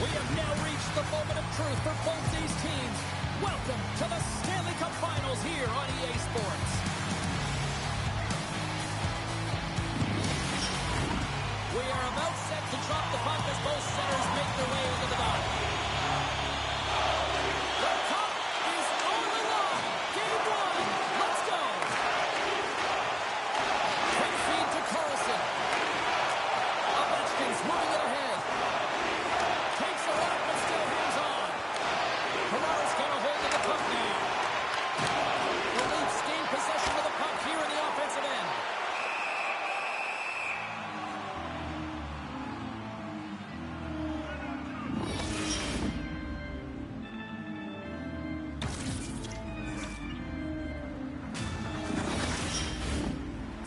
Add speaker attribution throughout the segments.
Speaker 1: We have now reached the moment of truth for both these teams. Welcome to the Stanley Cup Finals here on EA Sports. We are about set to drop the puck as both centers make their way into the box. The cup is on the line. Game one. Let's go. Quick feed to Carlson. Ovechkin's moving it ahead. Takes a run, but still hangs on. Toronto's got a hold of the puck now. The Leafs gain possession of the puck here in the offensive end.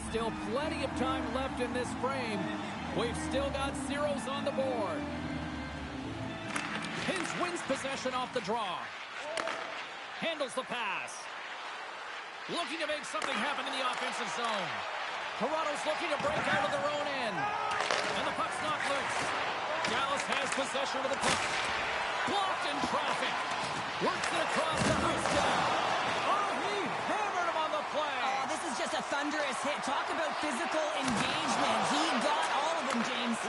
Speaker 1: Still plenty of time left in this frame. We've still got zeros on the board. Hintz wins possession off the draw. Handles the pass. Looking to make something happen in the offensive zone. Toronto's looking to break out of their own end. And the puck's not loose. Dallas has possession of the puck. Blocked in traffic. Works it across the Houston. Oh, he hammered him on the play.
Speaker 2: Oh, this is just a thunderous hit. Talk about physical engagement. He got all of them, James.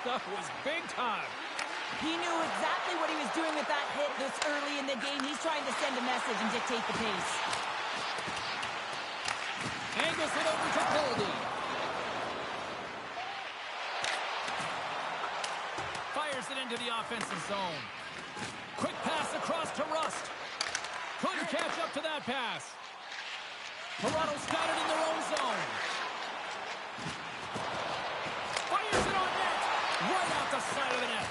Speaker 1: That was big time.
Speaker 2: He knew exactly what he was doing with that hit this early in the game. He's trying to send a message and dictate the pace.
Speaker 1: Angles it over to Goldie. Fires it into the offensive zone. Quick pass across to Rust. Couldn't catch up to that pass. Toronto's got it in their own zone. Fires it on net. Right out the side of the net.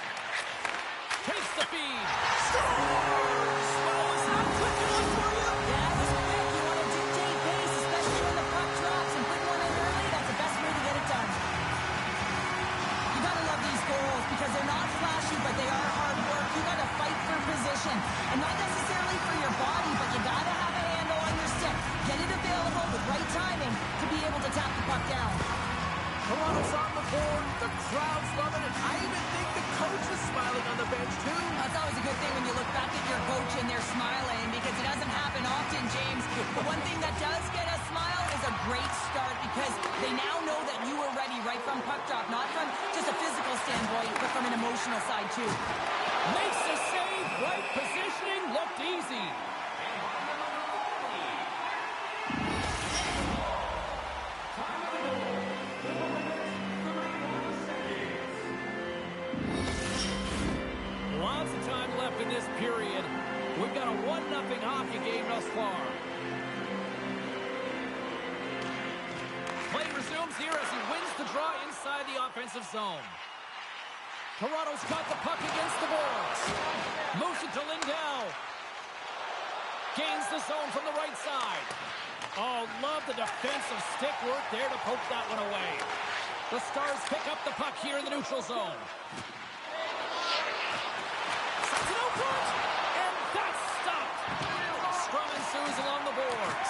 Speaker 1: Takes the feed. Scores! Well, is that quick enough for you?
Speaker 2: Yeah, it was quick. You want to dictate pace, especially when the puck drops, and put one in early. That's the best way to get it done. You got to love these goals because they're not flashy, but they are hard work. You got to fight for position, and not necessarily for your body, but you got to have a handle on your stick. Get it available with right timing to be able to tap the puck down.
Speaker 1: Toronto's on the board. The crowd's loving it. I even think the coach is smiling on the bench, too.
Speaker 2: That's always a good thing when you look back at your coach and they're smiling because it doesn't happen often, James. But one thing that does get a smile is a great start because they now know that you were ready right from puck drop, not from just a physical standpoint, but from an emotional side, too.
Speaker 1: Makes the save. Right positioning. Looked easy. Lots of time left in this period. We've got a 1-0 hockey game thus far. Play resumes here as he wins the draw inside the offensive zone. Toronto's got the puck against the boards. Moves it to Lindell. Gains the zone from the right side. Oh, love the defensive stick work there to poke that one away. The Stars pick up the puck here in the neutral zone. And that's stopped. Scrum ensues along the boards.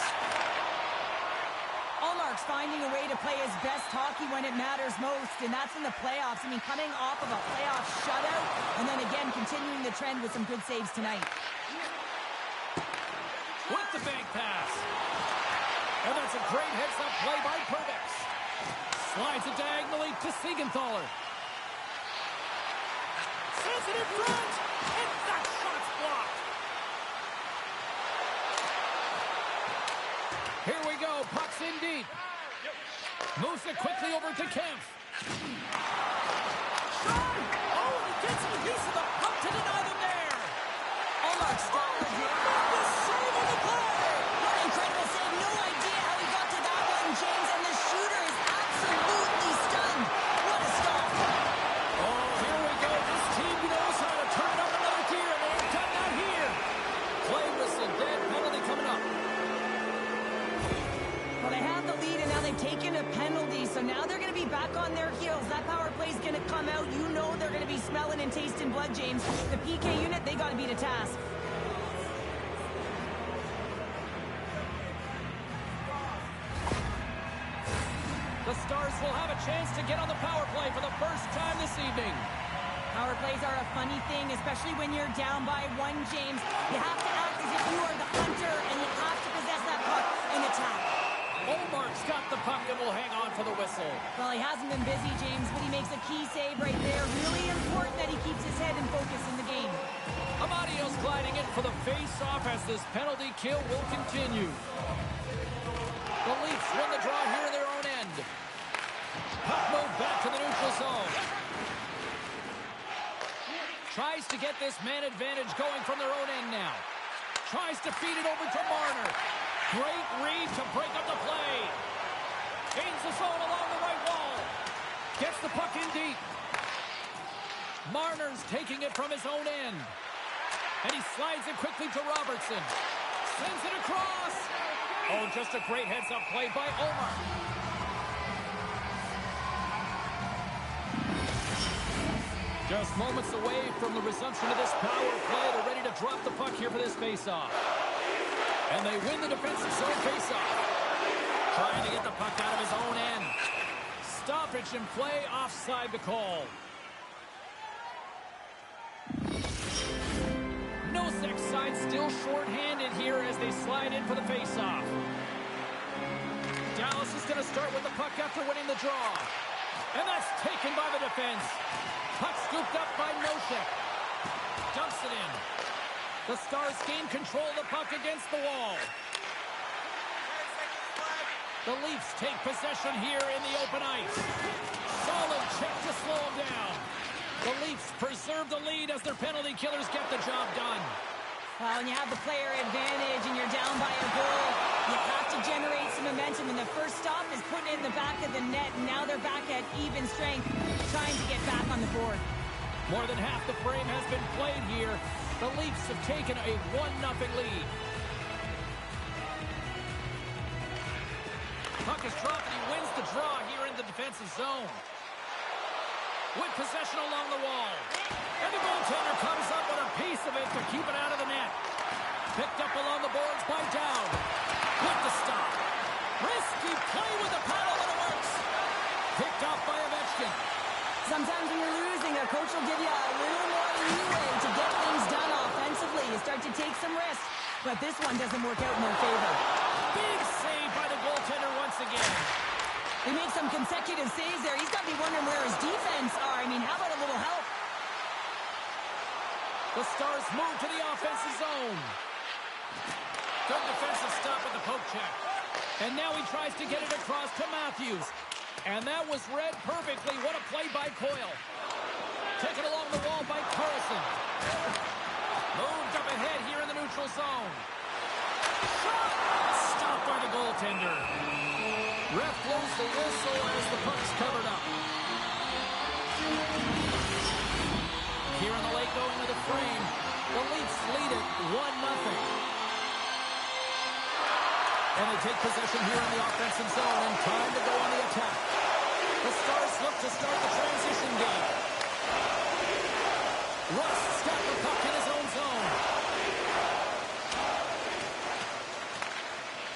Speaker 2: Allmark's finding a way to play his best hockey when it matters most, and that's in the playoffs. I mean, coming off of a playoff shutout, and then again continuing the trend with some good saves tonight.
Speaker 1: With the bank pass. And that's a great heads-up play by Purvis. Slides it diagonally to Siegenthaler. Sends it in front. And that shot's blocked. Here we go. Puck's in deep. Moves it quickly over to Kemp. Shot! Oh, and he gets a piece of the puck to deny them there.
Speaker 2: Allmark stopped
Speaker 1: The save on the play.
Speaker 2: What an incredible save. No idea how he got to that one, James, and the shooter is absolutely stunned. What a stop.
Speaker 1: Oh, here we go. This team knows how to turn up another gear, and they've done that here. Play whistle, dead penalty coming up.
Speaker 2: Well, they have the lead, and now they've taken a penalty, so now they're going to be back on their heels. That power play is going to come out. You know they're going to be smelling and tasting blood, James. The PK unit, they got to beat a task.
Speaker 1: The Stars will have a chance to get on the power play for the first time this evening.
Speaker 2: Power plays are a funny thing, especially when you're down by one, James. You have to act as if you are the hunter, and you have to possess that puck in attack.
Speaker 1: Olmark's got the puck and will hang on for the whistle.
Speaker 2: Well, he hasn't been busy, James, but he makes a key save right there. Really important that he keeps his head and focus in the game.
Speaker 1: Amadio's gliding in for the face-off as this penalty kill will continue. The Leafs win the draw here in their own end. Puck moved back to the neutral zone. Tries to get this man advantage going from their own end now. Tries to feed it over to Marner. Great read to break up the play. Gains the zone along the right wall. Gets the puck in deep. Marner's taking it from his own end. And he slides it quickly to Robertson. Sends it across. Oh, just a great heads-up play by Omar. Just moments away from the resumption of this power play. They're ready to drop the puck here for this face-off. And they win the defensive zone face-off. Trying to get the puck out of his own end. Stoppage in play, offside the call. Nosek side still short-handed here as they slide in for the face-off. Dallas is going to start with the puck after winning the draw. And that's taken by the defense. Puck scooped up by Nosek. Dumps it in. The Stars gain control of the puck against the wall. The Leafs take possession here in the open ice. Solid check to slow them down. The Leafs preserve the lead as their penalty killers get the job done.
Speaker 2: Well, when you have the player advantage and you're down by a goal, you have to generate some momentum. And the first stop is putting it in the back of the net. And now they're back at even strength, trying to get back on the board.
Speaker 1: More than half the frame has been played here. The Leafs have taken a 1-0 lead. Puck is dropped and he wins the draw here in the defensive zone. With possession along the wall. And the goaltender comes up with a piece of it to keep it out of the net. Picked up along the boards by Dowd. With the stop. Risky play with the paddle and it works. Picked off by Ovechkin.
Speaker 2: Sometimes when you're losing, a coach will give you a little more leeway to get things done offensively. You start to take some risks, but this one doesn't work out in their favor.
Speaker 1: Big save by the goaltender once again.
Speaker 2: They make some consecutive saves there. He's got to be wondering where his defense are. I mean, how about a little help?
Speaker 1: The Stars move to the offensive zone. Good defensive stop with the poke check. And now he tries to get it across to Matthews. And that was read perfectly. What a play by Coyle. Taken along the wall by Carlson. Moved up ahead here in the neutral zone. Shot! Stopped by the goaltender. Ref blows the whistle as the puck's covered up. Here in the late going to the frame. The Leafs lead it 1-0. And they take possession here in the offensive zone and time to go on the attack. The Stars look to start the transition game. Rust's got the puck in his own zone.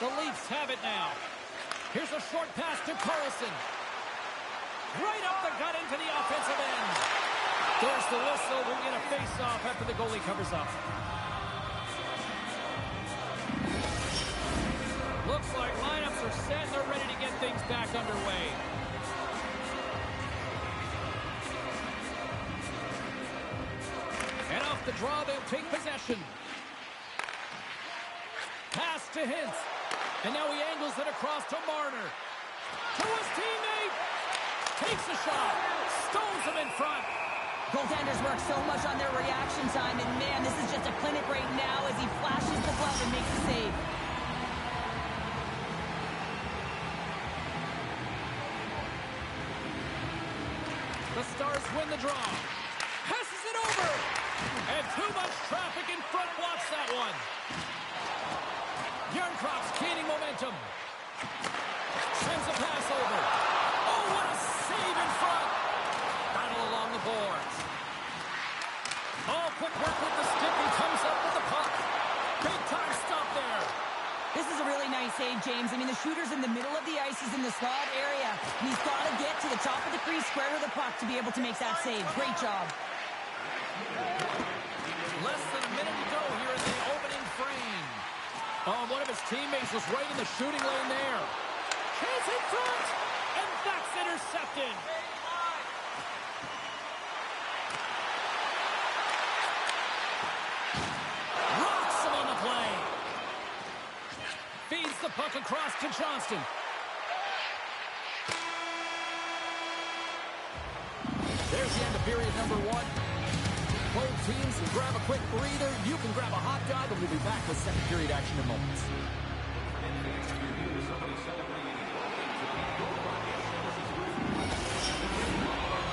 Speaker 1: The Leafs have it now. Here's a short pass to Carlson. Right up the gut into the offensive end. There's the whistle. We're going to face off after the goalie covers up. Looks like lineups are set. They're ready to get things back underway. And off the draw, they'll take possession. Pass to Hintz. And now he angles it across to Marner. To his teammate. Takes a shot. Stones him in front.
Speaker 2: Goaltenders work so much on their reaction time. And man, this is just a clinic right now as he flashes the glove and makes the save.
Speaker 1: The Stars win the draw. Passes it over. And too much traffic in front blocks that one. Bjornkrop's gaining momentum. Sends a pass over. Oh, what a save in front. Battle along the boards. Oh, quick work with the stick. He comes up with the puck. Big time stop there.
Speaker 2: This is a really nice save, James. I mean, the shooter's in the middle of the ice. He's in the slot area. And he's got to get to the top of the crease square with the puck to be able to make that save. Great job.
Speaker 1: Less than a minute to go here in the opening frame. Oh, one of his teammates was right in the shooting lane there. Chase in front, and that's intercepted. Rocks him on the play. Feeds the puck across to Johnston. There's the end of period number one. Both teams can grab a quick breather. You can grab a hot dog, and we'll be back with second period action in moments.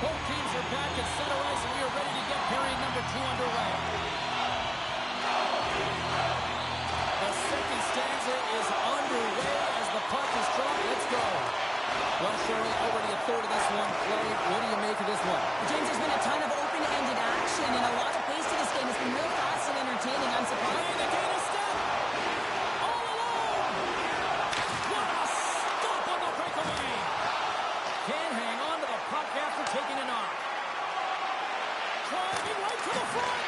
Speaker 1: Both teams are back at center ice, and we are ready to get period number two underway. The second stanza is underway as the puck is dropped. Let's go. Well, Cheryl, already a third of this one played. What do you make of this one?
Speaker 2: James, there's been a ton of open-ended action and a lot of pace to this game. It's been real fast and entertaining. I'm surprised.
Speaker 1: And the gain a step. All alone. What a stop on the breakaway. Can't hang on to the puck after taking a knock. Driving right to the front.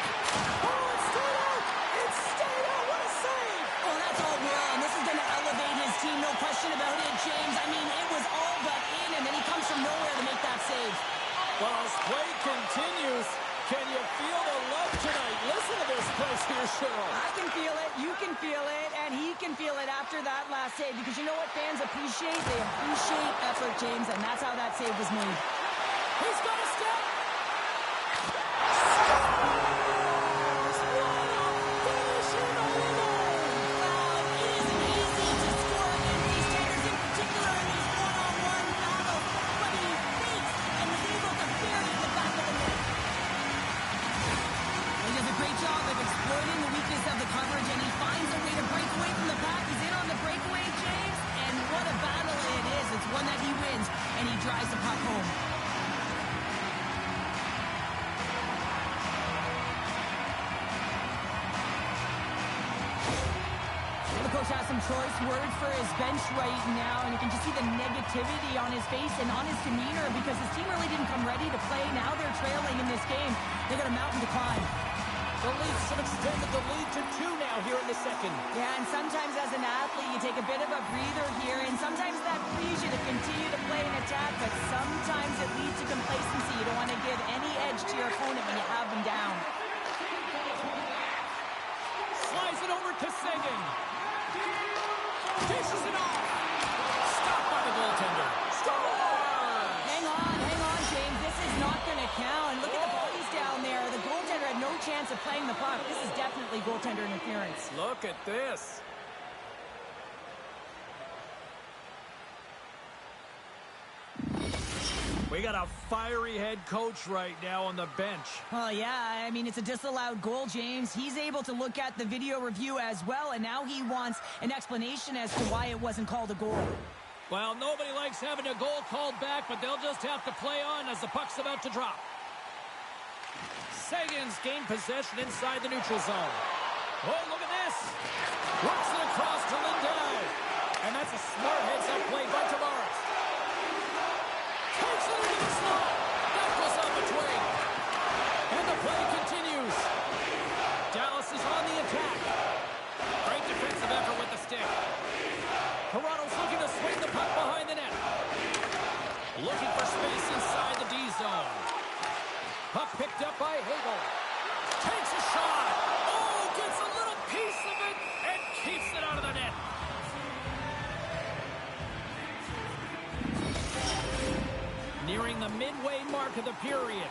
Speaker 1: Oh, it's stayed out. It's stayed out. What a save.
Speaker 2: Oh, that's all well, and this is going to elevate his team, no question about it, James. I mean, it was all but in, and then he comes from nowhere to make that save.
Speaker 1: Well, as play continues, can you feel the love tonight? Listen to this place here, Cheryl.
Speaker 2: I can feel it, you can feel it, and he can feel it after that last save, because you know what fans appreciate? They appreciate effort, James, and that's how that save was made.
Speaker 1: He's got a step.
Speaker 2: Drives the puck home. The coach has some choice words for his bench right now, and you can just see the negativity on his face and on his demeanor because his team really didn't come ready to play. Now they're trailing in this game. They got a mountain to climb.
Speaker 1: The Leafs have extended the lead to 2 now here in the second.
Speaker 2: Yeah, and sometimes as an athlete, you take a bit of a breather here, and sometimes that frees you to continue to play and attack, but sometimes it leads to complacency. You don't want to give any edge to your opponent when you have them down.
Speaker 1: Slides it over to Seguin. Dishes it off. Stopped by the goaltender. Scores!
Speaker 2: Hang on, James. This is not going to count. Look at the bodies down there. The goaltender had no chance of playing the puck. This is definitely goaltender interference.
Speaker 1: Look at this. We got a fiery head coach right now on the bench.
Speaker 2: Well, yeah, I mean, it's a disallowed goal, James. He's able to look at the video review as well, and now he wants an explanation as to why it wasn't called a goal.
Speaker 1: Well, nobody likes having a goal called back, but they'll just have to play on as the puck's about to drop. Seguin's gained possession inside the neutral zone. Oh, look at this. Works it across to Lindell. And that's a smart heads-up play by Tavares. Takes it into the slot. That goes on the twig. And the play continues. Dallas is on the attack. Great defensive effort with the stick. Toronto's looking to swing the puck behind the net. Looking for space inside the D zone. Puck picked up by Hagel. Takes a shot. Oh, gets a little piece of it and keeps it out of the net. Nearing the midway mark of the period.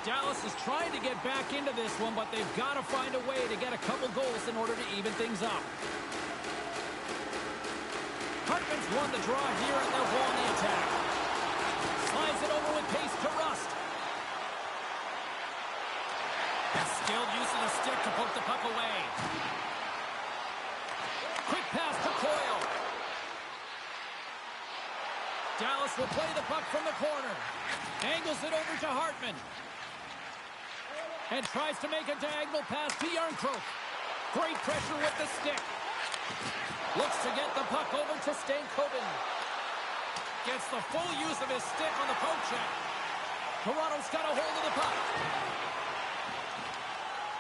Speaker 1: Dallas is trying to get back into this one, but they've got to find a way to get a couple goals in order to even things up. Hartman's won the draw here, and they'll go on the attack. Slides it over with pace to Rust. A skilled use of the stick to poke the puck away. Quick pass to Coyle. Dallas will play the puck from the corner. Angles it over to Hartman. And tries to make a diagonal pass to Yarncroke. Great pressure with the stick. Looks to get the puck over to Stankoven. Gets the full use of his stick on the poke check. Toronto's got a hold of the puck.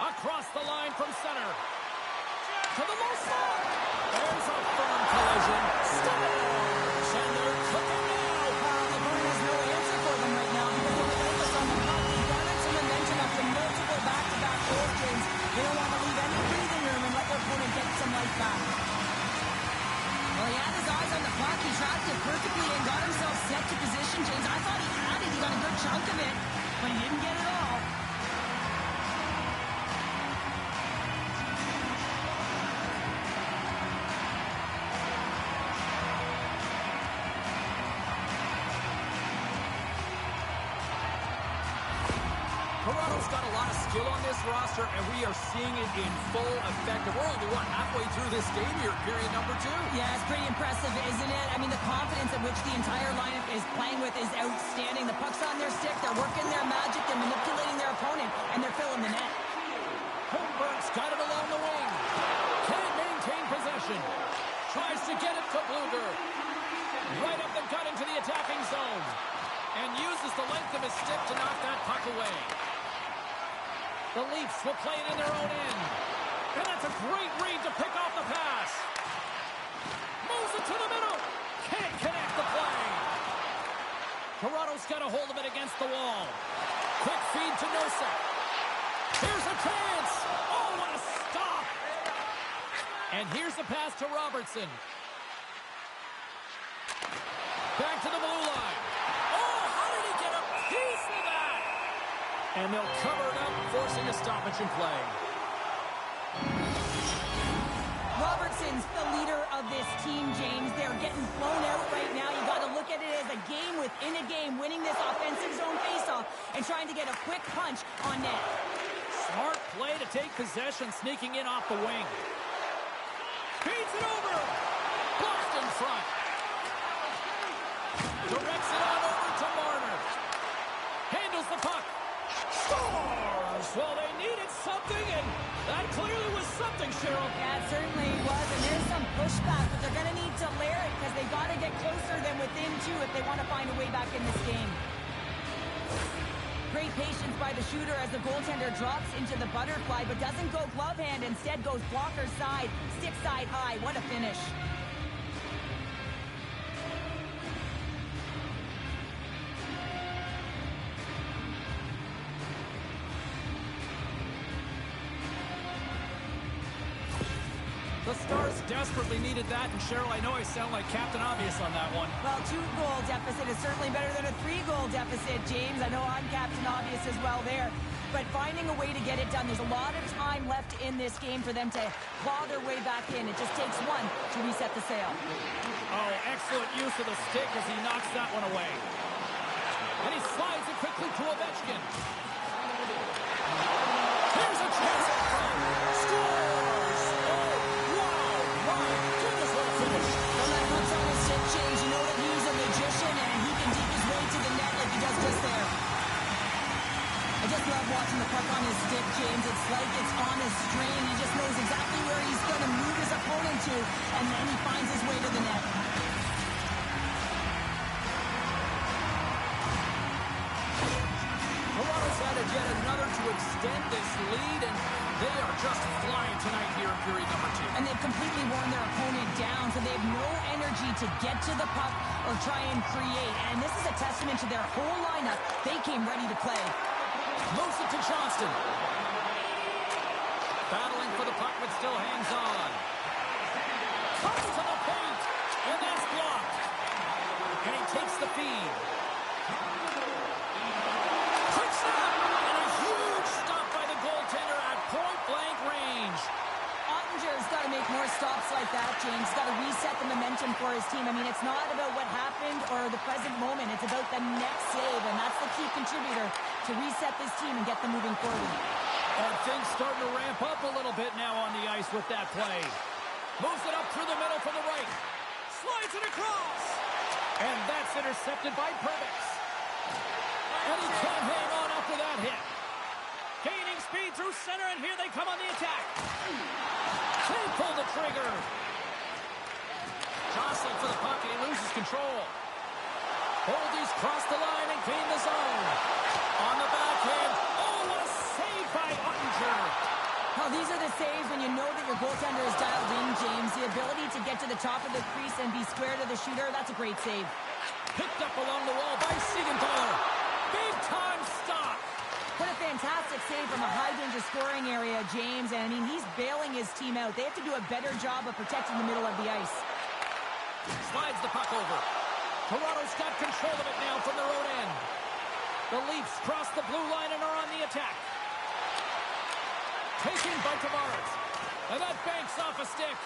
Speaker 1: Across the line from center. To the low slot. There's a firm collision. Scores! And they're cooking now.
Speaker 2: LeBron has no answer for them right now because they're focused on the puck. They've garnered some momentum after multiple back-to-back goals, James. They don't want to leave any breathing room and let their opponent get some life back. Well, he had his eyes on the puck. He tracked it perfectly and got himself set to position, James. I thought he had it. He got a good chunk of it, but he didn't get it all.
Speaker 1: Toronto's got a lot of skill on this roster, and we are seeing it in full effect. And we're only, halfway through this game here, period number 2.
Speaker 2: Yeah, it's pretty impressive, isn't it? I mean, the confidence at which the entire lineup is playing with is outstanding. The puck's on their stick, they're working their magic, they're manipulating their opponent, and they're filling the net.
Speaker 1: Holmberg's got it along the wing. Can't maintain possession. Tries to get it to Bluger. Right up the gut into the attacking zone. And uses the length of his stick to knock that puck away. The Leafs will play it in their own end. And that's a great read to pick off the pass. Moves it to the middle. Can't connect the play. Toronto's got a hold of it against the wall. Quick feed to Nosek. Here's a chance. Oh, what a stop. And here's the pass to Robertson. Back to the blue line. Oh, how did he get a piece of that? And they'll cover it up, forcing a stoppage in play.
Speaker 2: Robertson's the leader of this team, James. They're getting blown out right now. You got to look at it as a game within a game, winning this offensive zone faceoff and trying to get a quick punch on net.
Speaker 1: Smart play to take possession, sneaking in off the wing. Feeds it over. Blocked in front. Directs it on over to Marner. Handles the puck. Scores! Well, they needed something, and that clearly was something, Cheryl.
Speaker 2: Yeah, it certainly was, and there's some pushback, but they're going to need to layer it because they've got to get closer than within 2 if they want to find a way back in this game. Great patience by the shooter as the goaltender drops into the butterfly, but doesn't go glove hand. Instead goes blocker side, stick side high. What a finish.
Speaker 1: The Stars desperately needed that, and Cheryl, I know I sound like Captain Obvious on that one.
Speaker 2: Well, 2-goal deficit is certainly better than a 3-goal deficit, James. I know I'm Captain Obvious as well there. But finding a way to get it done, there's a lot of time left in this game for them to claw their way back in. It just takes one to reset the sail.
Speaker 1: Oh, excellent use of the stick as he knocks that one away. And he slides it quickly to Ovechkin. Here's a chance up front. Scores! Oh, wow! My goodness, what a finish.
Speaker 2: When that puck's on his stick, James, you know that he's a magician and he can deke his way to the net like he does just there. I just love watching the puck on his stick, James. It's like it's on his string. He just knows exactly where he's going to move his opponent to, and then he finds his way to the net.
Speaker 1: Toronto's added yet another to extend this lead, and they are just flying tonight here in period number 2.
Speaker 2: And they've completely worn their opponent down, so they have no energy to get to the puck or try and create. And this is a testament to their whole lineup. They came ready to play.
Speaker 1: Moves it to Johnston. Battling for the puck, but still hangs on. Comes to the paint, and that's blocked. And he takes the feed. Quick stop, and a huge stop by the goaltender at point-blank range.
Speaker 2: Ottinger's got to make more stops like that, James. Got to reset the momentum for his team. I mean, it's not about what happened or the present moment. It's about the next save, and that's the key contributor to reset this team and get them moving forward.
Speaker 1: And things starting to ramp up a little bit now on the ice with that play. Moves it up through the middle from the right. Slides it across. And that's intercepted by Perbix. And he can't hang on after that hit. Gaining speed through center, and here they come on the attack. Can't pull the trigger. Jostling for the puck, and he loses control. Boldy's crossed the line and gained the zone. On the backhand. Oh, what a save by Ottinger.
Speaker 2: square to the shooter. That's a great save.
Speaker 1: Picked up along the wall by Siegenthaler. Big time stop.
Speaker 2: What a fantastic save from a high-danger scoring area, James. And, I mean, he's bailing his team out. They have to do a better job of protecting the middle of the ice.
Speaker 1: Slides the puck over. Toronto's got control of it now from their own end. The Leafs cross the blue line and are on the attack. Taken by Tavares. And that banks off a stick.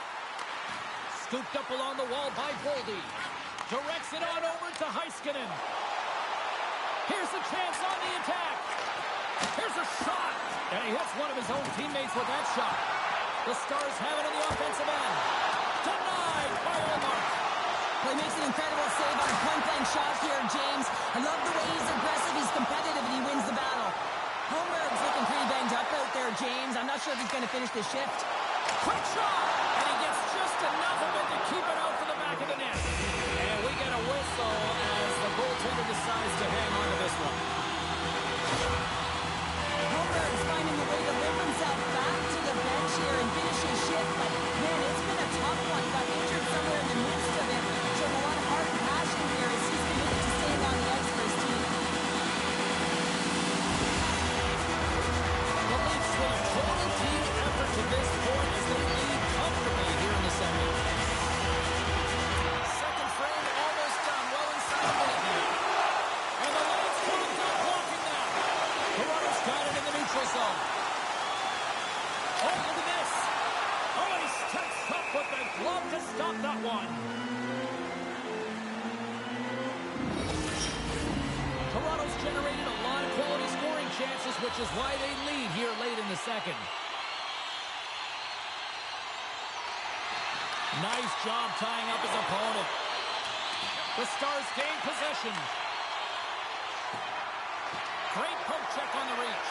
Speaker 1: Scooped up along the wall by Boldy. Directs it on over to Heiskanen. Here's a chance on the attack. Here's a shot. And he hits one of his own teammates with that shot. The Stars have it on the offensive end. Denied by Omar.
Speaker 2: Well, he makes an incredible save on a point-blank shot here, James. I love the way he's aggressive, he's competitive, and he wins the battle. Holmberg's looking pretty banged up out there, James. I'm not sure if he's going to finish this shift.
Speaker 1: Quick shot! And he gets just enough of it to keep it out for the back of the net. And we get a whistle as the goaltender decides to hang on to this one.
Speaker 2: Holmberg's finding a way to lift himself back to the bench here and finish his shift. But, man, it's been a tough one. He got injured somewhere in the midst of it. Showed a lot of heart and passion here as he's committed to staying on the ice for his team.
Speaker 1: The Leafs with a total team effort to this point as they lead comfortably here in the second. Second frame almost done, well inside a minute now. And the Leafs couldn't stop blocking that. Toronto's got it in the neutral zone. Oh, look at this. Oh, he steps up with the glove to stop that one. Toronto's generated a lot of quality scoring chances, which is why they lead here late in the second. Nice job tying up his opponent. The Stars gain possession. Great poke check on the reach.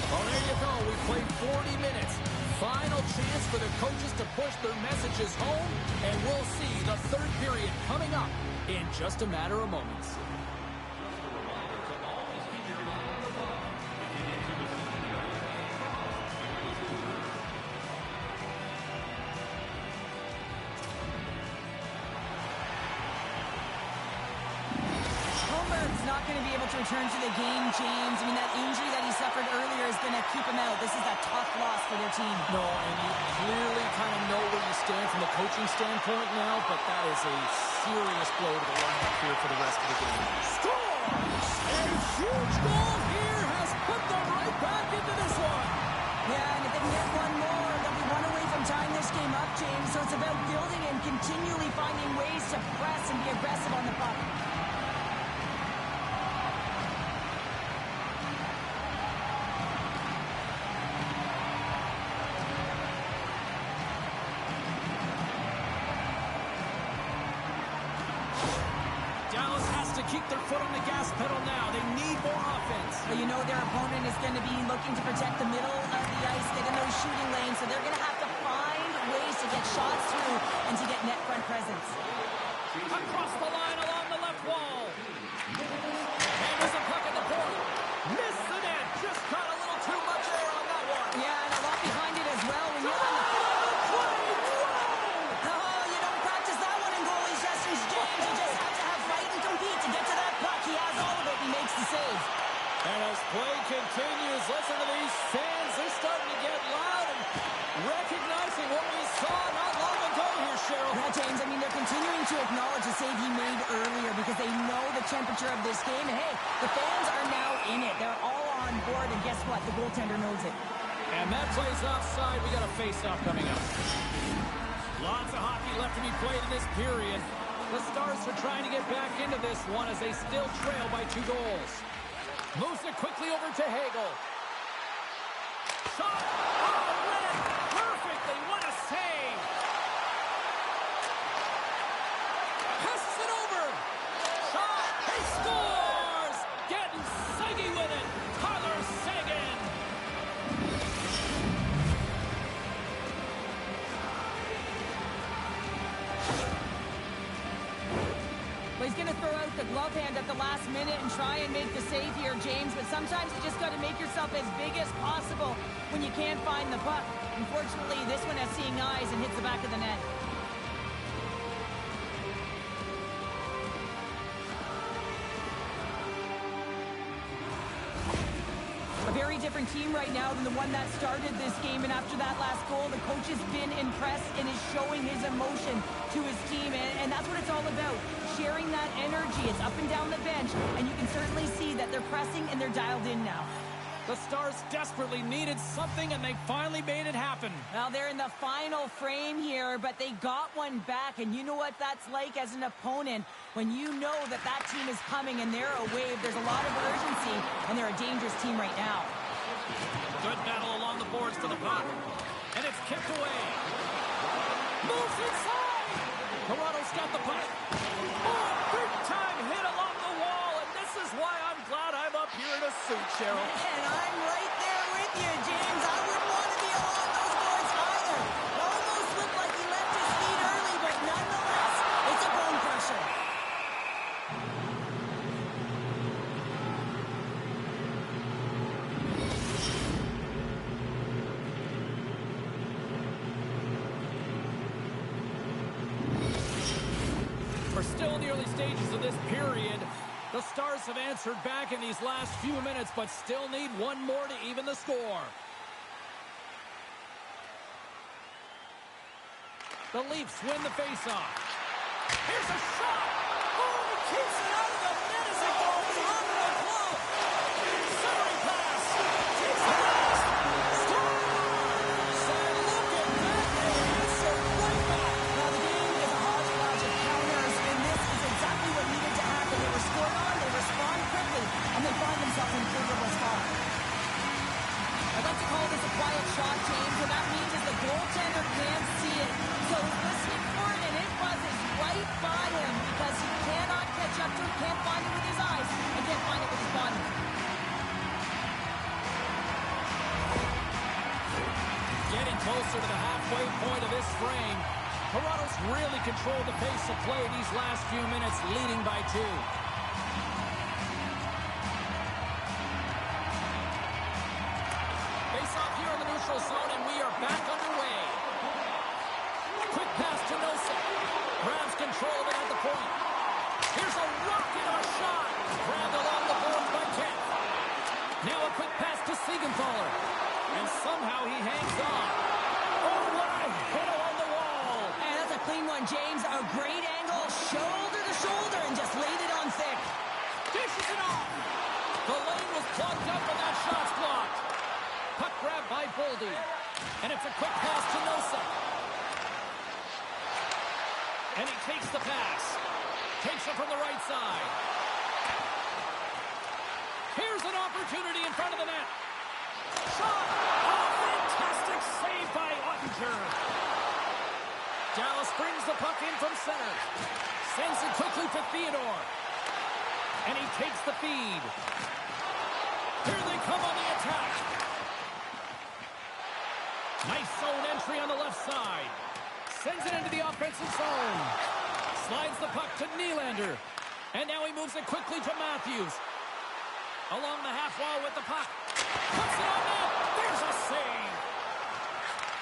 Speaker 1: Well, there you go. We played 40 minutes. Final chance for the coaches to push their messages home, and we'll see the third period coming up in just a matter of moments.
Speaker 2: Holmberg's not going to be able to return to the game, James. I mean, that injury that he suffered earlier is going to keep him out. This is a tough loss for their team.
Speaker 1: No, and you clearly kind of know where you stand from a coaching standpoint now, but that is a serious blow to the lineup here for the rest of the game. Scores! A huge goal here has put them right back into this one.
Speaker 2: Yeah, and if they can get one more, they'll be one away from tying this game up, James. So it's about building and continually finding ways to press and be aggressive on the puck.
Speaker 1: Keep their foot on the gas pedal now. They need more offense.
Speaker 2: Well, you know their opponent is going to be looking to protect the middle of the ice, get in those shooting lanes, so they're going to have to find ways to get shots through and to get net front presence.
Speaker 1: Across the line along the left wall. And there's a puck at the point. Missed the net. Just got a little too much air on that one.
Speaker 2: Yeah, and a lot behind it as well. When you're on the you don't practice that one in goalie sessions, James. You just have to have fight and compete to get to that puck. He has all of it. He makes the save.
Speaker 1: And as play continues, listen to these fans. They're starting to get loud and recognizing what we saw not long ago here, Cheryl.
Speaker 2: Yeah, James, I mean, they're continuing to acknowledge the save he made earlier because they know the temperature of this game. And, hey, the fans are now in it. They're all on board, and guess what? The goaltender knows it.
Speaker 1: And that plays offside. We got a face-off coming up. Lots of hockey left to be played in this period. The Stars are trying to get back into this one as they still trail by 2 goals. Moves it quickly over to Hagel. Shot! Oh, read it perfectly. What a save! Passes it over. Shot! He scores! Getting Segi with it. Tyler Seguin.
Speaker 2: But He's going to throw out the glove hand at the last minute and try and make the save here, James. But sometimes you just got to make yourself as big as possible when you can't find the puck. Unfortunately, this one has seeing eyes and hits the back of the net. A very different team right now than the one that started this game, and after that last goal, the coach has been impressed and is showing his emotion to his team, and that's what it's all about, sharing that energy. It's up and down the bench, and you can certainly see that they're pressing and they're dialed in now.
Speaker 1: The Stars desperately needed something, and they finally made it happen.
Speaker 2: Well, they're in the final frame here, but they got one back, and you know what that's like as an opponent. When you know that that team is coming and they're a wave, there's a lot of urgency, and they're a dangerous team right now.
Speaker 1: Good battle along the boards to the puck, and it's kicked away. Moves inside! Toronto's got the puck. Oh, big-time hit along the wall, and this is why I'm glad I'm up here in a suit, Cheryl.
Speaker 2: And I'm right there with you, James. I wouldn't want to be along those boards either. It almost looked like he left his feet early, but nonetheless, it's a bone crusher.
Speaker 1: We're still in the early stages of this period. The Stars have answered back in these last few minutes, but still need one more to even the score. The Leafs win the faceoff. Here's a shot! Oh, he keeps it out of the net as it goes under the glove. Centering pass. Takes the pass. Stars! And look at that. They answer right back.
Speaker 2: Now, the game is a hodgepodge of counters, and this is exactly what needed to happen. They were scored on, they respond quickly, and they find themselves in a favorable spot. I'd like to call this a quiet shot, James. What that means is the goaltender can't see it. So he's listening for it, and it buzzes right by him because he cannot catch up to it, can't find it with his eyes, and can't find it with his body.
Speaker 1: Getting closer to the halfway point of this frame. Toronto's really controlled the pace of play these last few minutes, leading by 2. Face-off here in the neutral zone, and we are back underway. Quick pass to Nosa. Grabs control of it at the point. Here's a rocket shot. Grabbed along the boards by Kent. Now a quick pass to Siegenthaler. And somehow he hangs on. Oh, what a hit along the wall.
Speaker 2: And that's a clean one, James. A great angle, shoulder to shoulder, and just laid it on thick.
Speaker 1: Dishes it off. The lane was plugged up, and that shot's blocked. Puck grab by Boldy. And it's a quick pass to Nosa. And he takes the pass. Takes it from the right side. Here's an opportunity in front of the net. Shot! Oh, fantastic save by Ottinger. Dallas brings the puck in from center. Sends it quickly to Theodore. And he takes the feed. Here they come on the attack. Nice zone entry on the left side. Sends it into the offensive zone. Slides the puck to Nylander. And now he moves it quickly to Matthews. Along the half wall with the puck. Puts it on net. There's a save.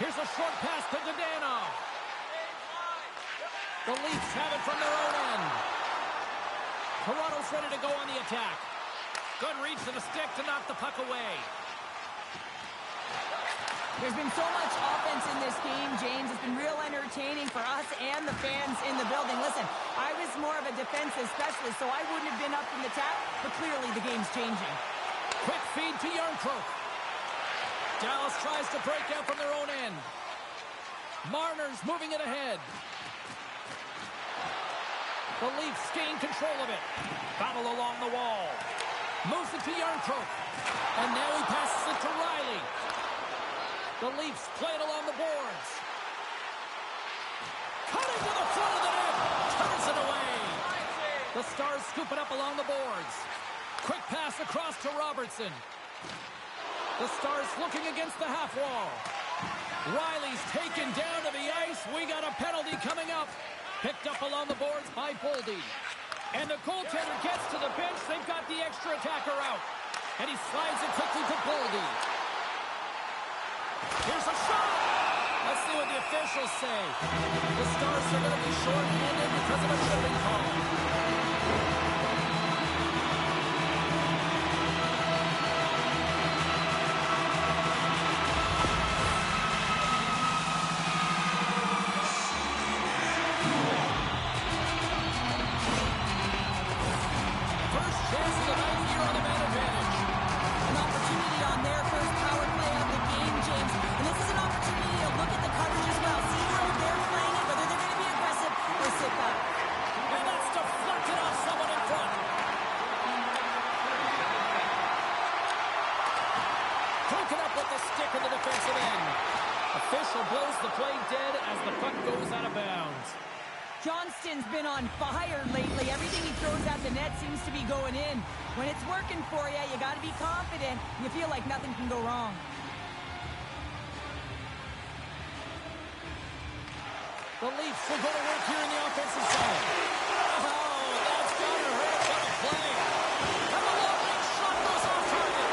Speaker 1: Here's a short pass to Dadonov. The Leafs have it from their own end. Toronto's ready to go on the attack. Good reach to the stick to knock the puck away.
Speaker 2: There's been so much offense in this game, James. It's been real entertaining for us and the fans in the building. Listen, I was more of a defensive specialist, so I wouldn't have been up from the tap, but clearly the game's changing.
Speaker 1: Quick feed to Yarncroke. Dallas tries to break out from their own end. Marner's moving it ahead. The Leafs gain control of it. Battle along the wall. Moves it to Yarncroke. And now he passes it to Riley. The Leafs play it along the boards. Cutting to the front of the net. Turns it away. The Stars scoop it up along the boards. Quick pass across to Robertson. The Stars looking against the half wall. Riley's taken down to the ice. We got a penalty coming up. Picked up along the boards by Boldy. And the goaltender gets to the bench. They've got the extra attacker out. And he slides it quickly to Goldie. Here's a shot. Let's see what the officials say. The Stars are going to be short-handed because of a shipping call. First chance of the night here on the man advantage.
Speaker 2: An opportunity on their first power play of the game, James. And this is an opportunity to look at the coverage as well. See how they're playing it, whether they're going to be aggressive or sit back.
Speaker 1: And that's deflected off someone in front. Broken up with the stick in the defensive end. Official blows the play dead as the puck goes out of bounds.
Speaker 2: Johnston's been on fire lately. Everything he throws at the net seems to be going in. When it's working for you, you got to be confident. You feel like nothing can go wrong.
Speaker 1: The Leafs will go to work here in the offensive zone. Oh, that's got to hurt. What a play. And the long-range shot goes off target.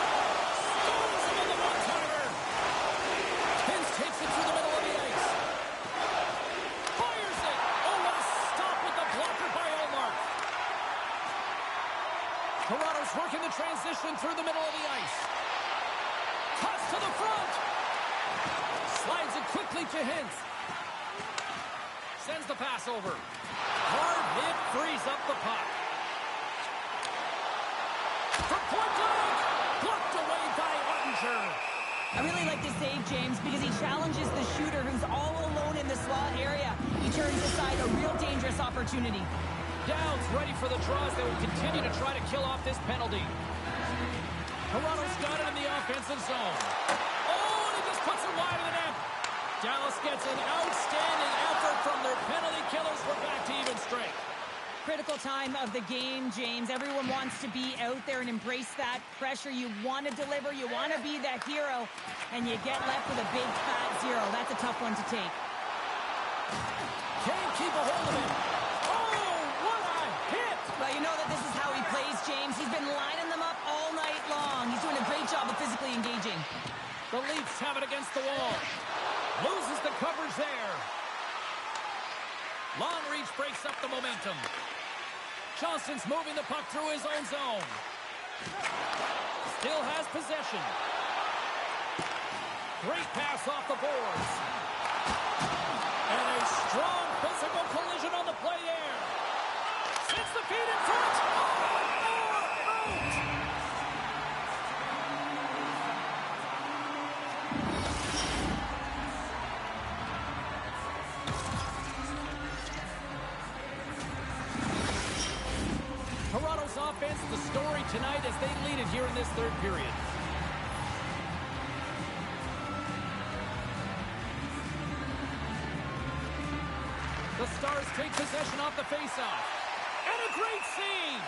Speaker 1: Stones him in the one-timer. Hintz takes it through the middle of the ice. Fires it. Oh, what a stop with the blocker by Ullmark. Toronto's working the transition through the middle of the ice. Toss to the front. Slides it quickly to Hintz. Sends the pass over. Hard hit frees up the puck. From point blank. Blocked away by Ottinger.
Speaker 2: I really like this save, James, because he challenges the shooter who's all alone in the slot area. He turns aside a real dangerous opportunity.
Speaker 1: Downs ready for the draws. They will continue to try to kill off this penalty. Toronto's got it in the offensive zone. Oh, and he just puts it wide of the net. Dallas gets an outstanding effort from their penalty killers. We're back to even strength.
Speaker 2: Critical time of the game, James. Everyone wants to be out there and embrace that pressure. You want to deliver. You want to be that hero. And you get left with a big, fat zero. That's a tough one to take.
Speaker 1: Can't keep a hold of it. Oh, what a hit!
Speaker 2: Well, you know that this is how he plays, James. He's been lining them up all night long. He's doing a great job of physically engaging.
Speaker 1: The Leafs have it against the wall. Loses the coverage there. Long reach breaks up the momentum. Johnston's moving the puck through his own zone. Still has possession. Great pass off the boards. And a strong physical collision on the play there. Sends the feet in front. Out! Toronto's offense, the story tonight as they lead it here in this third period. The Stars take possession off the faceoff. And a great save!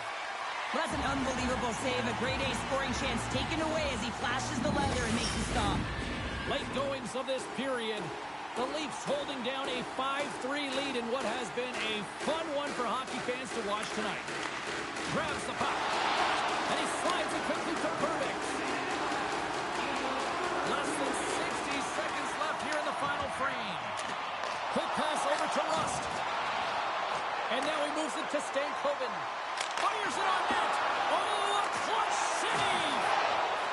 Speaker 2: Well, that's an unbelievable save. A grade A scoring chance taken away as he flashes the leather and makes the stop.
Speaker 1: Late goings of this period. The Leafs holding down a 5-3 lead in what has been a fun one for hockey fans to watch tonight. Grabs the puck. And he slides it quickly to Perbix. Less than 60 seconds left here in the final frame. Quick pass over to Rust. And now he moves it to Stankoven. Fires it on net. Oh, a clutch save!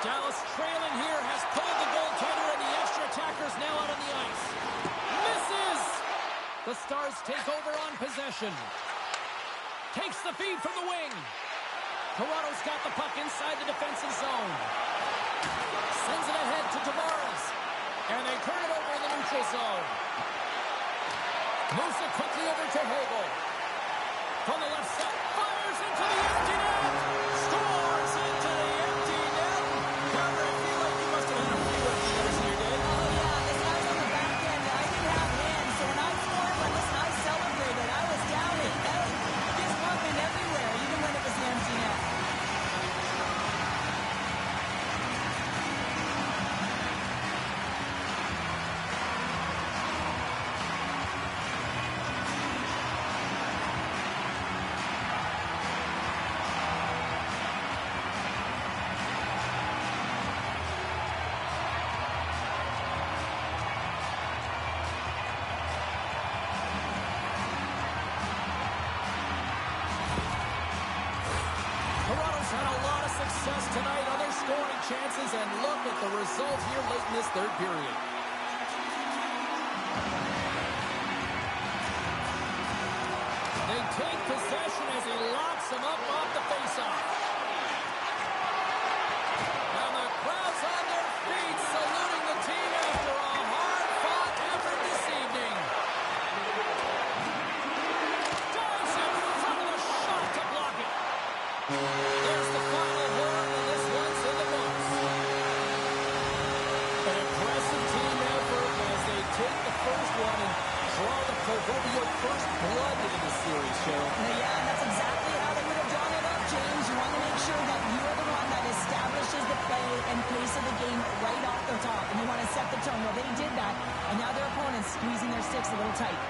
Speaker 1: Dallas trailing here has pulled the goaltender and the extra attackers now out on the ice. Misses! The Stars take over on possession. Takes the feed from the wing. Toronto's got the puck inside the defensive zone. Sends it ahead to Tavares. And they turn it over in the neutral zone. Moves it quickly over to Hagel. From the left side. Fires into the empty net. Scores into the empty net. Carter, I feel like you must have had a few empty netters in your day.
Speaker 2: Oh, yeah, this guy was on the back end. I didn't have hands, so when I scored, listen, I celebrated. I was down 8-0. Just bumping everywhere, even when it was an empty net.
Speaker 1: had a lot of success tonight on their scoring chances, and look at the result here late in this third period. They take possession as he locks him up off the faceoff. And the crowd's on their feet, saluting the team after a hard-fought effort this evening. Dives in front of the shot to block it. There's the final word, and this one's in the books. An impressive team effort as they take the first one and draw the proverbial first blood into the series, Cheryl.
Speaker 2: Yeah, and that's exactly how they would have drawn it up, James. You want to make sure that you are the one that establishes the play and pace of the game right off the top, and you want to set the tone. Well, they did that, and now their opponent's squeezing their sticks a little tight.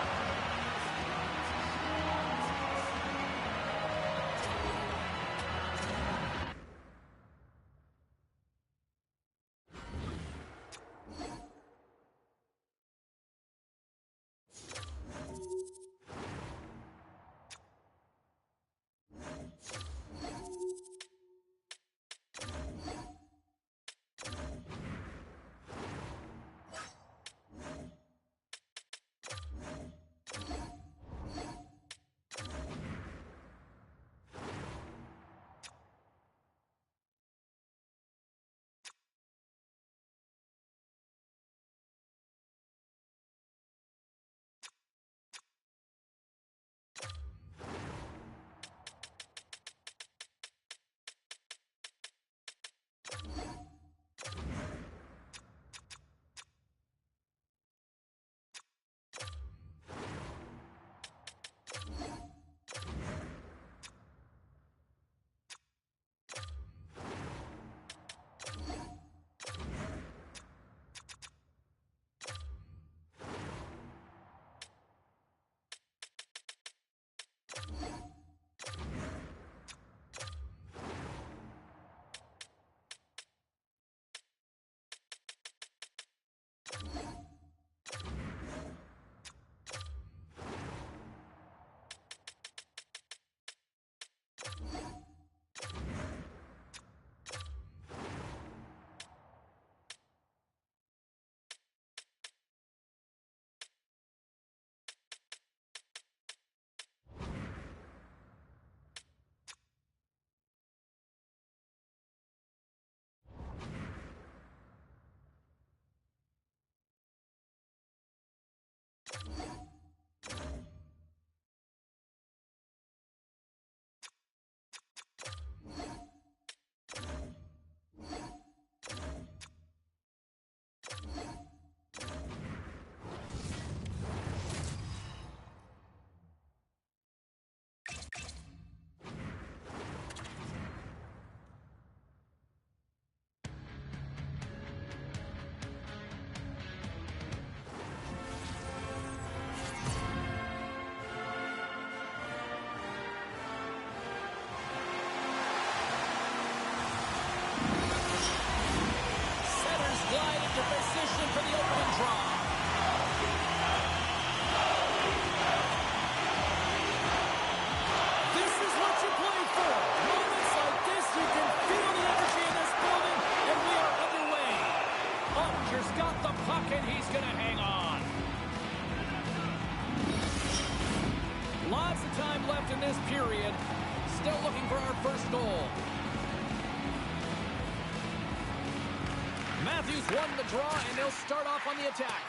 Speaker 1: Matthews won the draw, and they'll start off on the attack.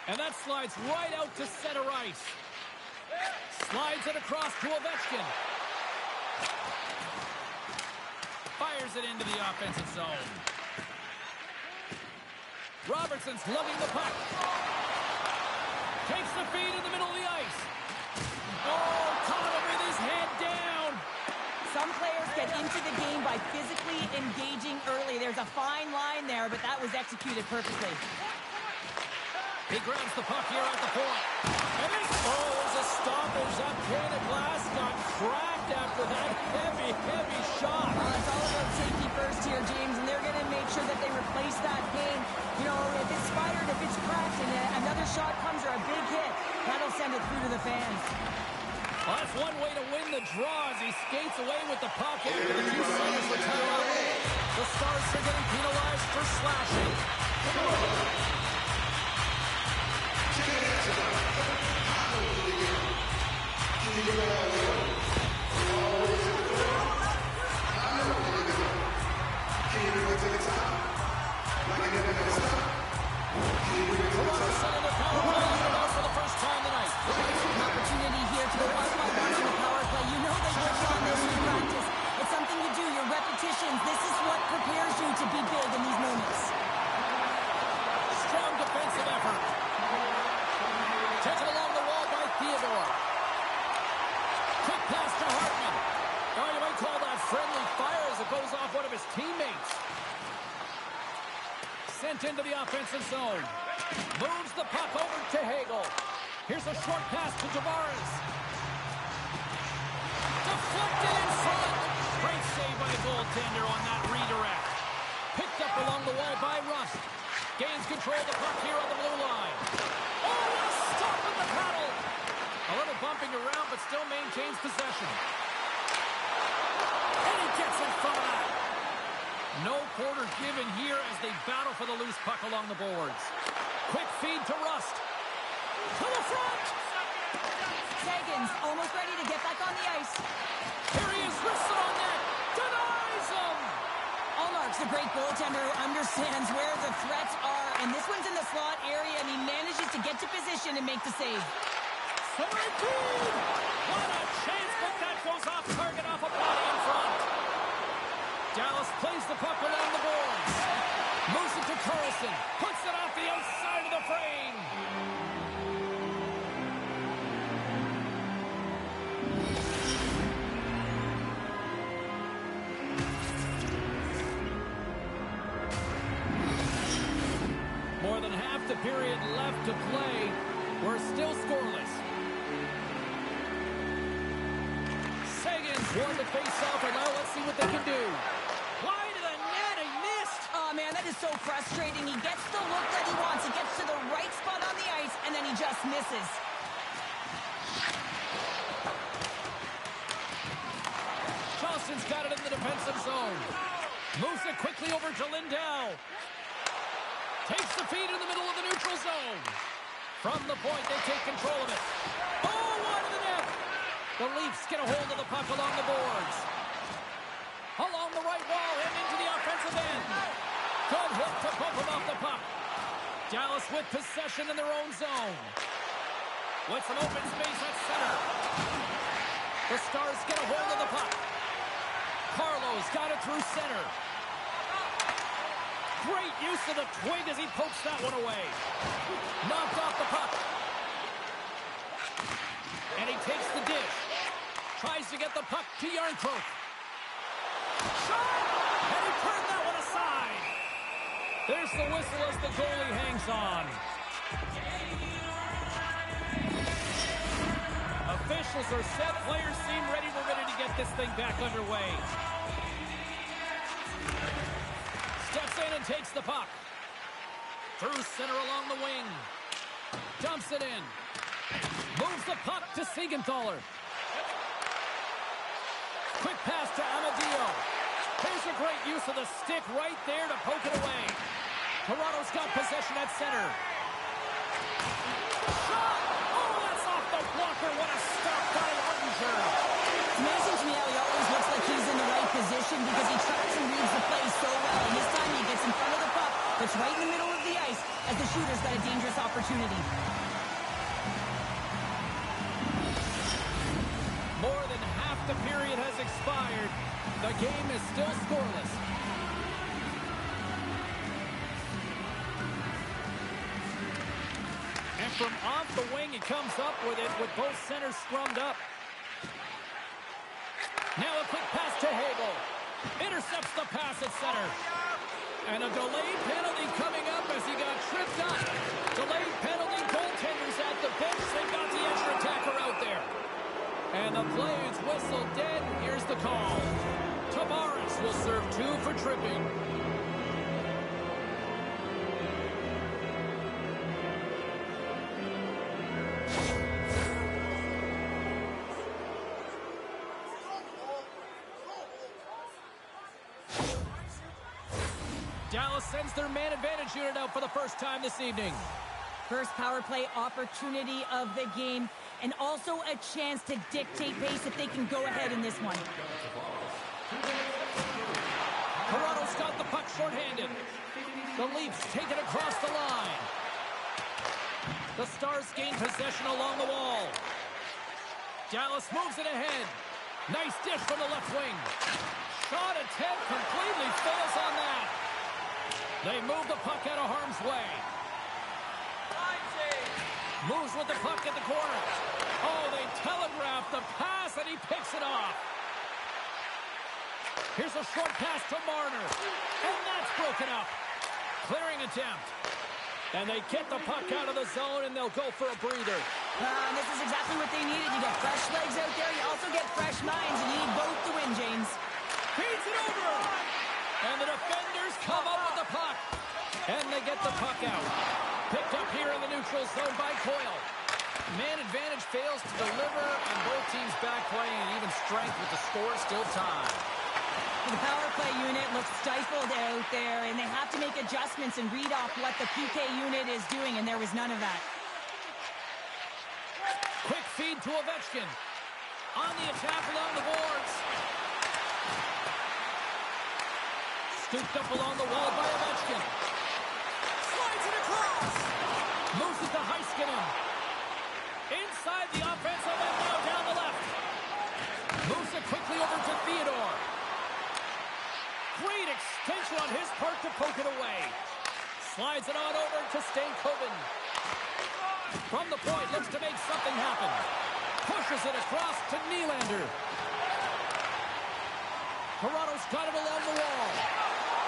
Speaker 1: And that slides right out to center ice. Slides it across to Ovechkin. Fires it into the offensive zone. Robertson's lugging the puck. Takes the feed in the middle of the ice. Oh, caught him with his head down.
Speaker 2: Some players get into the game by physically engaging early. There's a fine line there, but that was executed perfectly.
Speaker 1: He grabs the puck here at the point. And there's a stoppage. That pane of glass got cracked after that heavy shot.
Speaker 2: It's all about safety first here, James, and they're going to make sure that they replace that pane. You know, if it's splattered, if it's cracked, and another shot comes or a big hit, that'll send it through to the fans.
Speaker 1: Well, that's one way to win the draw as he skates away with the puck after the two centers were tied up. The Stars are getting penalized for slashing. Toronto setting their power play unit out for the first time tonight.
Speaker 2: Opportunity here to go up by watching the power play. You know they work on this in practice. It's something you do, your repetitions. This is what prepares you to be big in these moments.
Speaker 1: Strong defensive effort. Taken along the wall by Theodore. Quick pass to Hartman. Oh, you might call that friendly fire as it goes off one of his teammates. Sent into the offensive zone. Moves the puck over to Hagel. Here's a short pass to Tavares. Deflected in front. Great save by the goaltender on that redirect. Picked up along the wall by Rust. Gains control of the puck here on the blue line. Oh, what a stop with the paddle. A little bumping around, but still maintains possession. And he gets in front of that. No quarter given here as they battle for the loose puck along the boards. Quick feed to Rust. To the front.
Speaker 2: Sagan's almost ready to get back on the ice.
Speaker 1: Here he is, wristed on net. Denies him.
Speaker 2: Allmark's a great goaltender who understands where the threats are, and this one's in the slot area, and he manages to get to position and make the save.
Speaker 1: Sorry, dude. What a chance, but that goes off target off a body in front. Dallas plays the puck along the boards. Moves it to Carlson. Puts it off the outside of the frame. More than half the period left to play. We're still scoreless. Sagan's won the face-off, and now let's see what they can do. Wide of the net, he missed.
Speaker 2: Oh, man, that is so frustrating. He gets the look that he wants. He gets to the right spot on the ice, and then he just misses.
Speaker 1: Johnson's got it in the defensive zone. Moves it quickly over to Lindell. Takes the feed in the middle of the neutral zone. From the point, they take control of it. Oh, wide of the net. The Leafs get a hold of the puck along the boards. Along the right wall and into the offensive end. Good hook to bump him off the puck. Dallas with possession in their own zone. With some open space at center. The Stars get a hold of the puck. Carlo's got it through center. Great use of the twig as he pokes that one away. Knocked off the puck. And he takes the dish. Tries to get the puck to Yarncroke. Shot! And he turned that one aside. There's the whistle as the goalie hangs on. Officials are set. Players seem ready. We're ready to get this thing back underway. Steps in and takes the puck. Through center along the wing. Dumps it in. Moves the puck to Siegenthaler. Quick pass to Amadio. Here's a great use of the stick right there to poke it away. Toronto's got possession at center. Shot! Oh, that's off the blocker. What a stop by Artinger.
Speaker 2: It's amazing to me how he always looks like he's in the right position because he tracks and reads the play so well. And this time he gets in front of the puck, puts right in the middle of the ice as the shooter's got a dangerous opportunity.
Speaker 1: More than half the period has expired. The game is still scoreless. And from off the wing, he comes up with it with both centers scrummed up. Now a quick pass to Hagel. Intercepts the pass at center. And a delayed penalty coming up as he got tripped up. Delayed penalty, goaltenders at the bench. They got the extra attacker out there. And the play is whistled dead. Here's the call. Tavares will serve 2 for tripping. Dallas sends their man advantage unit out for the first time this evening.
Speaker 2: First power play opportunity of the game, and also a chance to dictate pace if they can go ahead in this one.
Speaker 1: Toronto's got the puck shorthanded. The Leafs take it across the line. The Stars gain possession along the wall. Dallas moves it ahead. Nice dish from the left wing. Shot attempt completely fails on that. They move the puck out of harm's way. Moves with the puck at the corner. Oh, they telegraph the pass, and he picks it off. Here's a short pass to Marner. And that's broken up. Clearing attempt. And they get the puck out of the zone, and they'll go for a breather.
Speaker 2: This is exactly what they needed. You get fresh legs out there. You also get fresh minds, and you need both to win, James.
Speaker 1: Feeds it over. And the defenders come up with the puck. And they get the puck out. Picked up here in the neutral zone by Coyle. Man advantage fails to deliver, and both teams back playing at even strength with the score still tied.
Speaker 2: The power play unit looks stifled out there, and they have to make adjustments and read off what the PK unit is doing, and there was none of that.
Speaker 1: Quick feed to Ovechkin. On the attack along the boards. Scooped up along the wall by Ovechkin. Slides it across. Moves it to Heiskanen. Inside the offensive end, now down the left. Moves it quickly over to Theodore. Great extension on his part to poke it away. Slides it on over to Stankoven. From the point, looks to make something happen. Pushes it across to Nylander. Toronto's got it along the wall.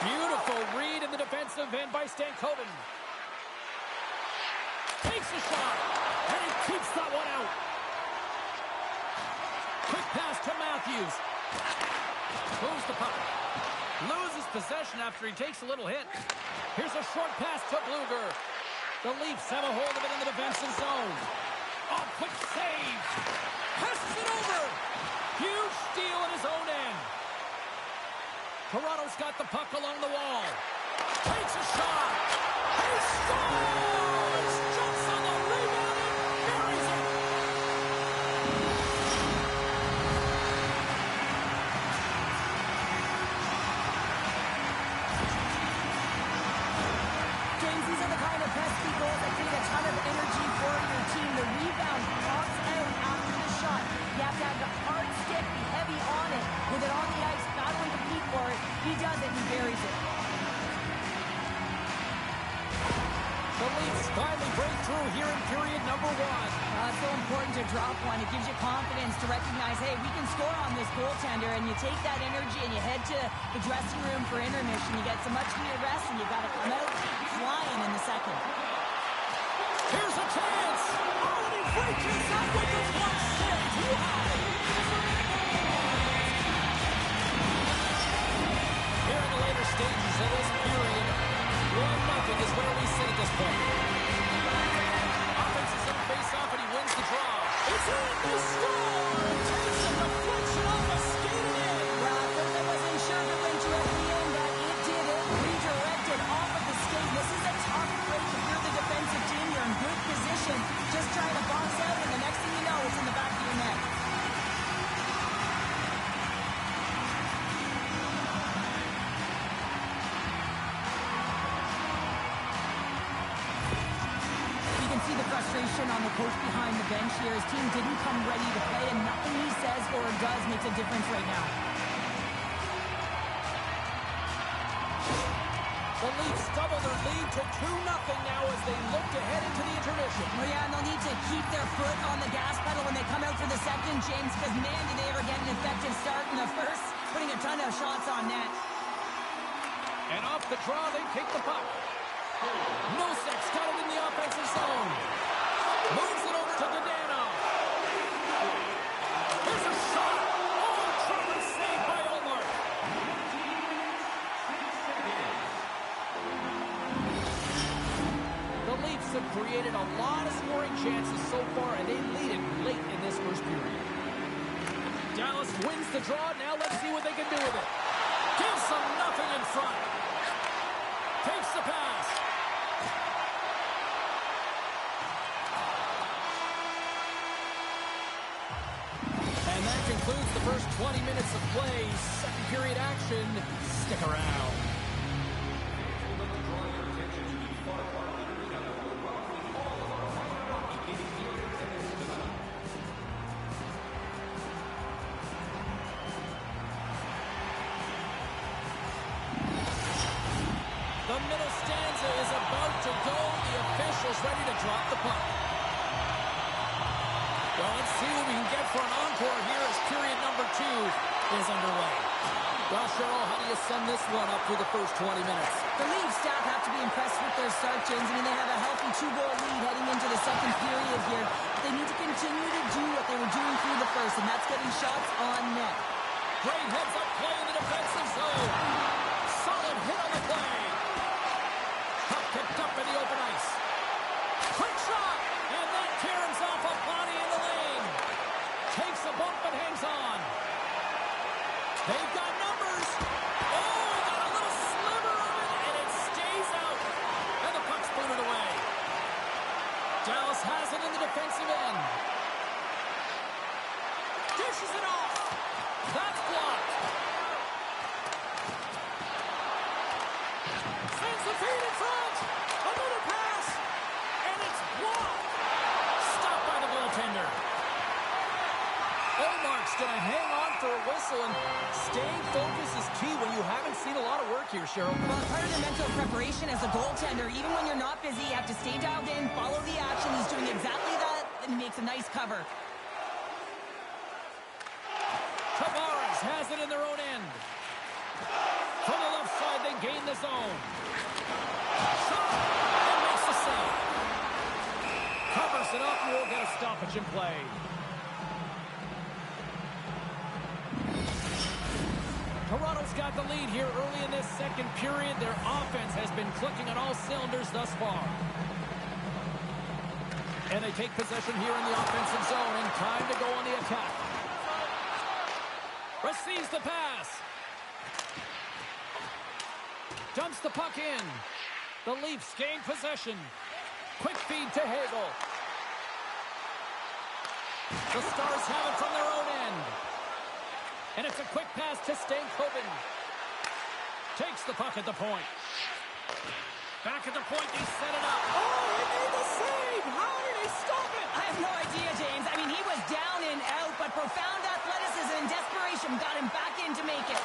Speaker 1: Beautiful read in the defensive end by Stankoven. Takes a shot, and he keeps that one out. Quick pass to Matthews. Moves the puck. Loses possession after he takes a little hit. Here's a short pass to Bluger. The Leafs have a hold of it in the defensive zone. Oh, quick save. Passes it over. Huge steal at his own end. Toronto's got the puck along the wall. Takes a shot. He scores! Jumps on the rebound and buries it.
Speaker 2: James, these are the kind of pesky goals that create a ton of energy for your team. The rebound pops out after the shot. You have to have the hard stick, be heavy on it. With it on the ice, battling to compete for it. He does it, he buries it.
Speaker 1: The Leafs finally break through here in period number one.
Speaker 2: It's so important to drop one. It gives you confidence to recognize, hey, we can score on this goaltender, and you take that energy and you head to the dressing room for intermission. You get some much-needed rest, and you got to come out flying in the second.
Speaker 1: Here's a chance. Oh, and he reaches up with the one stick. Too high. Here in the later stages of this period, 1-0 is where we sit at this point. Offense is in face-off, and he wins the draw. It's in, they score! Takes a deflection off a skated in.
Speaker 2: Well, at first I wasn't sure if it went to at the end, but it did. It redirected off of the skate. This is a tough break. If you're the defensive team, you're in good position. Just trying to box out, and the next thing you know, it's in the back of your net. See the frustration on the coach behind the bench here. His team didn't come ready to play, and nothing he says or does makes a difference right now.
Speaker 1: The Leafs double their lead to 2-0 now as they look to head into the intermission.
Speaker 2: Well, yeah, and they'll need to keep their foot on the gas pedal when they come out for the second, James, because, man, did they ever get an effective start in the first, putting a ton of shots on net.
Speaker 1: And off the draw, they take the puck. Nosek's got it in the offensive zone. Moves it over to Dodano. Here's a shot. Oh, truly saved by Omar. The Leafs have created a lot of scoring chances so far, and they lead it late in this first period. Dallas wins the draw. Now let's see what they can do with it. Gives them nothing in front. the pass. And that concludes the first 20 minutes of play. Second period action. Stick around. The middle stanza is about to go. The officials ready to drop the puck. Well, let's see what we can get for an encore here as period number 2 is underway. Well, Cheryl, how do you sum this one up through the first 20 minutes?
Speaker 2: The Leafs staff have to be impressed with their start, James. I mean, they have a healthy 2-goal lead heading into the second period here. They need to continue to do what they were doing through the first, and that's getting shots on net.
Speaker 1: Great heads-up play in the defensive zone. Solid hit on the play. Puck picked up in the open ice. Quick shot! And that caroms off a body in the lane. Takes a bump and hangs on. They've got numbers. Oh, got a little sliver of it, and it stays out. And the puck's booted away. Dallas has it in the defensive end. Dishes it off. That's blocked. Sends the feed in front. Another pass. And it's blocked. Stopped by the goaltender. Omark's going to hang on for a whistle, and staying focused is key when you haven't seen a lot of work here, Cheryl.
Speaker 2: Well, part of the mental preparation as a goaltender, even when you're not busy, you have to stay dialed in, follow the action. He's doing exactly that, and he makes a nice cover.
Speaker 1: Tavares has it in their own end. From the left side, they gain the zone. Shot! And makes the save. Covers it up, and we'll get a stoppage in play. Toronto's got the lead here early in this second period. Their offense has been clicking on all cylinders thus far. And they take possession here in the offensive zone, and time to go on the attack. Receives the pass. Dumps the puck in. The Leafs gain possession. Quick feed to Hagel. The Stars have it from their own end. And it's a quick pass to Stanley. Takes the puck at the point. Back at the point, they set it up. Oh, he made the save! How did he stop it?
Speaker 2: I have no idea, James. I mean, he was down and out, but profound athleticism and desperation got him back in to make it.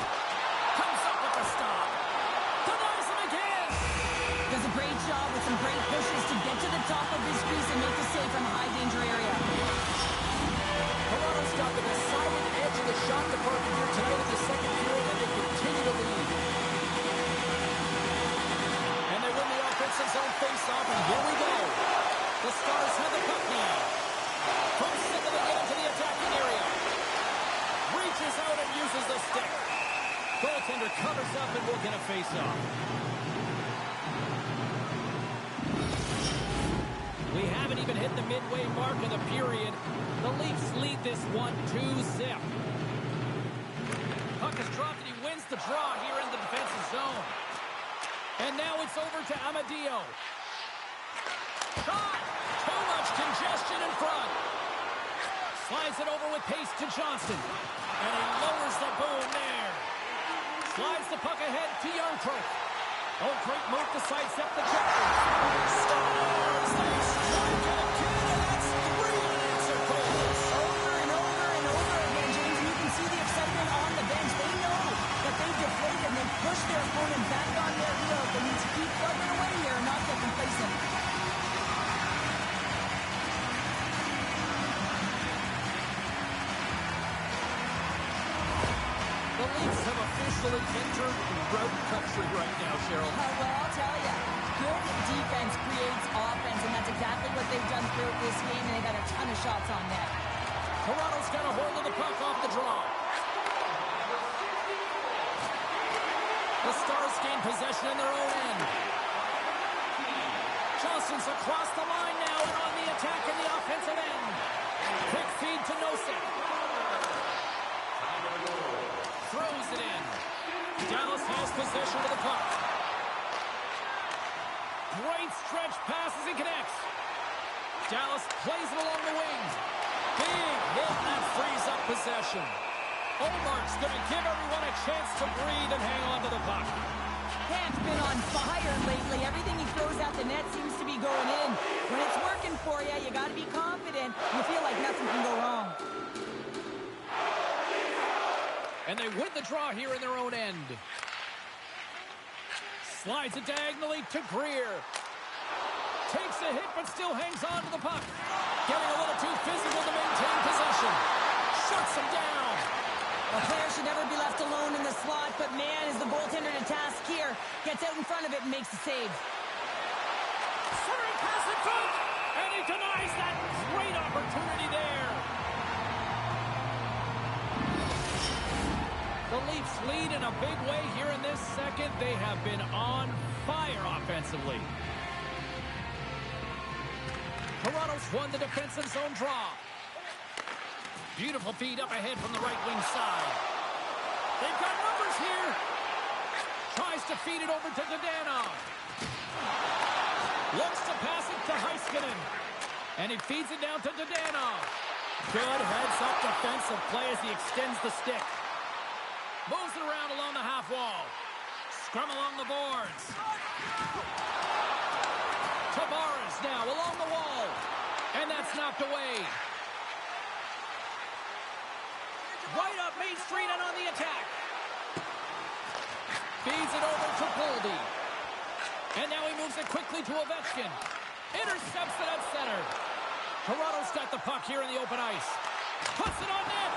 Speaker 1: Comes up with the stop. Denies him again.
Speaker 2: Does a great job with some great pushes to get to the top of his crease and make the save from a high-danger area.
Speaker 1: Toronto's got the decided edge of the shot department here tonight in the second period, and they continue to lead. And they win the offensive zone face-off, and here we go. The Stars have the puck now. From center they get into the attacking area. Reaches out and uses the stick. Goaltender covers up, and we'll get a face-off. We haven't even hit the midway mark of the period. The Leafs lead this one 2-0. Puck is dropped and he wins the draw here in the defensive zone. And now it's over to Amadio. Shot! Too much congestion in front. Slides it over with pace to Johnston. And he lowers the boom there. Slides the puck ahead to Yarncroke. Oh, great move to sidestep the checker. Stars! They strike it again, and that's 3 unanswered goals.
Speaker 2: Over and over and over again, James, and you can see the excitement on the bench. They know that they've deflated and they've pushed their opponent back on their heels. They need to keep plugging away here and not get complacent.
Speaker 1: The Leafs have officially entered road country right now, Cheryl.
Speaker 2: Well, I'll tell you, good defense creates offense, and that's exactly what they've done throughout this game, and they've got a ton of shots on net.
Speaker 1: Toronto's got a hold of the puck off the draw. The Stars gain possession in their own end. Johnston's across the line now and on the attack in the offensive end. Quick feed to Nosek. Throws it in. Dallas has possession of the puck. Great stretch pass as he connects. Dallas plays it along the wings. Big hit that frees up possession. Omar's going to give everyone a chance to breathe and hang on to the puck.
Speaker 2: Camp's been on fire lately. Everything he throws at the net seems to be going in. When it's working for you, you got to be confident. You feel like nothing can go wrong.
Speaker 1: And they win the draw here in their own end. Slides it diagonally to Greer. Takes a hit, but still hangs on to the puck. Getting a little too physical to maintain possession. Shuts him down.
Speaker 2: A player should never be left alone in the slot, but man, is the goaltender to task here. Gets out in front of it and makes the save.
Speaker 1: Centering pass in front, and he denies that great opportunity there. The Leafs lead in a big way here in this second. They have been on fire offensively. Toronto's won the defensive zone draw. Beautiful feed up ahead from the right wing side. They've got numbers here. Tries to feed it over to Dadonov. Looks to pass it to Heiskanen. And he feeds it down to Dadonov. Good heads-up defensive play as he extends the stick. Moves it around along the half wall. Scrum along the boards. Tavares now along the wall. And that's knocked away. Right up Main Street and on the attack. Feeds it over to Boldy. And now he moves it quickly to Ovechkin. Intercepts it at center. Toronto's got the puck here in the open ice. Puts it on net.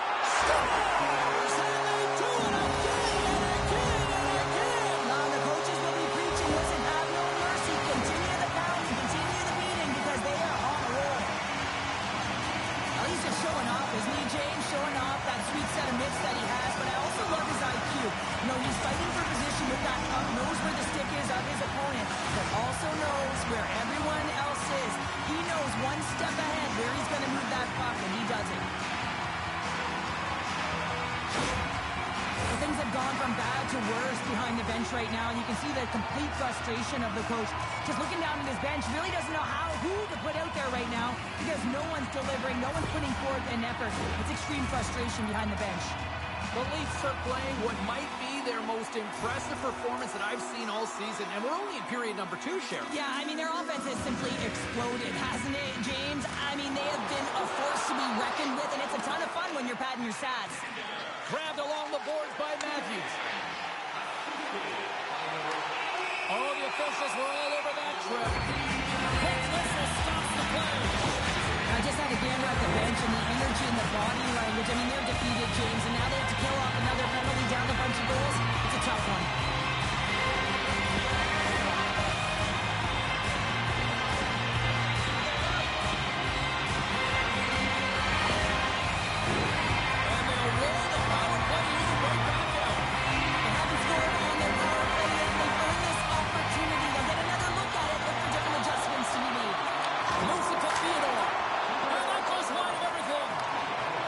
Speaker 1: Scores! And they do it again and again and again.
Speaker 2: Now the coaches will be preaching, listen, have no mercy. Continue the pounding, continue the beating, because they are on a roll. At least he's showing off, isn't he, James? Showing off that sweet set of mitts that he has, but I also love his IQ. You know, he's fighting for position with that puck, knows where the stick is of his opponent, but also knows where everyone else is. He knows one step ahead where he's going to move that puck, and he does it. Well, things have gone from bad to worse behind the bench right now, and you can see the complete frustration of the coach. Just looking down at his bench, really doesn't know who to put out there right now, because no one's delivering, no one's putting forth an effort. It's extreme frustration behind the bench.
Speaker 1: The Leafs are playing what might be their most impressive performance that I've seen all season, and we're only in period number 2, Sheriff.
Speaker 2: Yeah, I mean, their offense has simply exploded, hasn't it, James? I mean, they have been a force to be reckoned with, and it's a ton of fun when you're padding your stats.
Speaker 1: Grabbed along the boards by Matthews. Oh, the officials were all over that trip. Quick whistle stops the play.
Speaker 2: I just had a gander at the bench, and the energy and the body language. I mean, they're defeated, James, and now they have to kill off another penalty down a bunch of goals. It's a tough one.
Speaker 1: And they'll roll the power play unit right back out.
Speaker 2: They haven't scored on their power play yet. They've earned this opportunity. They'll get another look at it. Look for different adjustments to be made.
Speaker 1: Moves it to Theodore. And that goes wide of everything.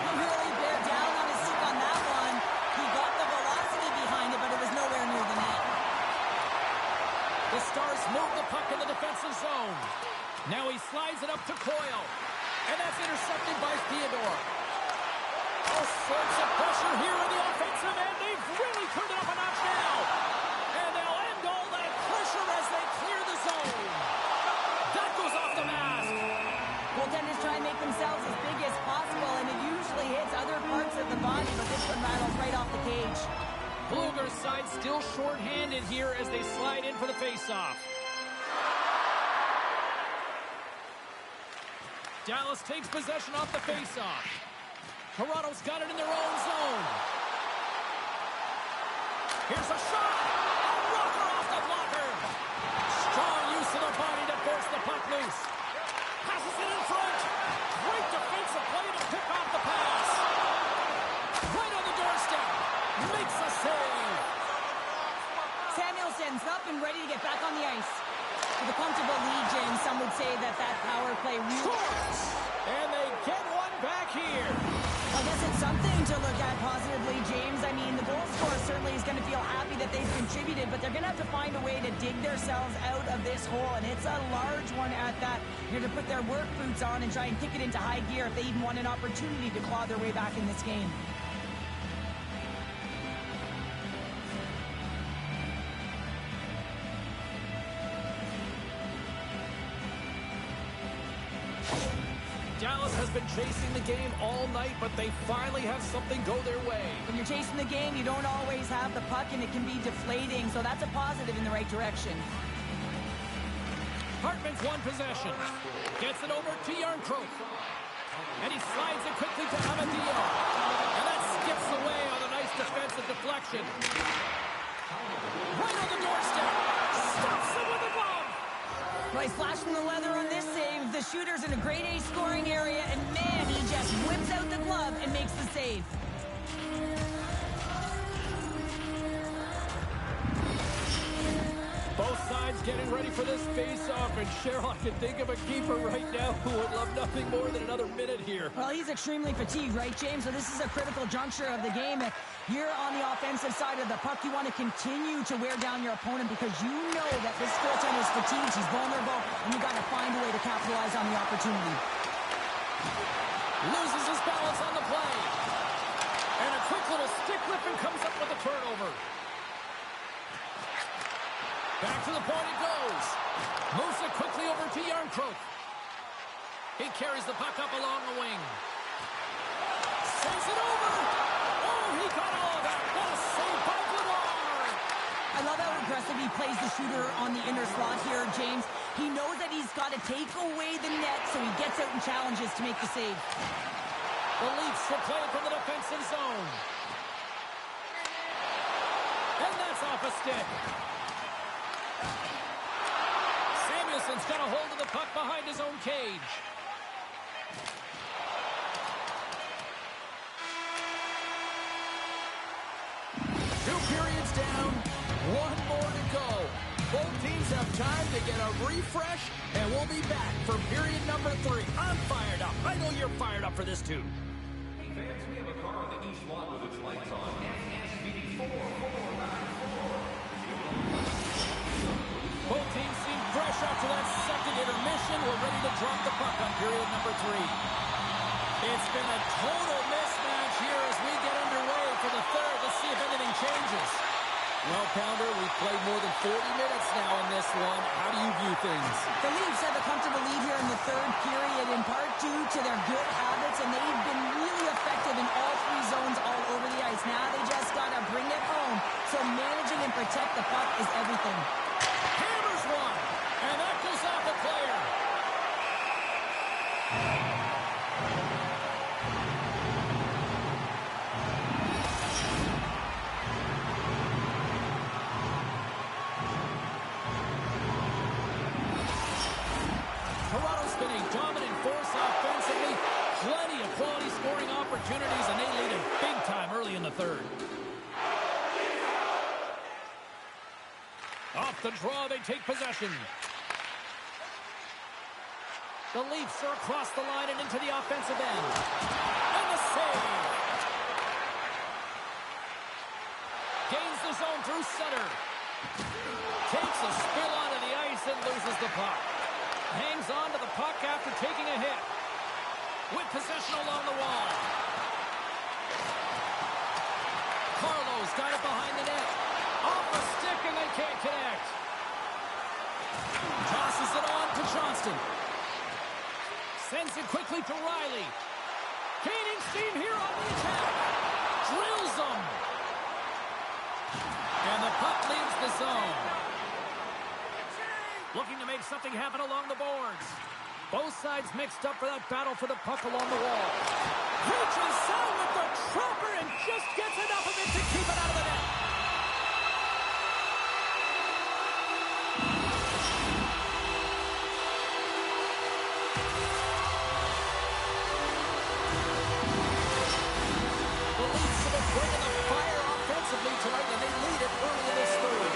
Speaker 2: He really bared down on his stick on that one. He got the velocity behind it, but it was nowhere near the net.
Speaker 1: The Stars move the puck in the defensive zone. Now he slides it up to Coyle. And that's intercepted by Theodore. All sorts of pressure here in the offensive end. They've really turned it up a notch now. And they'll end all that pressure as they clear the zone. That goes off the mask.
Speaker 2: Goaltenders try and make themselves as big as possible, and it usually hits other parts of the body, but this one rattles right off the cage.
Speaker 1: Blueger's side still short-handed here as they slide in for the face-off. Dallas takes possession off the face-off. Toronto's got it in their own zone. Here's a shot. A rocker off the blocker. Strong use of the body to force the puck loose. Passes it in front. Great defensive play to pick off the pass. Right on the doorstep. Makes a save.
Speaker 2: Samuelson's up and ready to get back on the ice. With a comfortable lead, James, some would say that power play really...
Speaker 1: And they get one back here.
Speaker 2: I guess it's something to look at positively, James. I mean, the goal scorer certainly is going to feel happy that they've contributed, but they're going to have to find a way to dig themselves out of this hole, and it's a large one at that. They're going to put their work boots on and try and kick it into high gear if they even want an opportunity to claw their way back in this game.
Speaker 1: Dallas has been chasing the game all night, but they finally have something go their way.
Speaker 2: When you're chasing the game, you don't always have the puck, and it can be deflating, so that's a positive in the right direction.
Speaker 1: Hartman's won possession. Gets it over to Yarncroke. And he slides it quickly to Amadio. And that skips away on a nice defensive deflection. Right on the doorstep. Stops him with a glove.
Speaker 2: Well, he's flashing the leather on this save. The shooter's in a grade A scoring area, and man, he just whips out the glove and makes the save.
Speaker 1: Both sides getting ready for this face-off, and Cheryl, I can think of a keeper right now who would love nothing more than another minute here.
Speaker 2: Well, he's extremely fatigued, right, James? So this is a critical juncture of the game. You're on the offensive side of the puck. You want to continue to wear down your opponent because you know that this goaltender is fatigued, he's vulnerable, and you got to find a way to capitalize on the opportunity.
Speaker 1: Loses his balance on the play. And a quick little stick lift and comes up with a turnover. Back to the point it goes. Moves it quickly over to Yarncroke. He carries the puck up along the wing. Sends it over. Oh, he got all of that. What a save by Lamar.
Speaker 2: I love how aggressive he plays the shooter on the inner slot here, James. He knows that he's got to take away the net, so he gets out and challenges to make the save.
Speaker 1: The Leafs will play it from the defensive zone. And that's off a stick. Samuelson's got a hold of the puck behind his own cage. Two periods down, one more to go. Both teams have time to get a refresh, and we'll be back for period number 3. I'm fired up. I know you're fired up for this too.
Speaker 3: Hey fans, we have a car on the east lot with its lights on. FSV 4494.
Speaker 1: Both teams seem fresh after that second intermission. We're ready to drop the puck on period number 3. It's been a total mismatch here as we get underway for the third. Let's see if anything changes. Well, Pounder, we've played more than 40 minutes now in this one. How do you view things?
Speaker 2: The Leafs have a comfortable lead here in the third period, in part due to their good habits, and they've been really effective in all 3 zones all over the ice. Now they just got to bring it home, so managing and protect the puck is everything.
Speaker 1: Hammers one, and that goes off the player. Toronto's been a dominant force offensively. Plenty of quality scoring opportunities, and they lead it big time early in the third. Off the draw, they take possession. The Leafs are across the line and into the offensive end. And the save. Gains the zone through center. Takes a spill onto the ice and loses the puck. Hangs on to the puck after taking a hit. With possession along the wall. Carlo's got it behind the net. Off a stick and they can't connect. Tosses it on to Johnston. Sends it quickly to Riley. Gaining steam here on the attack. Drills them. And the puck leaves the zone. Looking to make something happen along the boards. Both sides mixed up for that battle for the puck along the wall. Reaches out with the trapper and just gets enough of it to keep it out of the net. The Leafs have been bringing the fire offensively tonight, and they lead it early in this third.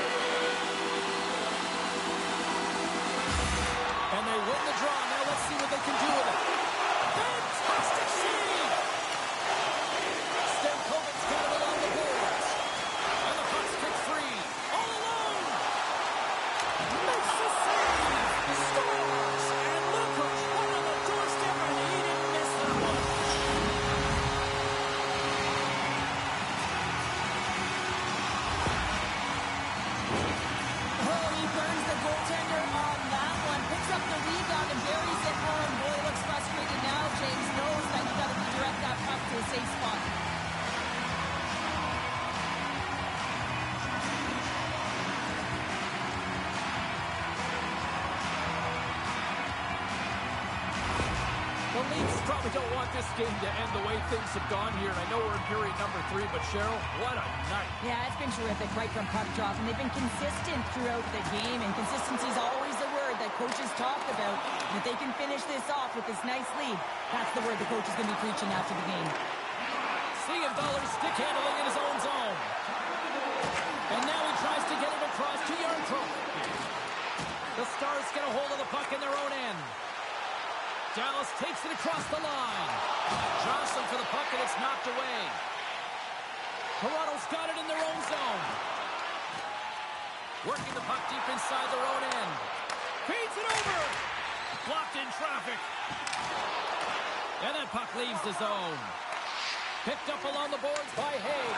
Speaker 1: certainly don't want this game to end the way things have gone here. And I know we're in period number 3, but Cheryl, what a night.
Speaker 2: Yeah, it's been terrific right from puck drop, and they've been consistent throughout the game, and consistency is always the word that coaches talk about. And if they can finish this off with this nice lead, that's the word the coach is going to be preaching after the game.
Speaker 1: Siegenthaler stick handling in his own zone. And now he tries to get it across to Yarncrook. The Stars get a hold of the puck in their own end. Dallas takes it across the line. Johnson for the puck, and it's knocked away. Toronto's got it in their own zone. Working the puck deep inside their own end. Feeds it over. Blocked in traffic. And that puck leaves the zone. Picked up along the boards by Haig.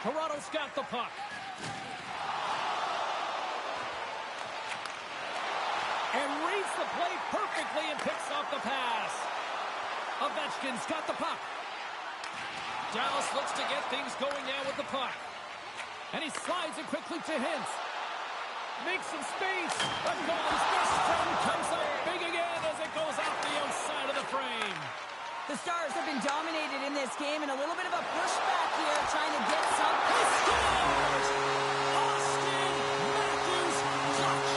Speaker 1: Toronto's got the puck. And reads the play perfectly and picks off the pass. Ovechkin's got the puck. Dallas looks to get things going now with the puck. And he slides it quickly to Hintz. Makes some space. The goalie's best friend comes up big again as it goes off the outside of the frame.
Speaker 2: The Stars have been dominated in this game, and a little bit of a pushback here, trying to get something.
Speaker 1: Scores! Austin Matthews clutch.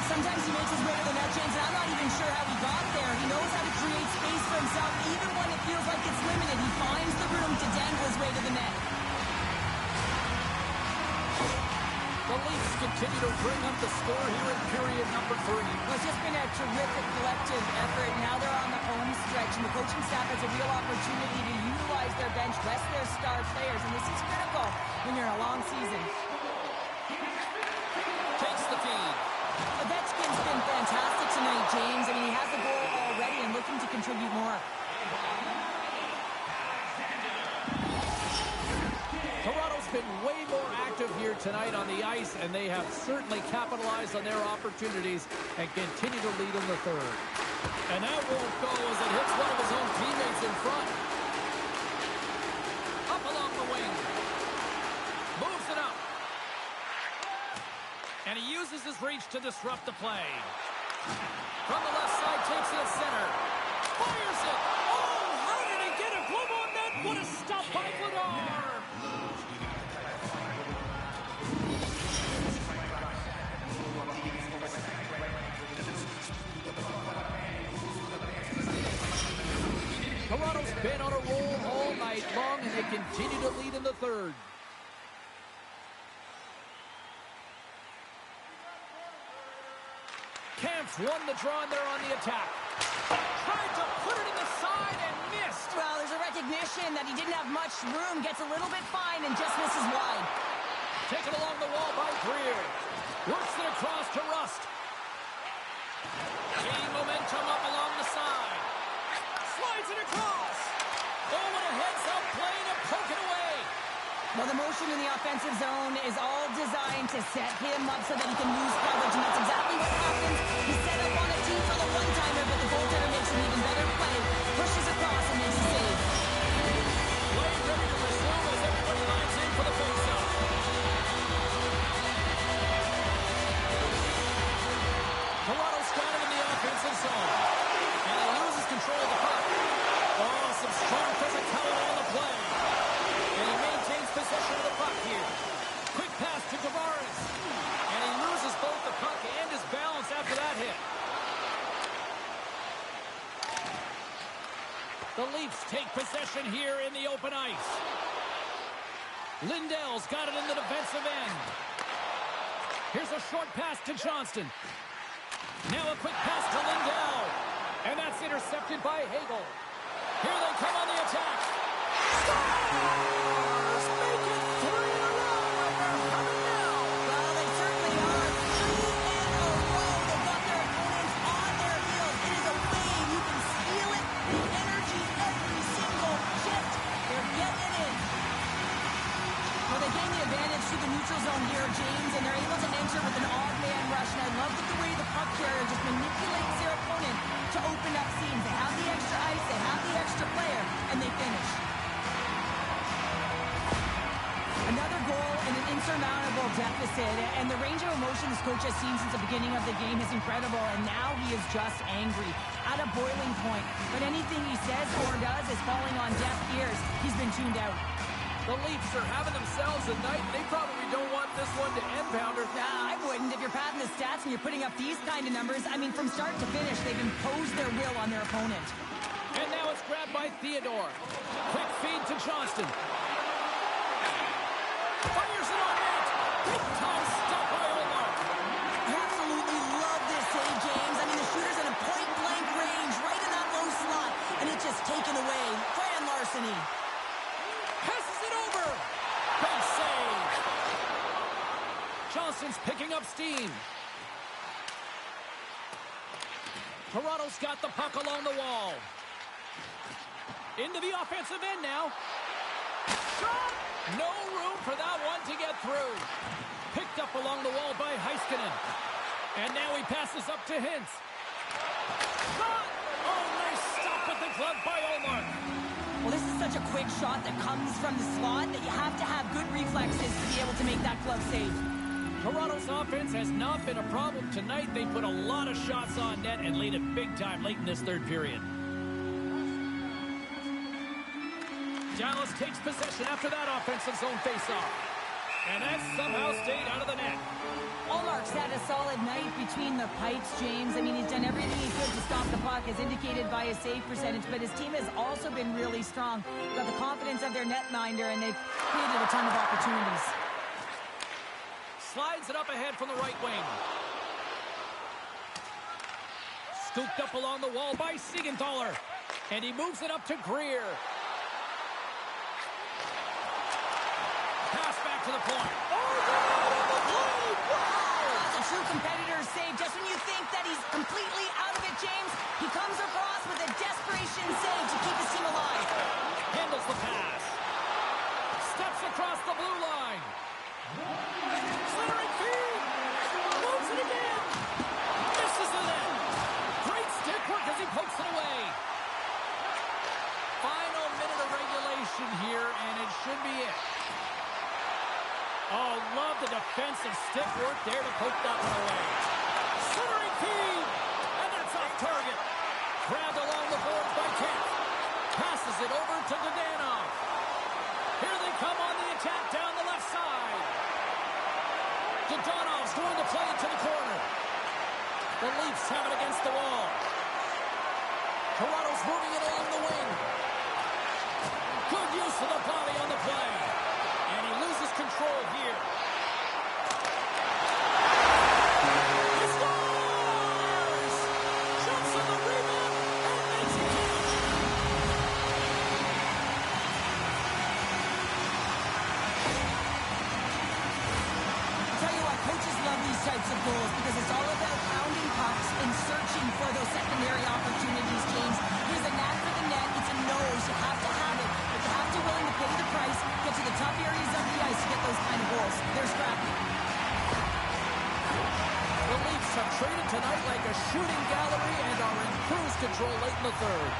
Speaker 2: Sometimes he makes his way to the net, James, and I'm not even sure how he got there. He knows how to create space for himself, even when it feels like it's limited. He finds the room to dangle his way to the net.
Speaker 1: The Leafs continue to bring up the score here in period number 3.
Speaker 2: Well, it's just been a terrific collective effort. Now they're on the home stretch, and the coaching staff has a real opportunity to utilize their bench, rest their star players, and this is critical when you're in a long season.
Speaker 1: Takes the feed.
Speaker 2: Ovechkin's been fantastic tonight, James. I mean, he has a goal already and looking to contribute more.
Speaker 1: Toronto's been way more active here tonight on the ice, and they have certainly capitalized on their opportunities and continue to lead in the third. And that won't go as it hits one of his own teammates in front. Up along the wing. Moves it up. And he uses his reach to disrupt the play. From the left side, takes it at center. Fires it. Oh, how did he get a glove on that? What a stop by Vladar. Toronto's been on a roll all night long, and they continue to lead in the third. Camp's won the draw, and they're on the attack. Tried to put it in the side and missed.
Speaker 2: Well, there's a recognition that he didn't have much room, gets a little bit fine, and just misses wide.
Speaker 1: Taken along the wall by Greer. Works it across to Rust. Gaining momentum up along the side. Slides it across. Oh, what a heads-up play to poke it away.
Speaker 2: Well, the motion in the offensive zone is all designed to set him up so that he can lose coverage, and that's exactly what happens. He's set up on a tee for the one-timer, but the goaltender makes an even better play. Pushes across and makes a save.
Speaker 1: Play ready to resume as everybody lines in for the face-off. Toronto's got it in the offensive zone. And he loses control of the puck. Oh, some strong physicality on the play. And he maintains possession of the puck here. Quick pass to Tavares. And he loses both the puck and his balance after that hit. The Leafs take possession here in the open ice. Lindell's got it in the defensive end. Here's a short pass to Johnston. Now a quick pass to Lindell. And that's intercepted by Hagel. Here they come on the attack. Stars make it 3 in a row, and they're coming now.
Speaker 2: Well, they certainly are. 3 in a row. They've got their opponents on their heels. It is a wave. You can feel it. The energy, every single shift. They're getting it in. Well, they gain the advantage through the neutral zone here, James, and they're able to enter with an odd man rush. And I love the way the puck carrier just manipulates their opponent to open up seams. They have the extra ice, they have the extra player, and they finish. it. And the range of emotion this coach has seen since the beginning of the game is incredible. And now he is just angry at a boiling point. But anything he says or does is falling on deaf ears. He's been tuned out.
Speaker 1: The Leafs are having themselves a night. They probably don't want this one to end, Pounder.
Speaker 2: Nah, I wouldn't. If you're padding the stats and you're putting up these kind of numbers, I mean, from start to finish, they've imposed their will on their opponent.
Speaker 1: And now it's grabbed by Theodore. Quick feed to Johnston. Fires it on net. Big time stop by Omar.
Speaker 2: I absolutely love this save, James. I mean, the shooter's in a point-blank range, right in that low slot, and it's just taken away. Grand larceny.
Speaker 1: Passes it over. Big save. Johnston's picking up steam. Toronto's got the puck along the wall. Into the offensive end now. Shot! No room for that one to get through. Picked up along the wall by Heiskanen. And now he passes up to Hintz. Shot! Oh, nice stop with the glove by Omar.
Speaker 2: Well, this is such a quick shot that comes from the slot that you have to have good reflexes to be able to make that glove save.
Speaker 1: Toronto's offense has not been a problem tonight. They put a lot of shots on net and lead it big time late in this third period. Dallas takes possession after that offensive zone faceoff. And that somehow stayed out of the net.
Speaker 2: Allmark's had a solid night between the pipes, James. I mean, he's done everything he could to stop the puck, as indicated by his save percentage, but his team has also been really strong. Got the confidence of their netminder, and they've created a ton of opportunities.
Speaker 1: Slides it up ahead from the right wing. Scooped up along the wall by Siegenthaler. And he moves it up to Greer. Pass back to the point.
Speaker 2: That's a true competitor's save. Just when you think that he's completely out of it, James, he comes across with a desperation save to keep his team alive.
Speaker 1: Handles the pass. Steps across the blue line. Slithering feed. Moves it again. Misses the net. Great stick work as he pokes it away. Final minute of regulation here, and it should be it. Oh, love the defensive stick work there to poke that one away. Slithering feed. And that's off target. Grabbed along the boards by Kent. Passes it over to Dadonov. Here they come on the attack down the left side. Dadonov's going to play it to the corner. The Leafs have it against the wall. Toronto's moving it along the wing. Good use of the body on the play. And he loses control here. He scores! Jumps on the rebound and makes it catch.
Speaker 2: I'll tell you what, coaches love these types of goals because it's all about pounding pucks and searching for those secondary opportunities, James. Here's a knack for the net. It's a nose. You have to have it, but you have to be willing to pay the price, get to the tough areas of the ice to get those kind of goals. They're scrappy.
Speaker 1: The Leafs have traded tonight like a shooting gallery and are in cruise control late in the third.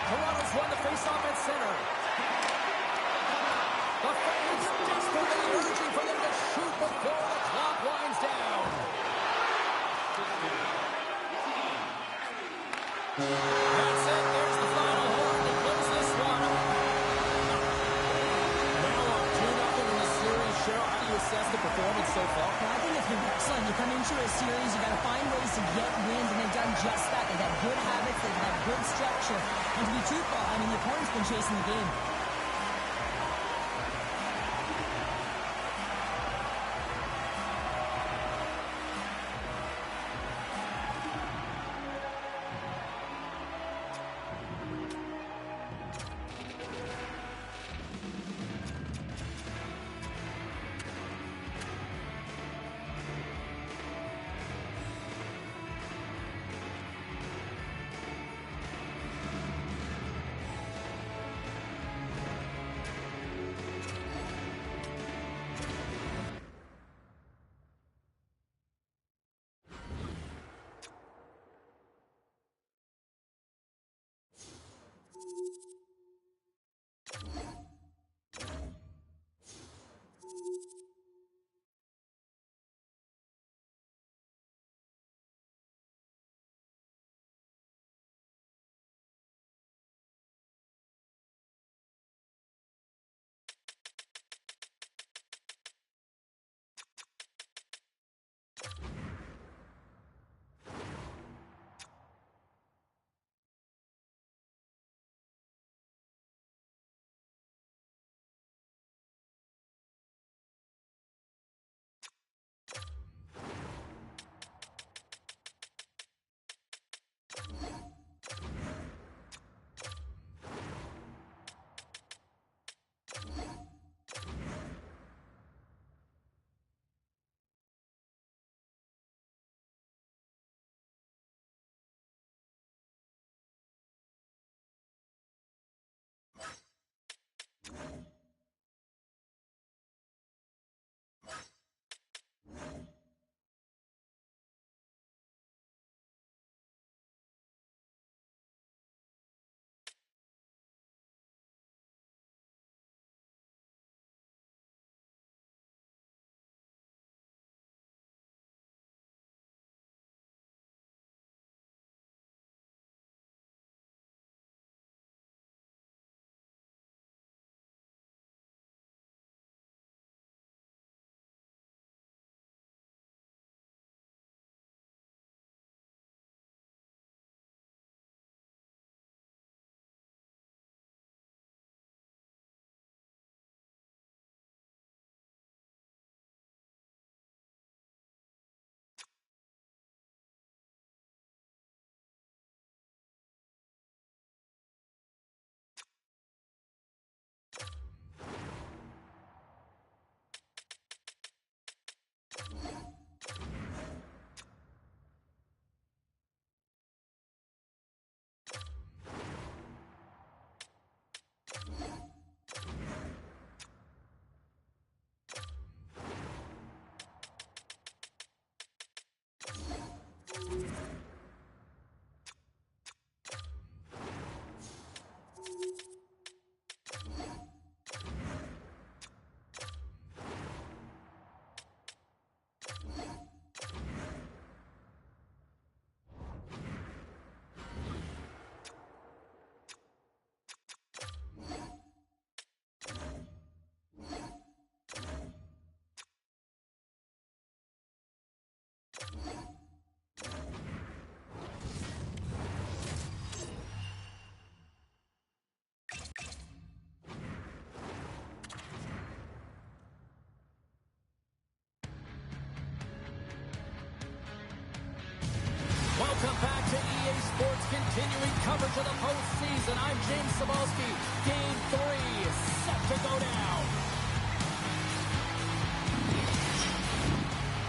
Speaker 1: Toronto's won the faceoff at center. The fans desperately urging for them to shoot before the clock winds down. That's it. There's the final horn to close this one. Now up 2-0 in the series. Cheryl, how do you assess the performance so far?
Speaker 2: Well, I think it's been excellent. You come into a series, you got to find ways to get wins, and they've done just that. They've had good habits, they've had good structure. And to be truthful, I mean, the opponent's been chasing the game.
Speaker 1: continuing coverage of the postseason. I'm James Cebulski. Game 3 is set to go down.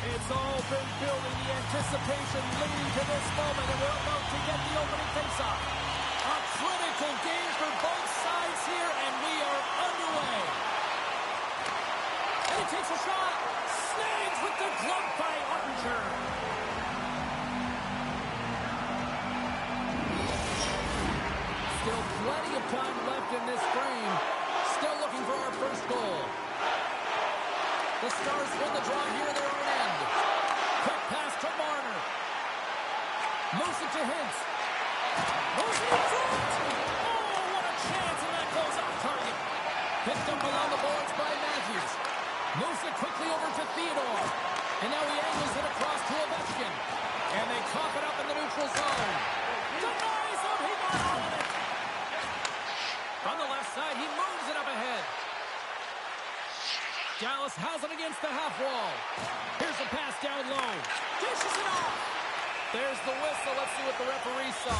Speaker 1: It's all been building, the anticipation leading to this moment, and we're about to get the opening face-off. A critical game for both sides here, and we are underway. And he takes a shot. Snags with the glove by Ottinger. Still plenty of time left in this frame. Still looking for our first goal. The Stars win the draw here at their own end. Quick pass to Marner. Moves it to Hintz. Moves it in front. Oh, what a chance, and that goes off target. Picked up along the boards by Matthews. Moves it quickly over to Theodore. And now he angles it across to Ovechkin. And they cough it up in the neutral zone. Denies him. He got all of it. From the left side, he moves it up ahead. Dallas has it against the half wall. Here's a pass down low. Dishes it off. There's the whistle. Let's see what the referee saw.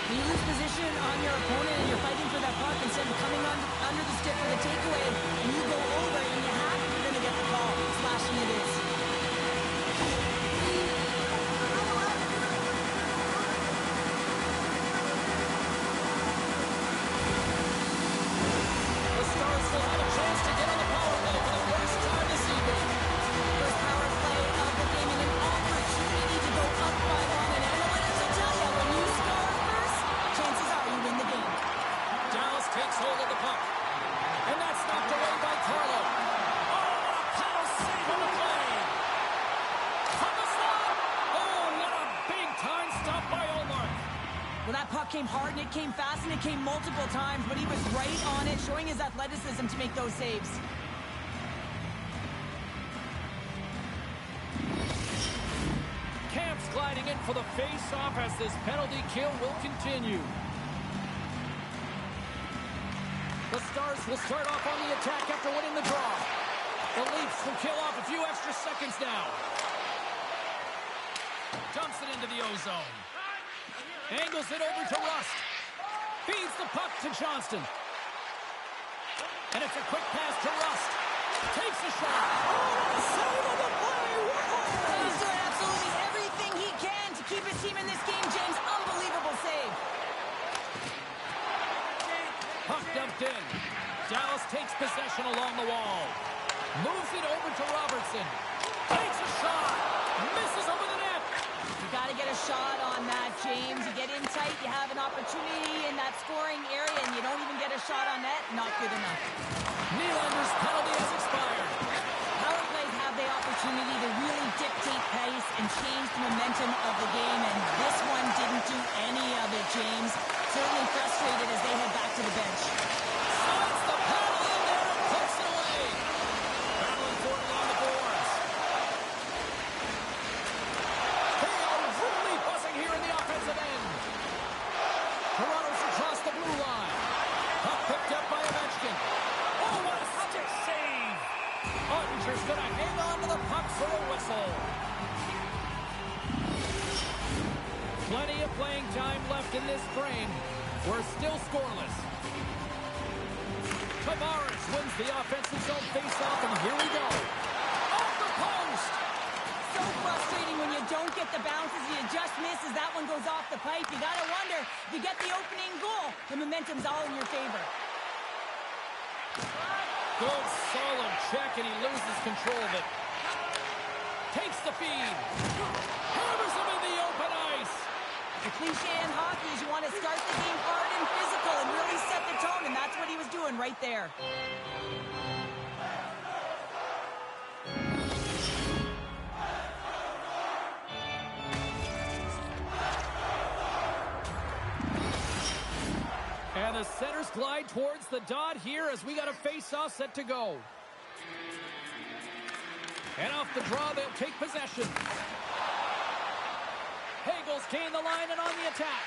Speaker 2: When you lose position on your opponent and you're fighting for that puck instead of coming under the stick for the takeaway, and you go over and you have it, you're going to get the call. Slashing it is.
Speaker 1: The Stars will have a chance to get on the power play for the first time this evening.
Speaker 2: First power play of the game and an opportunity to go up by one. And analytics will tell you, when you score first, chances are you win the game.
Speaker 1: Dallas takes hold of the puck. And that's knocked away by Carlo. Oh, what a power save on the play. From the slot. Oh, what a big-time stop by Ullmark.
Speaker 2: Well, that puck came hard and it came fast and it came multiple times, but he was right on it, showing his athleticism to make those saves.
Speaker 1: Camp's gliding in for the face-off as this penalty kill will continue. The Stars will start off on the attack after winning the draw. The Leafs will kill off a few extra seconds now. Dumps it into the O-zone. Angles it over to Rust. Feeds the puck to Johnston. And it's a quick pass to Rust. Takes a shot. Oh, save of the play.
Speaker 2: He's doing absolutely everything he can to keep his team in this game, James. Unbelievable save.
Speaker 1: Puck dumped in. Dallas takes possession along the wall. Moves it over to Robertson. Takes a shot. Misses over the net.
Speaker 2: You got to get a shot on that, James. You get in tight, you have an opportunity in that scoring area, and you don't even get a shot on net. Not good enough.
Speaker 1: Nylander's penalty has expired.
Speaker 2: Power plays have the opportunity to really dictate pace and change the momentum of the game, and this one didn't do any of it, James. Certainly frustrated as they head back to the bench.
Speaker 1: Slides the paddle in there and puts it away. Battling for it along the boards. They are really buzzing here in the offensive end. Toronto's across the blue line. Puck picked up by Ovechkin. Oh, what a stick save. Ottinger's going to hang on to the puck for a whistle. Plenty of playing time left in this frame. We're still scoreless. Tavares wins the offensive zone faceoff, and here we go. Off the post!
Speaker 2: So frustrating when you don't get the bounces, you just miss as that one goes off the pipe. You got to wonder, if you get the opening goal, the momentum's all in your favor.
Speaker 1: Good, solid check, and he loses control of it. Takes the feed. Hammers him in the open ice.
Speaker 2: The cliche in hockey is you want to start the game hard and physical and really set the tone, and that's what he was doing right there.
Speaker 1: And the centers glide towards the dot here as we got a face-off set to go. And off the draw, they'll take possession. Hagel's gained the line and on the attack.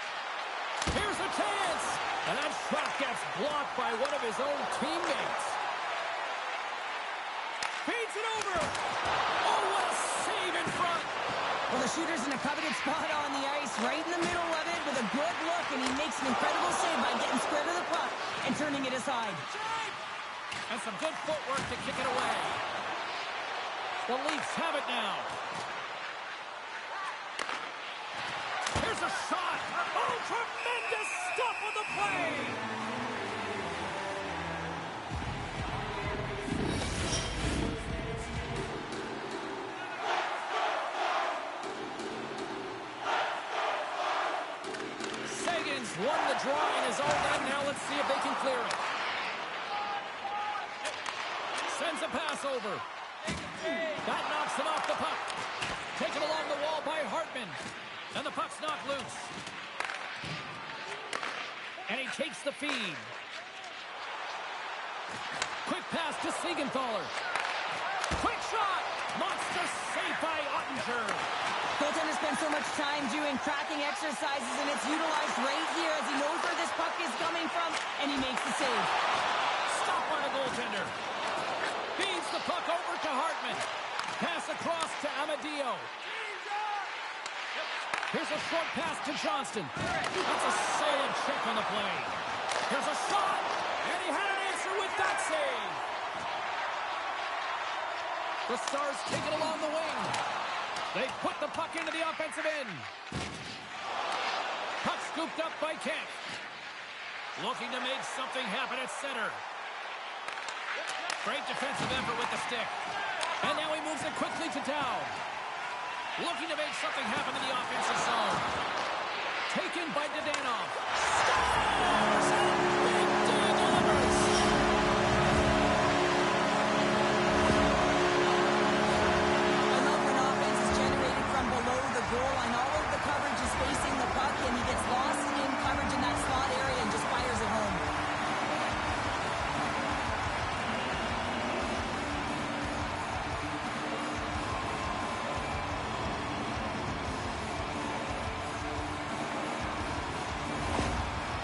Speaker 1: Here's a chance. And that shot gets blocked by one of his own teammates. Feeds it over. Oh, what a save in front.
Speaker 2: Well, the shooter's in a coveted spot on the ice, right in the middle of it with a good look, and he makes an incredible save by getting square to the puck and turning it aside.
Speaker 1: And some good footwork to kick it away. The Leafs have it now. Here's a shot. Oh, tremendous stuff on the play. Sagan's won the draw in his own end. Now let's see if they can clear it. Sends a pass over. That knocks him off the puck. Taken along the wall by Hartman. And the puck's knocked loose. And he takes the feed. Quick pass to Siegenthaler. Quick shot. Monster save by Ottinger.
Speaker 2: Goaltender spends so much time doing tracking exercises, and it's utilized right here as he knows where this puck is coming from, and he makes the save.
Speaker 1: Stop by the goaltender. Feeds the puck over to Hartman. Pass across to Amadio. Here's a short pass to Johnston. That's a solid check on the play. Here's a shot, and he had an answer with that save. The Stars take it along the wing. They put the puck into the offensive end. Puck scooped up by Kent. Looking to make something happen at center. Great defensive effort with the stick. And now he moves it quickly to Dow. Looking to make something happen in the offensive zone. Taken by Dadonov. Stars! Big D delivers!
Speaker 2: I love when offense is generated from below the goal, and all of the coverage is facing the puck, and he gets lost in coverage in that slot area and just fires it home.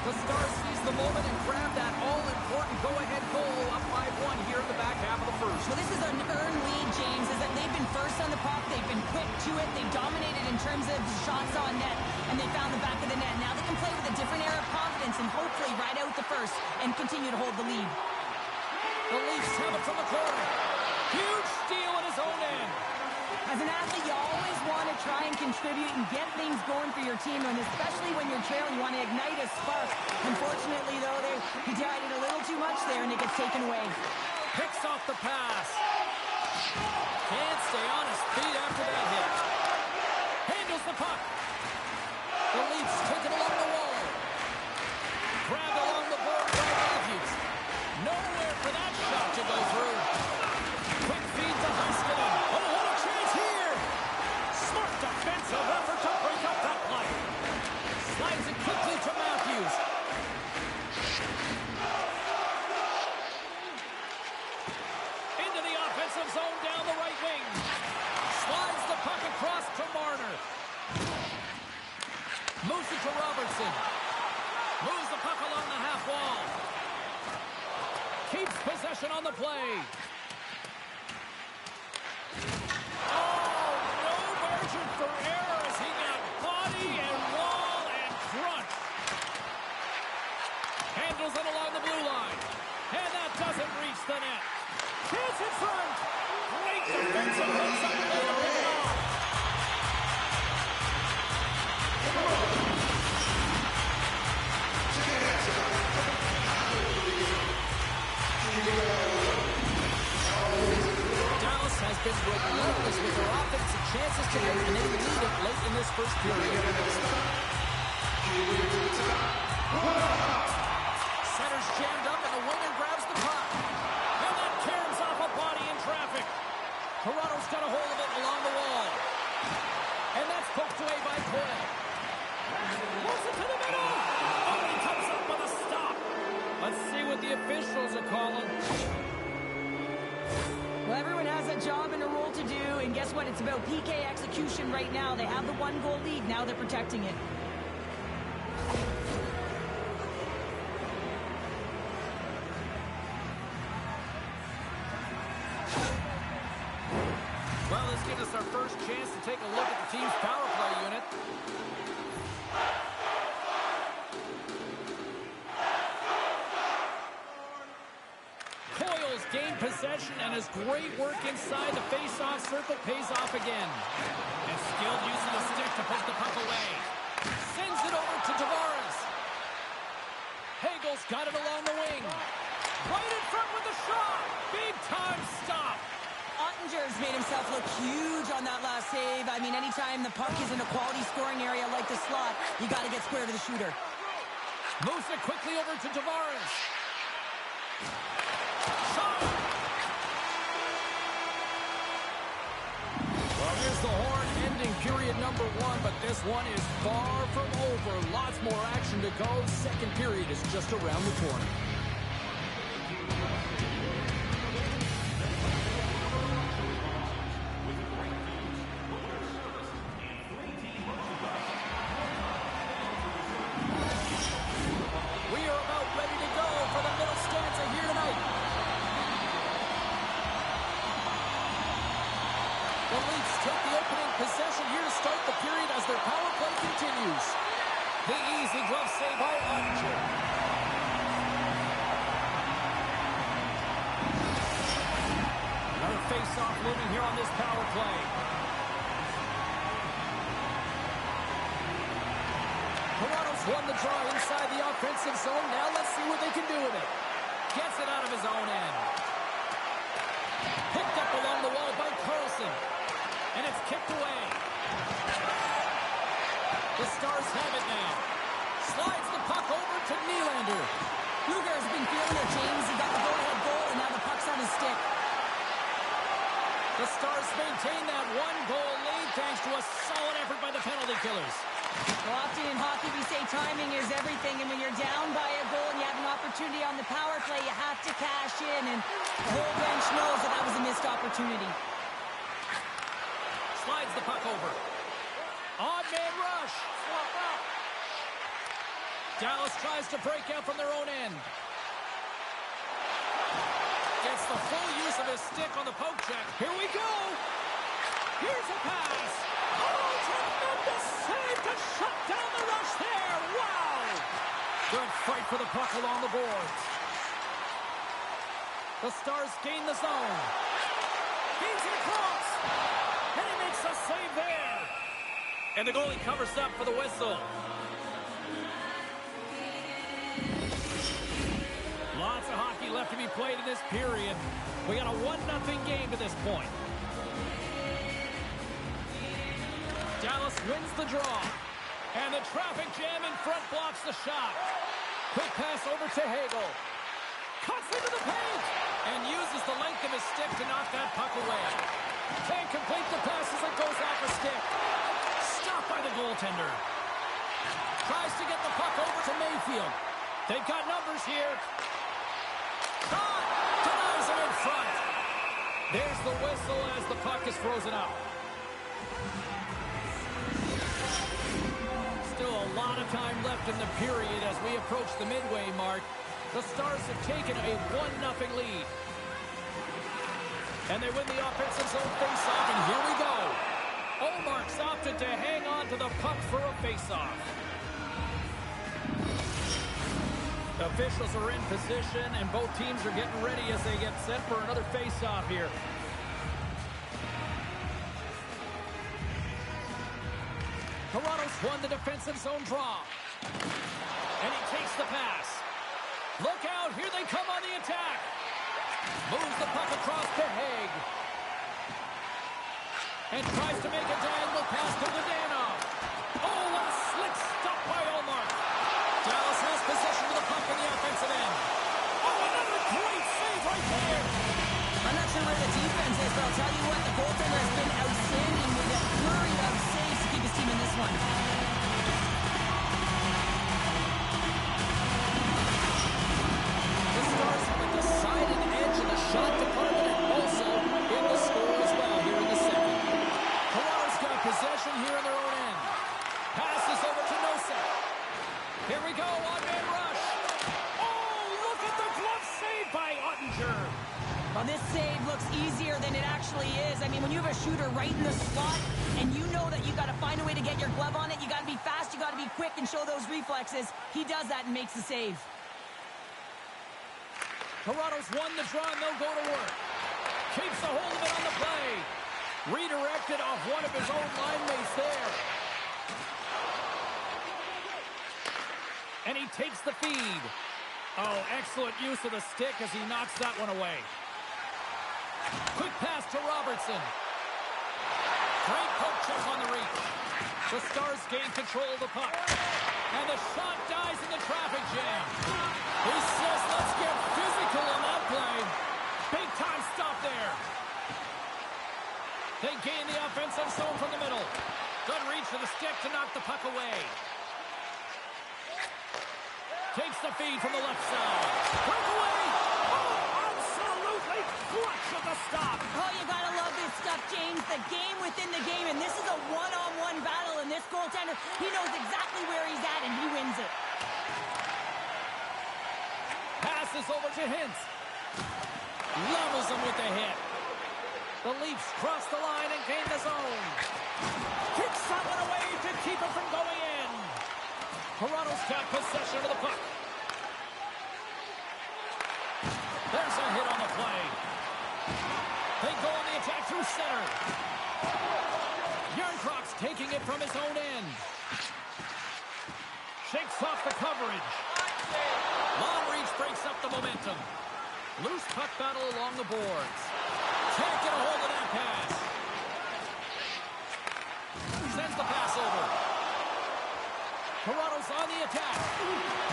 Speaker 1: The Stars seize the moment and grab that all-important go-ahead goal up 5-1 here in the back half of the first.
Speaker 2: Well, this is an earned lead, James, is that they've been first on the puck, they've been quick to it, they've dominated in terms of shots on net, and they found the back of the net. Now they can play with a different air of confidence and hopefully ride out the first and continue to hold the lead.
Speaker 1: The Leafs have it from the corner. Huge steal at his own end.
Speaker 2: As an athlete, you always want to try and contribute and get things going for your team, and especially when you're trailing, you want to ignite a spark. Unfortunately, though, he tried it a little too much there, and it gets taken away.
Speaker 1: Picks off the pass. Can't stay on his feet after that hit. Handles the puck. The Leafs take it along the wall. Grabbed along the board by Matthews. Nowhere for that shot to go through. Quick feed to Heiskanen. Oh, what a chance here! Smart defensive effort to break up that play. Slides it quickly to Matthews. Into the offensive zone down the right wing. Slides the puck across to Marner. Moves it to Robertson. Moves the puck along the half wall. Keeps possession on the play. Oh, no margin for error as he got body and wall and crunch. Handles it along the blue line. And that doesn't reach the net. Chance in front. Great defensive hits up there to pick it off. Dallas has been relentless with their offensive chances today, and they lead it late in this first period. Center's jammed up, and the winger grabs the puck. And that caroms off a body in traffic. Toronto's got a hold of it along the wall. And that's poked away by Cole. Moves it to the middle. Oh, he comes up with a stop. Let's see what the officials are calling.
Speaker 2: Well, everyone has a job and a role to do, and guess what? It's about PK execution right now. They have the one-goal lead. Now they're protecting it.
Speaker 1: Well, this gives us our first chance to take a look at the team's power play unit. Coyle's gained possession, and his great work inside the face-off circle pays off again. And skilled use of the stick to push the puck away. Sends it over to Tavares. Hagel's got it along the wing. Right in front with the shot. Big-time stop.
Speaker 2: Ottinger's made himself look huge on that last save. I mean, anytime the puck is in a quality scoring area like the slot, you got to get square to the shooter.
Speaker 1: Moves it quickly over to Tavares. Shot. Well, here's the horn ending period number 1, but this one is far from over. Lots more action to go. Second period is just around the corner. The easy glove save by Ottinger. Another face-off looming here on this power play. Toronto's won the draw inside the offensive zone. Now let's see what they can do with it. Gets it out of his own end. Picked up along the wall by Carlson. And it's kicked away. The Stars have it now. Slides the puck over to Nylander.
Speaker 2: Luger's been feeling it, James. He got the go-ahead goal, and now the puck's on his stick.
Speaker 1: The Stars maintain that one-goal lead thanks to a solid effort by the penalty killers.
Speaker 2: Well, often in hockey, we say timing is everything, and when you're down by a goal and you have an opportunity on the power play, you have to cash in, and the whole bench knows that that was a missed opportunity.
Speaker 1: Slides the puck over. Odd man rush. Dallas tries to break out from their own end. Gets the full use of his stick on the poke check. Here we go. Here's a pass. Oh, tremendous save to shut down the rush there. Wow. Good fight for the puck along the boards. The Stars gain the zone. Feeds it across. And he makes a save there. And the goalie covers up for the whistle. Lots of hockey left to be played in this period. We got a 1-0 game to this point. Dallas wins the draw. And the traffic jam in front blocks the shot. Quick pass over to Hagel. Cuts into the paint. And uses the length of his stick to knock that puck away. Can't complete the pass as it goes off a stick. Stopped by the goaltender. Tries to get the puck over to Mayfield. They've got numbers here. Shot! Denies him in front. There's the whistle as the puck is frozen up. Still a lot of time left in the period as we approach the midway mark. The Stars have taken a 1-0 lead. And they win the offensive zone faceoff, and here we go. Omark's opted to hang on to the puck for a faceoff. Officials are in position, and both teams are getting ready as they get set for another faceoff here. Toronto's won the defensive zone draw. And he takes the pass. Look out, here they come on the attack. Moves the puck across to Haig. And tries to make a diagonal pass to Vodanoff. Oh, what a slick stop by Ullmark. Dallas has possession of the puck in the offensive end. Oh, another great save right there.
Speaker 2: I'm not sure where the defense is, but I'll tell you what, the goaltender has been outstanding with a flurry of saves to keep his team in this one.
Speaker 1: The Stars have a decided edge in the shot department and also in the score as well here in the second. Toronto's got possession here in their own end. Passes over to Nosek. Here we go, one-man rush. Oh, look at the glove save by Ottinger.
Speaker 2: Well, this save looks easier than it actually is. I mean, when you have a shooter right in the slot and you know that you got to find a way to get your glove on it, you got to be fast, you got to be quick and show those reflexes. He does that and makes the save.
Speaker 1: Toronto's won the draw and they'll go to work. Keeps a hold of it on the play. Redirected off one of his own line mates there. And he takes the feed. Oh, excellent use of the stick as he knocks that one away. Quick pass to Robertson. Great poke check on the reach. The Stars gain control of the puck. And the shot dies in the traffic jam. He says, let's get physical on that play. Big time stop there. They gain the offensive zone from the middle. Good reach for the stick to knock the puck away. Takes the feed from the left side. Breakaway! Oh, absolutely clutch of the stop.
Speaker 2: Oh, you gotta love this stuff, James. The game within the game, and this is a one-on-one battle, and this goaltender, he knows exactly where he's at, and he wins it.
Speaker 1: Passes over to Hintz. Levels him with the hit. The Leafs cross the line and gain the zone. Kicks that one away to keep it from going in. Toronto's got possession of the puck. There's a hit on the play. They go on the attack through center. Yarncroft's taking it from his own end. Shakes off the coverage. Long reach breaks up the momentum. Loose puck battle along the boards. Can't get a hold of that pass. Sends the pass over. Toronto's on the attack.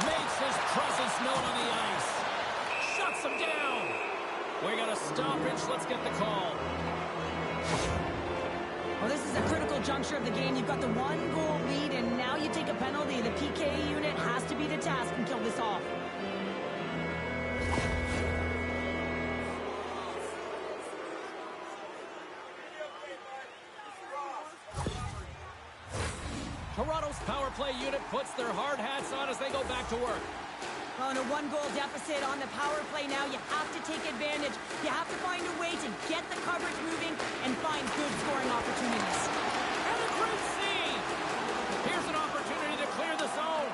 Speaker 1: Makes his presence known on the ice. Shuts him down. We got a stoppage. Let's get the call.
Speaker 2: Well, this is a critical juncture of the game. You've got the one-goal lead, and now you take a penalty. The PK unit has to be the task and kill this off.
Speaker 1: Toronto's power play unit puts their hard hats on as they go back to work.
Speaker 2: On a one-goal deficit on the power play now, you have to take advantage. You have to find a way to get the coverage moving and find good scoring opportunities.
Speaker 1: And a great save! Here's an opportunity to clear the zone.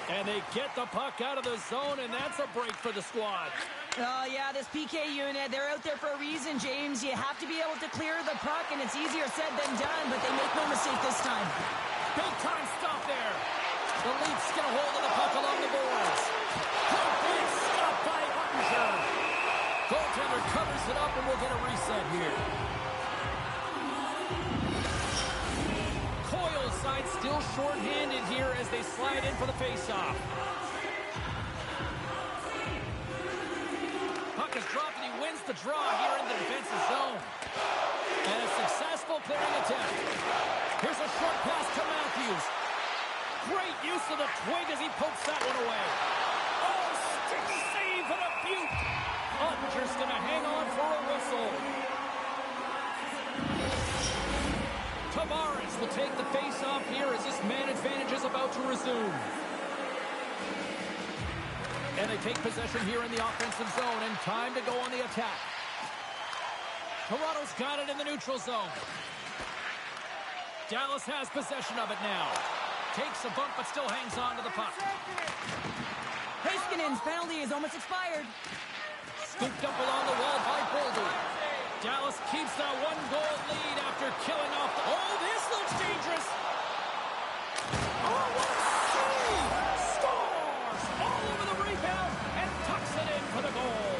Speaker 1: And they get the puck out of the zone, and that's a break for the squad.
Speaker 2: Oh, yeah, this PK unit, they're out there for a reason, James. You have to be able to clear the puck, and it's easier said than done, but they make no mistake this time.
Speaker 1: Big time stop there. The Leafs get a hold of the puck along the boards. Big stop by Ottinger. Goaltender covers it up, and we'll get a reset here. Coyle's side still short-handed here as they slide in for the face-off. Puck is dropped, and he wins the draw here in the defensive zone. And a successful clearing attempt. Here's a short pass to Matthews. Great use of the twig as he pokes that one away. Oh, stick save and a beaut. Ottinger's going to hang on for a whistle. Tavares will take the face-off here as this man advantage is about to resume. And they take possession here in the offensive zone, and time to go on the attack. Toronto's got it in the neutral zone. Dallas has possession of it now. Takes a bump, but still hangs on to the puck.
Speaker 2: Heiskanen's penalty is almost expired.
Speaker 1: Scooped up along the wall by Boldy. Dallas keeps that one-goal lead after killing off the... Oh, this looks dangerous! Oh, what a save! Scores! All over the rebound and tucks it in for the goal.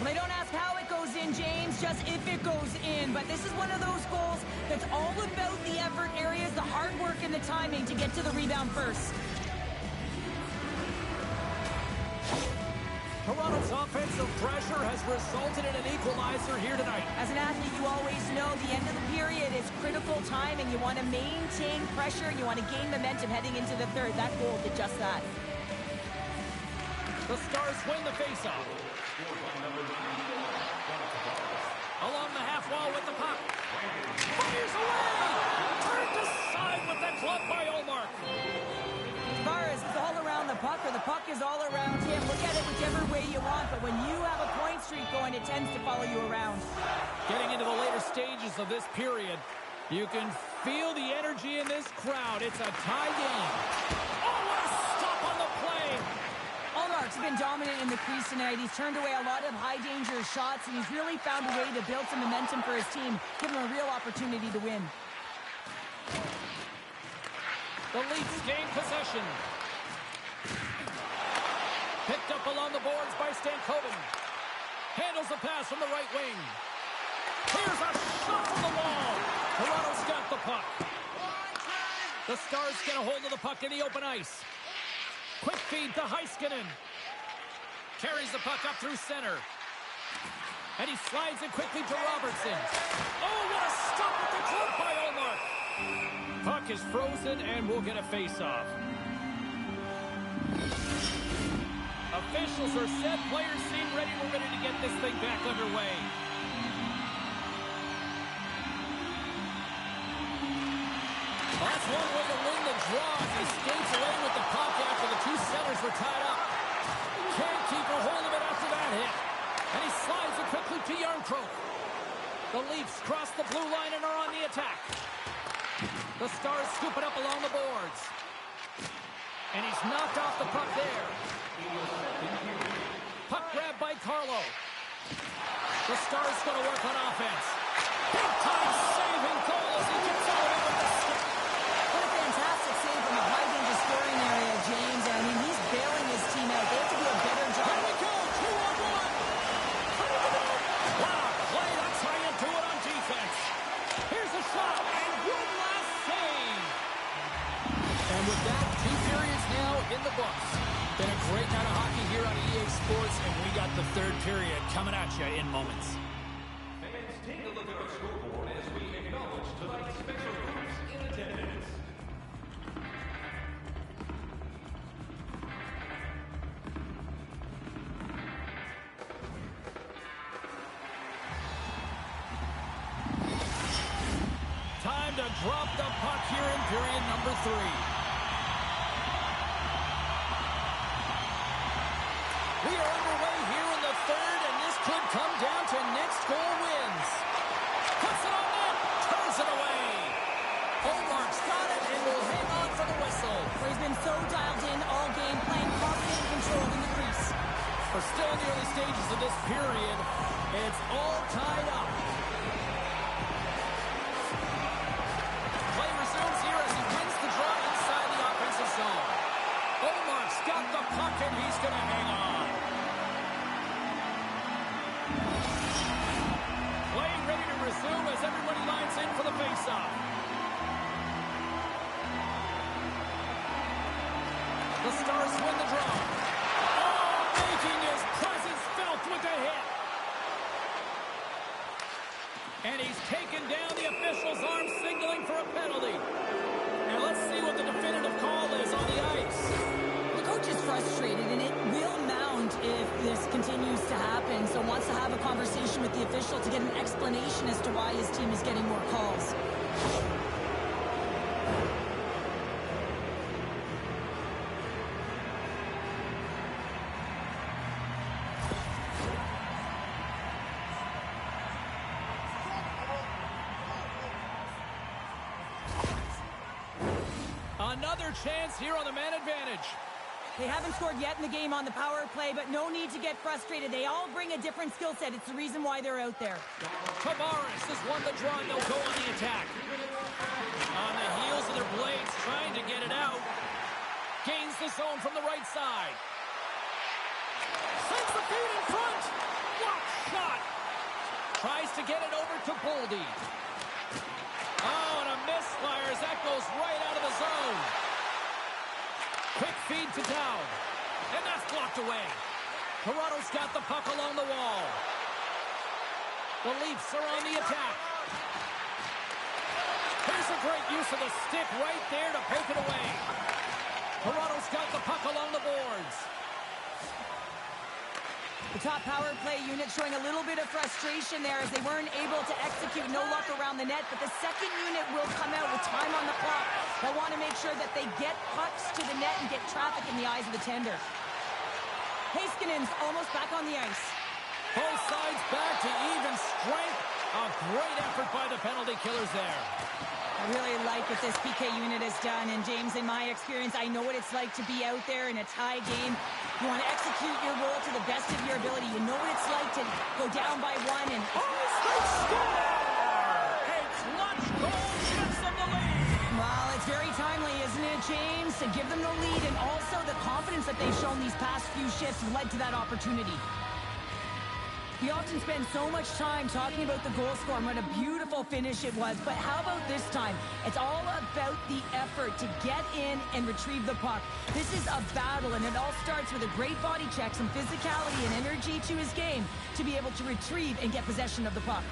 Speaker 2: Well, they don't ask how it goes in, James, just if it goes in. But this is one of those goals that's all about the effort areas, the hard work and the timing to get to the rebound first.
Speaker 1: Toronto's offensive pressure has resulted in an equalizer here tonight.
Speaker 2: As an athlete, you always know the end of the period is critical time, and you want to maintain pressure, and you want to gain momentum heading into the third. That goal did just that.
Speaker 1: The Stars win the faceoff. Along the half wall with the puck. Fires away! Turned aside with the glove by Olmark.
Speaker 2: but when you have a point streak going, it tends to follow you around.
Speaker 1: Getting into the later stages of this period, you can feel the energy in this crowd. It's a tie game. Oh, what a stop on the play!
Speaker 2: Allmark's been dominant in the crease tonight. He's turned away a lot of high-danger shots, and he's really found a way to build some momentum for his team, give him a real opportunity to win.
Speaker 1: The Leafs gain possession. Picked up along the boards by Stanley. Handles the pass from the right wing. Here's a shot from the wall. Toronto's got the puck. The Stars get a hold of the puck in the open ice. Quick feed to Heiskanen. Carries the puck up through center. And he slides it quickly to Robertson. Oh, what a stop at the club by Ullmark. Puck is frozen and we'll get a face-off. Officials are set. Players seem ready. We're ready to get this thing back underway. Well, that's one way to win the draw. He skates away with the puck after the two centers were tied up. Can't keep a hold of it after that hit. And he slides it quickly to Yarncroke. The Leafs cross the blue line and are on the attack. The Stars scoop it up along the boards. And he's knocked off the puck there. Puck grab by Carlo. The Stars going to work on offense. Big time saving goal as he gets out of it with the stick.
Speaker 2: What a fantastic save from a high-danger scoring area, James. I mean, he's bailing his team out. They have to do a better job.
Speaker 1: Here we go, 2-on-1. Wow, play, that's how you do it on defense. Here's a shot, and one last save. And with that, 2 periods now in the books. Been a great night of hockey here on EA Sports, and we got the 3rd period coming at you in moments.
Speaker 3: Fans, take a look at our scoreboard as we acknowledge tonight's special groups in attendance.
Speaker 1: Time to drop the puck here in period number 3. We are underway here in the 3rd, and this could come down to next goal wins. Puts it on net, turns it away. Ullmark's got it and will hang on for the whistle.
Speaker 2: Well, he's been so dialed in all game, playing confident and controlled in the crease.
Speaker 1: We're still in the early stages of this period. It's all tied up. Play resumes here as he wins the draw inside the offensive zone. Ullmark's got the puck and he's going to hang on. Play ready to resume as everybody lines in for the faceoff. The Stars win the draw. Oh, making his presence felt with a hit. And he's taken down the official's arm, signaling for a penalty. And let's see what the definitive call is on the ice.
Speaker 2: The coach is frustrated, and it will mount if this continues to happen. So wants to have a conversation with the official to get an explanation as to why his team is getting more calls.
Speaker 1: Another chance here on the man advantage.
Speaker 2: They haven't scored yet in the game on the power play, but no need to get frustrated. They all bring a different skill set. It's the reason why they're out there.
Speaker 1: Tavares has won the draw, and they'll go on the attack. On the heels of their blades, trying to get it out. Gains the zone from the right side. Sends the feed in front. What shot! Tries to get it over to Boldy. Oh, and a misfire as that goes right out of the zone. Quick feed to Dow. And that's blocked away. Toronto's got the puck along the wall. The Leafs are on the attack. Here's a great use of the stick right there to poke it away. Toronto's got the puck along the boards.
Speaker 2: The top power play unit showing a little bit of frustration there as they weren't able to execute. No luck around the net, but the second unit will come out with time on the clock. They'll want to make sure that they get pucks to the net and get traffic in the eyes of the tender. Heiskanen's almost back on the ice.
Speaker 1: Both sides back to even strength. A great effort by the penalty killers there.
Speaker 2: I really like what this PK unit has done. And James, in my experience, I know what it's like to be out there in a tie game. You want to execute your role to the best of your ability. You know what it's like to go down by one and...
Speaker 1: Oh, they score! A clutch goal gives them the lead.
Speaker 2: Well, it's very timely, isn't it, James? To give them the lead, and also the confidence that they've shown these past few shifts led to that opportunity. We often spend so much time talking about the goal score and what a beautiful finish it was, but how about this time? It's all about the effort to get in and retrieve the puck. This is a battle, and it all starts with a great body check, some physicality and energy to his game to be able to retrieve and get possession of the puck.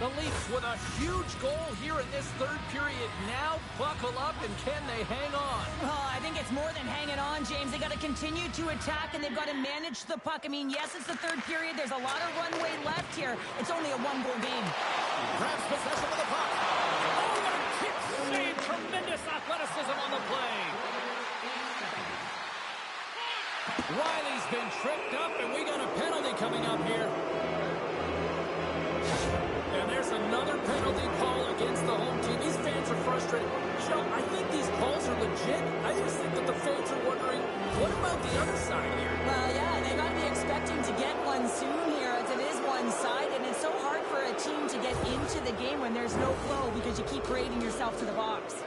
Speaker 1: The Leafs with a huge goal here in this third period. Now buckle up, and can they hang on?
Speaker 2: Well, I think it's more than hanging on, James. They got to continue to attack, and they've got to manage the puck. I mean, yes, it's the third period. There's a lot of runway left here. It's only a one-goal game.
Speaker 1: Grabs possession of the puck. Oh, what a kick save. Tremendous athleticism on the play. Riley's been tripped up, and we got a penalty coming up here. And there's another penalty call against the home team. These fans are frustrated. Joe, I think these calls are legit. I just think that the fans are wondering, what about the other side here?
Speaker 2: Well, yeah, they got to be expecting to get one soon here, as it is one-sided, and it's so hard for a team to get into the game when there's no flow because you keep parading yourself to the box.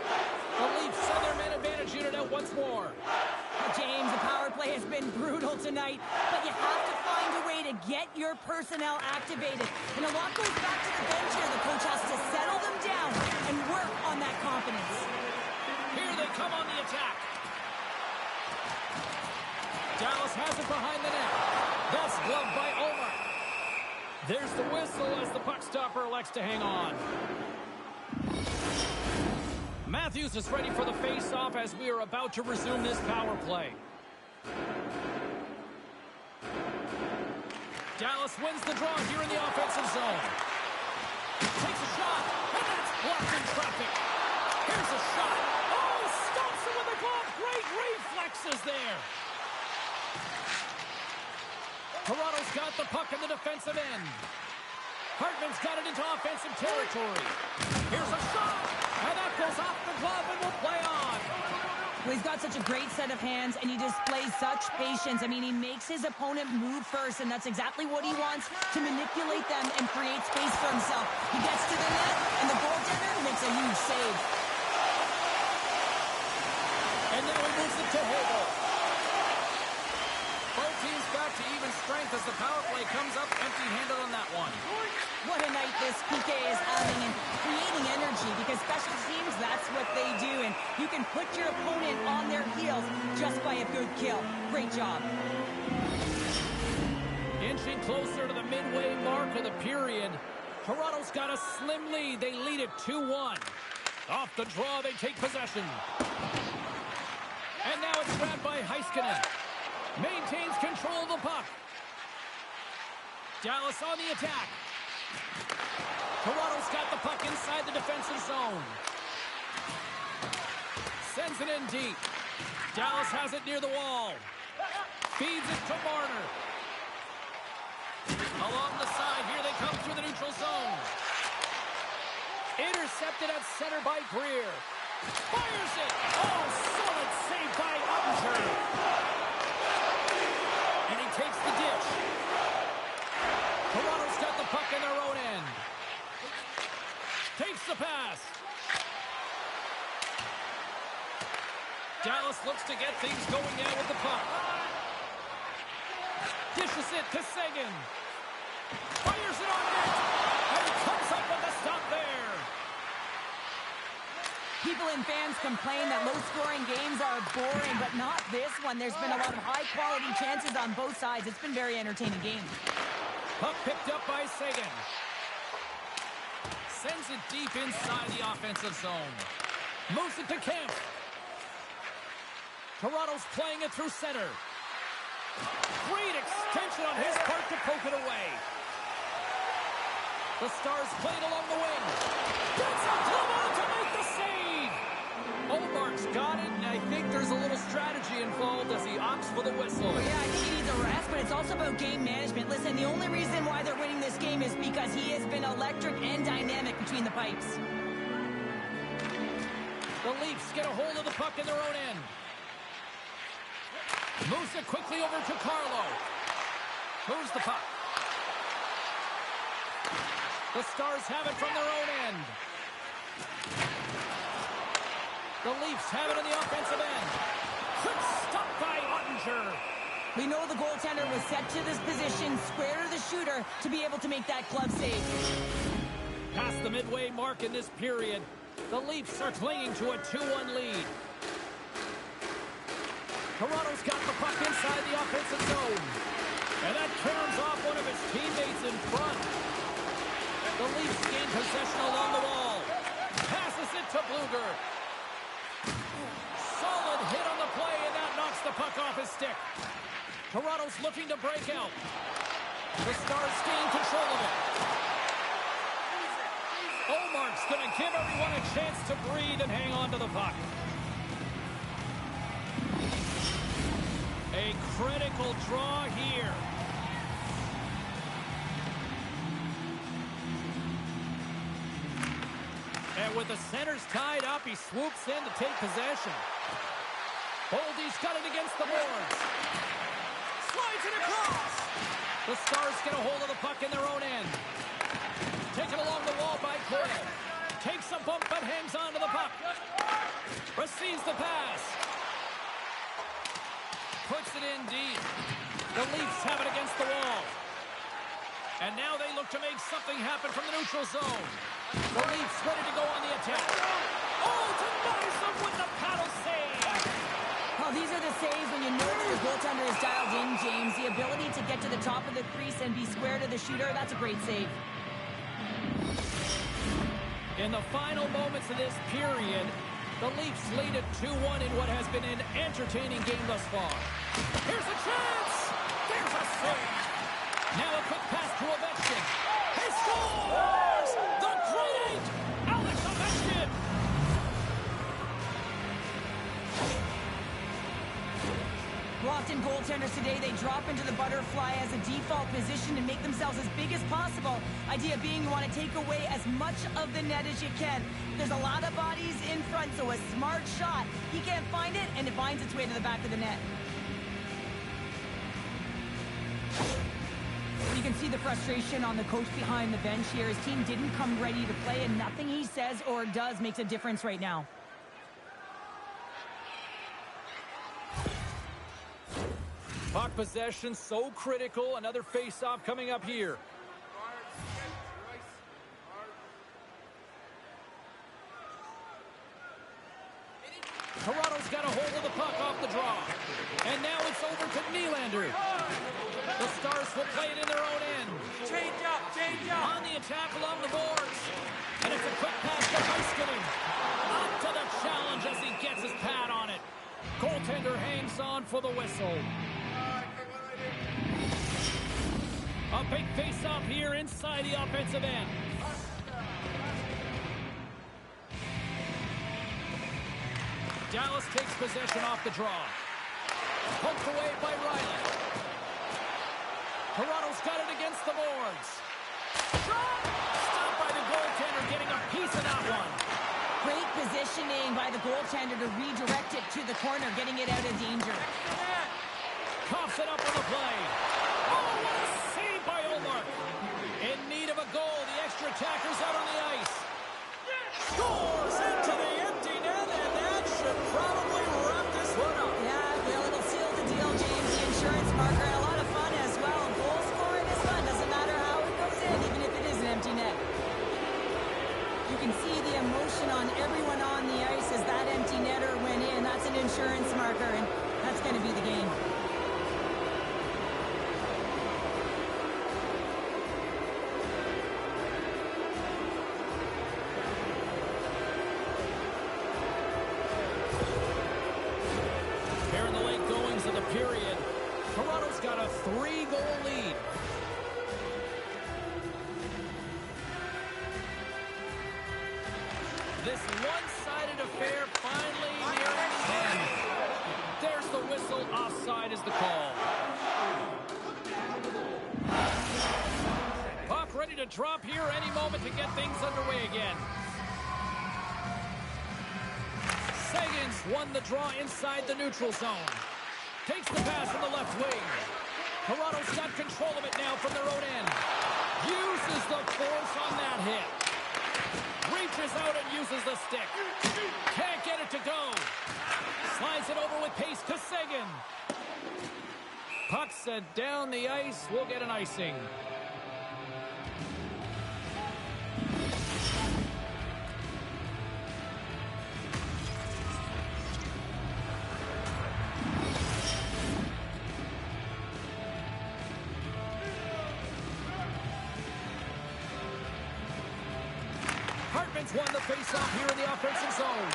Speaker 1: The Leafs send their man advantage unit out once more.
Speaker 2: James, the power play has been brutal tonight, but you have to find a way to get your personnel activated. And a lot goes back to the bench here. The coach has to settle them down and work on that confidence.
Speaker 1: Here they come on the attack. Dallas has it behind the net. That's gloved by Omar. There's the whistle as the puck stopper elects to hang on. Matthews is ready for the face-off as we are about to resume this power play. Dallas wins the draw here in the offensive zone. Takes a shot, and that's blocked in traffic. Here's a shot. Oh, stops it with a glove. Great reflexes there. Toronto's got the puck in the defensive end. Hartman's got it into offensive territory. Here's a shot, and that goes off the glove and will play on.
Speaker 2: Well, he's got such a great set of hands, and he displays such patience. I mean, he makes his opponent move first, and that's exactly what he wants, to manipulate them and create space for himself. He gets to the net, and the goaltender makes a huge save.
Speaker 1: And now he moves it to Hagel. Both teams back to even strength as the power play comes up empty-handed on that one.
Speaker 2: What a night this PK is having and creating energy, because special teams, that's what they do. And you can put your opponent on their heels just by a good kill. Great job.
Speaker 1: Inching closer to the midway mark of the period. Toronto's got a slim lead. They lead it 2-1. Off the draw, they take possession. And now it's grabbed by Heiskanen. Maintains control of the puck. Dallas on the attack. Toronto's got the puck inside the defensive zone. Sends it in deep. Dallas has it near the wall. Feeds it to Marner. Along the side, here they come through the neutral zone. Intercepted at center by Greer. Fires it. Oh, solid save by Upton. And he takes the dish. Toronto's got the puck in their own end. Takes the pass. Dallas looks to get things going now with the puck. Dishes it to Seguin. Fires it on net. And he comes up with a stop there.
Speaker 2: People and fans complain that low-scoring games are boring, but not this one. There's been a lot of high-quality chances on both sides. It's been a very entertaining game.
Speaker 1: Puck picked up by Seguin. Sends it deep inside the offensive zone. Moves it to Kemp. Toronto's playing it through center. Great extension on his part to poke it away. The Stars played along the wing. Gets a glove on to make the save. Omark's got it, and I think there's a little strategy involved as he opts for the whistle.
Speaker 2: Well, yeah, I think he needs a rest, but it's also about game management. Listen, the only reason why they're winning this game is because he has been electric and dynamic between the pipes.
Speaker 1: The Leafs get a hold of the puck in their own end. Moves it quickly over to Carlo. Moves the puck. The Stars have it from their own end. The Leafs have it in the offensive end. Quick stop by Ottinger.
Speaker 2: We know the goaltender was set to this position, square to the shooter, to be able to make that glove save.
Speaker 1: Past the midway mark in this period, the Leafs are clinging to a 2-1 lead. Toronto's got the puck inside the offensive zone. And that turns off one of his teammates in front. The Leafs gain possession along the wall. Passes it to Bluger. Solid hit on the play, and that knocks the puck off his stick. Toronto's looking to break out. The Stars gain control of it. Omark's going to give everyone a chance to breathe and hang on to the puck. A critical draw here. And with the centers tied up, he swoops in to take possession. Boldy's got it against the boards. Slides it across. The Stars get a hold of the puck in their own end. Taken along the wall by Coyle. Takes a bump but hangs on to the puck. Receives the pass. Puts it in deep. The Leafs have it against the wall. And now they look to make something happen from the neutral zone. The Leafs ready to go on the attack. Oh, denies them with the paddle save.
Speaker 2: Oh, these are the saves when you know that your goaltender is dialed in, James. The ability to get to the top of the crease and be square to the shooter, that's a great save.
Speaker 1: In the final moments of this period, the Leafs lead at 2-1 in what has been an entertaining game thus far. Here's a chance! There's a save! Now a quick pass to Ovechkin. He scores! The Great Eight! Alex Ovechkin!
Speaker 2: Well, often goaltenders today, they drop into the butterfly as a default position and make themselves as big as possible. Idea being you want to take away as much of the net as you can. There's a lot of bodies in front, so a smart shot. He can't find it, and it finds its way to the back of the net. You can see the frustration on the coach behind the bench here. His team didn't come ready to play, and nothing he says or does makes a difference right now.
Speaker 1: Puck possession so critical. Another face-off coming up here. Toronto's got a hold of the puck off the draw. And now it's over to Nylander. The Stars will play it in their own end.
Speaker 4: Change up, change up.
Speaker 1: On the attack along the boards. And it's a quick pass to Heiskanen. Up to the challenge as he gets his pad on it. Goaltender hangs on for the whistle. A big face-off here inside the offensive end. Dallas takes possession off the draw. Poked away by Riley. Toronto's got it against the boards. Stopped by the goaltender, getting a piece of that one.
Speaker 2: Great positioning by the goaltender to redirect it to the corner, getting it out of danger.
Speaker 1: Coughs it up on the play. Oh, what a save by Omark. In need of a goal, the extra attacker's out on the ice. Scores into the empty net, and that should probably wrap this one up.
Speaker 2: Yeah, well, it'll seal the deal, James. The insurance marker, and a lot of fun as well. Goal scoring is fun. Doesn't matter how it goes in, even if it is an empty net. You can see the emotion on everyone on the ice as that empty netter went in. That's an insurance marker, and that's going to be the game.
Speaker 1: Here in the late goings of the period, Toronto's got a 3-goal lead. This one-sided affair finally to drop here any moment to get things underway again. Sagan's won the draw inside the neutral zone. Takes the pass from the left wing. Toronto's got control of it now from their own end. Uses the force on that hit. Reaches out and uses the stick. Can't get it to go. Slides it over with pace to Sagan. Puck sent down the ice. We'll get an icing. Won the faceoff here in the offensive zone.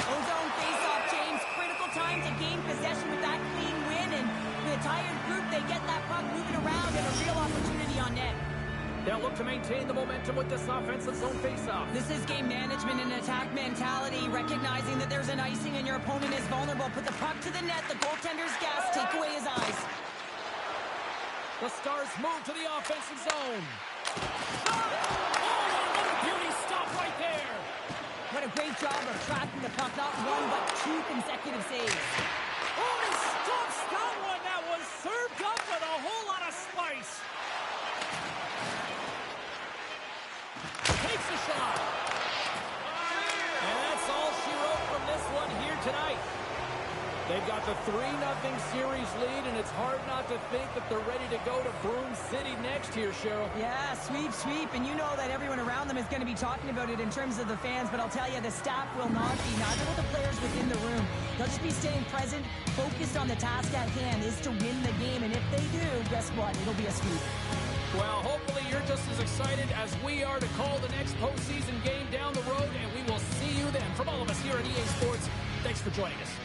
Speaker 2: Ozone faceoff, James. Critical time to gain possession with that clean win. And with a tired group, they get that puck moving around and a real opportunity on net.
Speaker 1: They'll look to maintain the momentum with this offensive zone faceoff.
Speaker 2: This is game management and attack mentality. Recognizing that there's an icing and your opponent is vulnerable. Put the puck to the net. The goaltender's gas. Take away his eyes.
Speaker 1: The Stars move to the offensive zone.
Speaker 2: What a great job of tracking the puck. Not one, but two consecutive saves.
Speaker 1: Oh, he stops that one. That was served up with a whole lot of spice. Takes a shot. And that's all she wrote from this one here tonight. They've got the 3-0 series lead, and it's hard not to think that they're ready to go to Broome City next here, Cheryl.
Speaker 2: Yeah, sweep. And you know that everyone around them is going to be talking about it in terms of the fans, but I'll tell you, the staff will not be. Neither will the players within the room. They'll just be staying present, focused on the task at hand is to win the game, and if they do, guess what? It'll be a sweep.
Speaker 1: Well, hopefully you're just as excited as we are to call the next postseason game down the road, and we will see you then. From all of us here at EA Sports, thanks for joining us.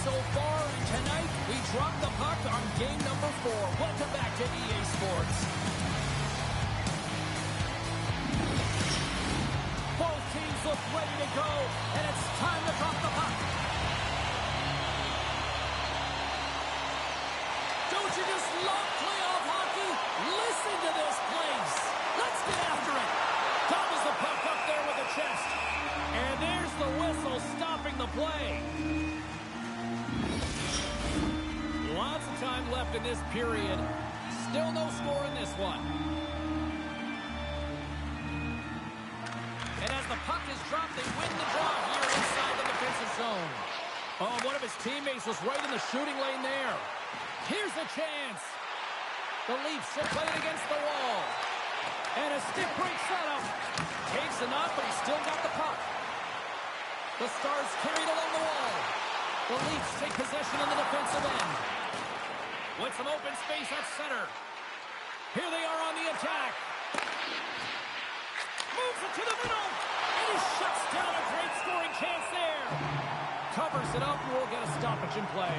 Speaker 1: so far, and tonight we drop the puck on game number 4. Welcome back to EA Sports. Both teams look ready to go, and it's time to drop the puck. Don't you just love playoff hockey? Listen to this place. Let's get after it. Gobbles the puck up there with the chest. And there's the whistle stopping the play. Lots of time left in this period. Still no score in this one. And as the puck is dropped, they win the draw here inside the defensive zone. Oh, one of his teammates was right in the shooting lane there. Here's a chance. The Leafs are playing against the wall. And a stick break setup. Takes enough, but he's still got the puck. The Stars carried along the wall. The Leafs take possession in the defensive end. With some open space at center. Here they are on the attack. Moves it to the middle. And he shuts down a great scoring chance there. Covers it up and we'll get a stoppage in play.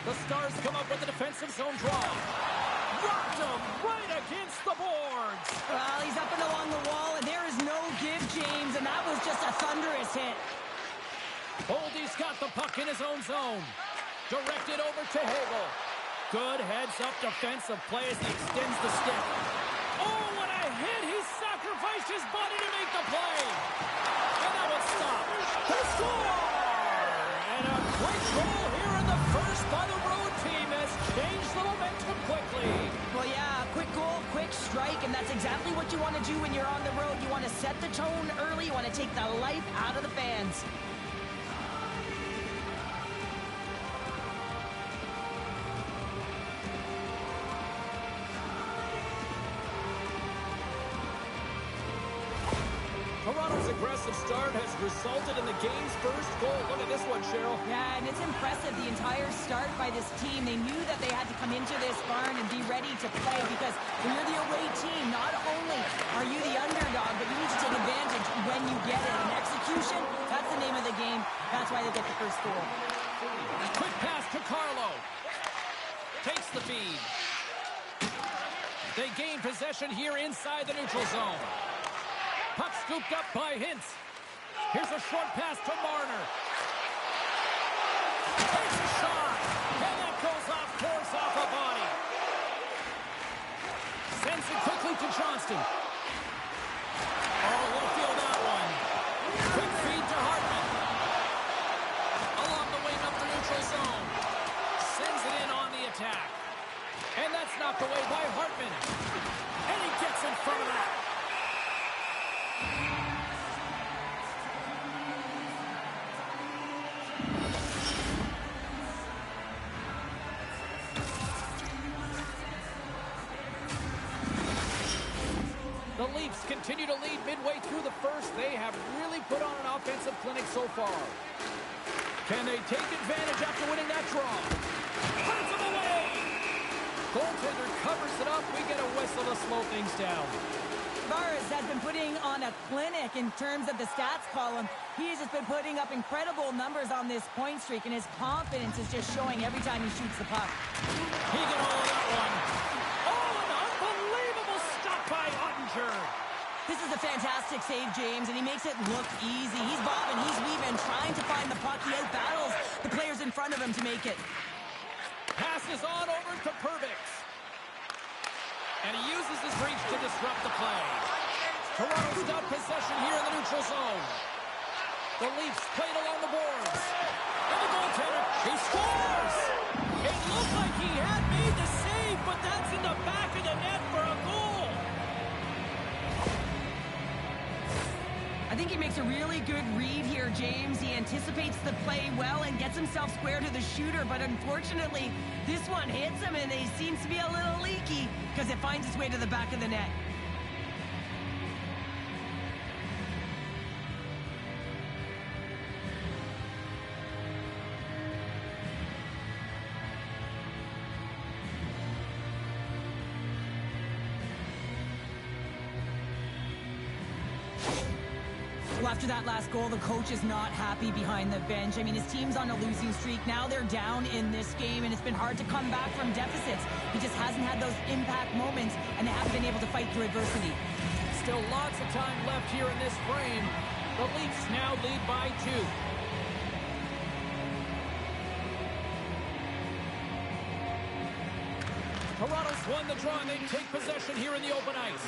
Speaker 1: The Stars come up with a defensive zone draw. Rocked him right against the boards.
Speaker 2: Well, he's up and along the wall, and there is no give, James, and that was just a thunderous hit.
Speaker 1: Oldie's got the puck in his own zone. Directed over to Hagel. Good heads-up defensive play as he extends the stick. Oh, what a hit! He sacrificed his body to make the play. And that one stopped. The score! And a quick goal here in the first by the road team has changed the momentum quickly.
Speaker 2: Well, yeah, quick goal, quick strike, and that's exactly what you want to do when you're on the road. You want to set the tone early. You want to take the life out of the fans.
Speaker 1: Toronto's aggressive start has resulted in the game's first goal. Look at this one, Cheryl.
Speaker 2: Yeah, and it's impressive, the entire start by this team. They knew that they had to come into this barn and be ready to play because when you're the away team, not only are you the underdog, but you need to take advantage when you get it. And execution, that's the name of the game. That's why they get the first goal.
Speaker 1: Quick pass to Carlo. Takes the feed. They gain possession here inside the neutral zone. Puck scooped up by Hintz. Here's a short pass to Marner. Takes a shot. And that goes off course off a body. Sends it quickly to Johnston. Oh, we'll feel that one. Quick feed to Hartman. Along the wing up the neutral zone. Sends it in on the attack. And that's knocked away by Hartman. And he gets in front of that. The Leafs continue to lead midway through the first. They have really put on an offensive clinic so far. Can they take advantage after winning that draw? Puts them away! Goaltender covers it up. We get a whistle to slow things down.
Speaker 2: Tavares has been putting on a clinic in terms of the stats column. He has just been putting up incredible numbers on this point streak, and his confidence is just showing every time he shoots the puck.
Speaker 1: He got all of that one. Oh, an unbelievable stop by Ottinger.
Speaker 2: This is a fantastic save, James, and he makes it look easy. He's bobbing, he's weaving, trying to find the puck. He out-battles the players in front of him to make it.
Speaker 1: Passes on over to Perbix. And he uses his reach to disrupt the play. Toronto's got possession here in the neutral zone. The Leafs played along the boards. And the goaltender, he scores! It looked like he had made the save, but that's in the back of the net for a goal.
Speaker 2: I think he makes a really good read here, James. He anticipates the play well and gets himself square to the shooter, but unfortunately, this one hits him and he seems to be a little leaky because it finds its way to the back of the net. Well, after that last goal, the coach is not happy behind the bench. I mean, his team's on a losing streak. Now they're down in this game, and it's been hard to come back from deficits. He just hasn't had those impact moments, and they haven't been able to fight through adversity.
Speaker 1: Still lots of time left here in this frame. The Leafs now lead by 2. Toronto's won the draw, and they take possession here in the open ice.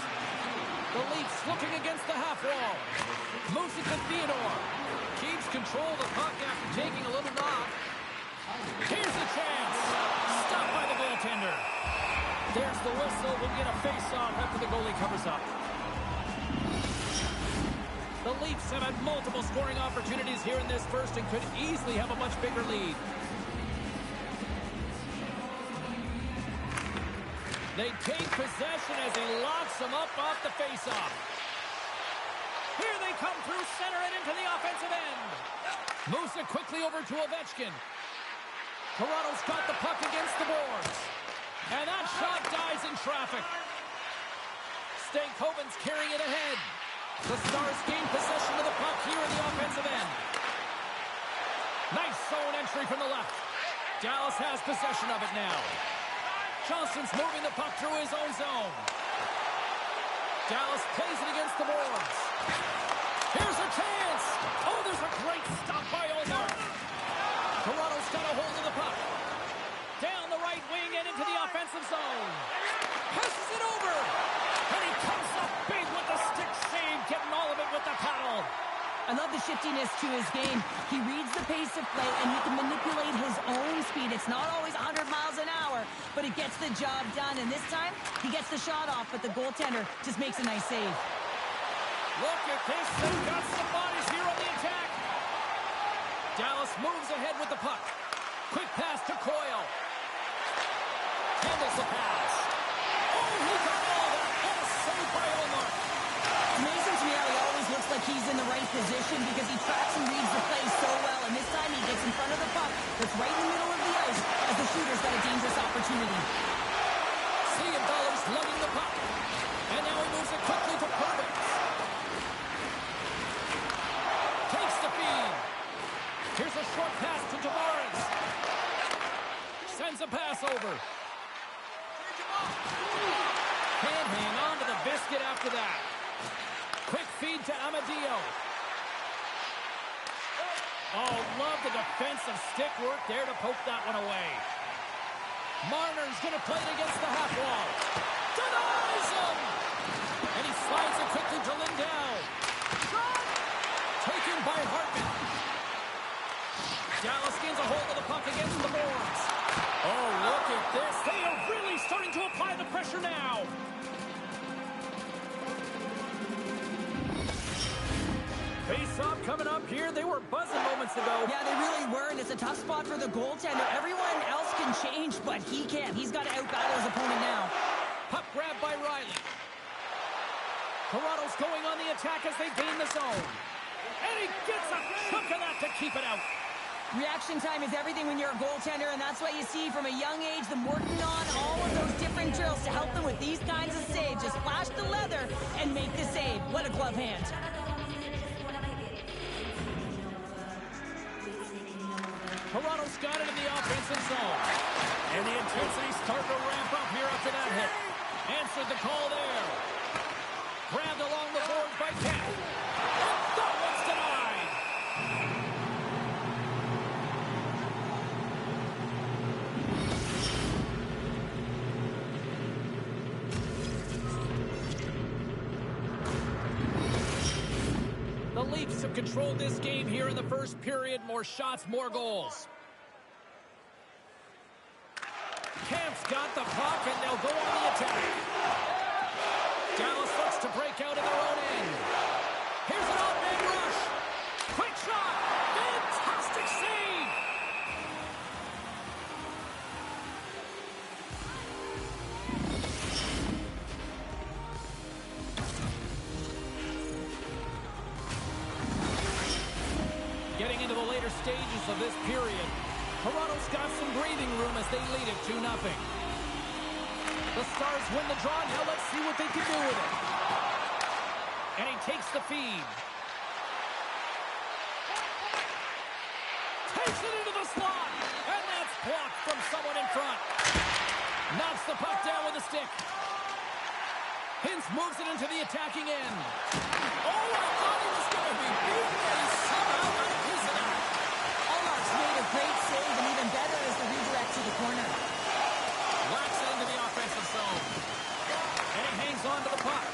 Speaker 1: The Leafs looking against the half wall. Moves it to Theodore. Keeps control of the puck after taking a little knock. Here's the chance. Stopped by the goaltender. There's the whistle. We'll get a face-off after the goalie covers up. The Leafs have had multiple scoring opportunities here in this first and could easily have a much bigger lead. They take possession as he locks them up off the face-off. Here they come through center and into the offensive end. Moves it quickly over to Ovechkin. Toronto's got the puck against the boards. And that shot dies in traffic. Stankoven's carrying it ahead. The Stars gain possession of the puck here in the offensive end. Nice zone entry from the left. Dallas has possession of it now. Johnson's moving the puck through his own zone. Dallas plays it against the boards. Here's a chance. Oh, there's a great stop by Omar. Toronto's got a hold of the puck. Down the right wing and into the offensive zone. Passes it over. And he comes up big with the stick save, getting all of it with the paddle.
Speaker 2: I love the shiftiness to his game. He reads the pace of play, and he can manipulate his own speed. It's not always 100 miles an hour, but it gets the job done. And this time, he gets the shot off, but the goaltender just makes a nice save.
Speaker 1: Look at this. They've got some bodies here on the attack. Dallas moves ahead with the puck. Quick pass to Coyle. Handles the pass. Oh, he got all of it. And a save by Omar.
Speaker 2: Amazing to me how he always looks like he's in the right position because he tracks and reads the play so well. And this time he gets in front of the puck that's right in the middle of the ice as the shooter's got a dangerous opportunity.
Speaker 1: Siegenthaler's lugging the puck. And now he moves it quickly to Perkins. Takes the feed. Here's a short pass to Tavares. Sends a pass over. Can't hang on to the biscuit after that. Quick feed to Amadio. Oh, love the defensive stick work there to poke that one away. Marner's going to play it against the half wall. Denies him! And he slides it quickly to Lindell. Taken by Hartman. Dallas gains a hold of the puck against the boards. Oh, look at this. They are really starting to apply the pressure now. Face-off coming up here. They were buzzing moments ago.
Speaker 2: Yeah, they really were, and it's a tough spot for the goaltender. Everyone else can change, but he can't. He's got to outbattle his opponent now.
Speaker 1: Puck grabbed by Riley. Toronto's going on the attack as they gain the zone. And he gets a chunk of that to keep it out.
Speaker 2: Reaction time is everything when you're a goaltender, and that's what you see from a young age, them working on all of those different drills to help them with these kinds of saves. Just flash the leather and make the save. What a glove hand.
Speaker 1: Toronto's got it in the offensive zone. And the intensity's starting to ramp up here after that hit. Answered the call there. Grabbed along the boards by Kent. That one's denied. The Leafs have controlled this game here in the first period. More shots, more goals. Camp's got the puck, and they'll go on the attack. Dallas looks to break out in their own end. Here's an off-man rush. Quick shot. Fantastic save. Getting into the later stages of this period, Toronto's got some breathing room as they lead it 2-0. The Stars win the draw. Now let's see what they can do with it. And he takes the feed. Shoots it into the slot. And that's blocked from someone in front. Knocks the puck down with a stick. Hintz moves it into the attacking end. Oh, I thought he was going to be beaten, and he somehow got a piece of that.
Speaker 2: Allmark's made a great save, and even better is the redirect to the corner.
Speaker 1: Whacks it into the offensive zone. And he hangs on to the puck.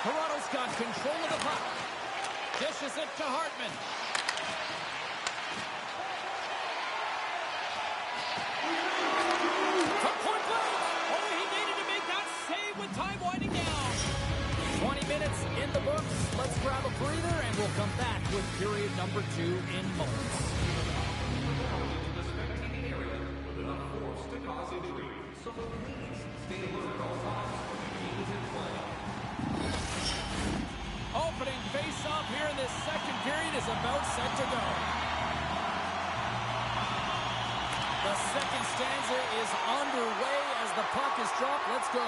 Speaker 1: Toronto's got control of the puck. Dishes it to Hartman. From point blank. Oh, he needed to make that save with time winding down. 20 minutes in the books. Let's grab a breather, and we'll come back with period number 2 in moments.
Speaker 3: The spectating area with enough force to cause injury. So please stay alert at all times when the game is in play.
Speaker 1: Opening face-off here in this second period is about set to go. The second stanza is underway as the puck is dropped. Let's go.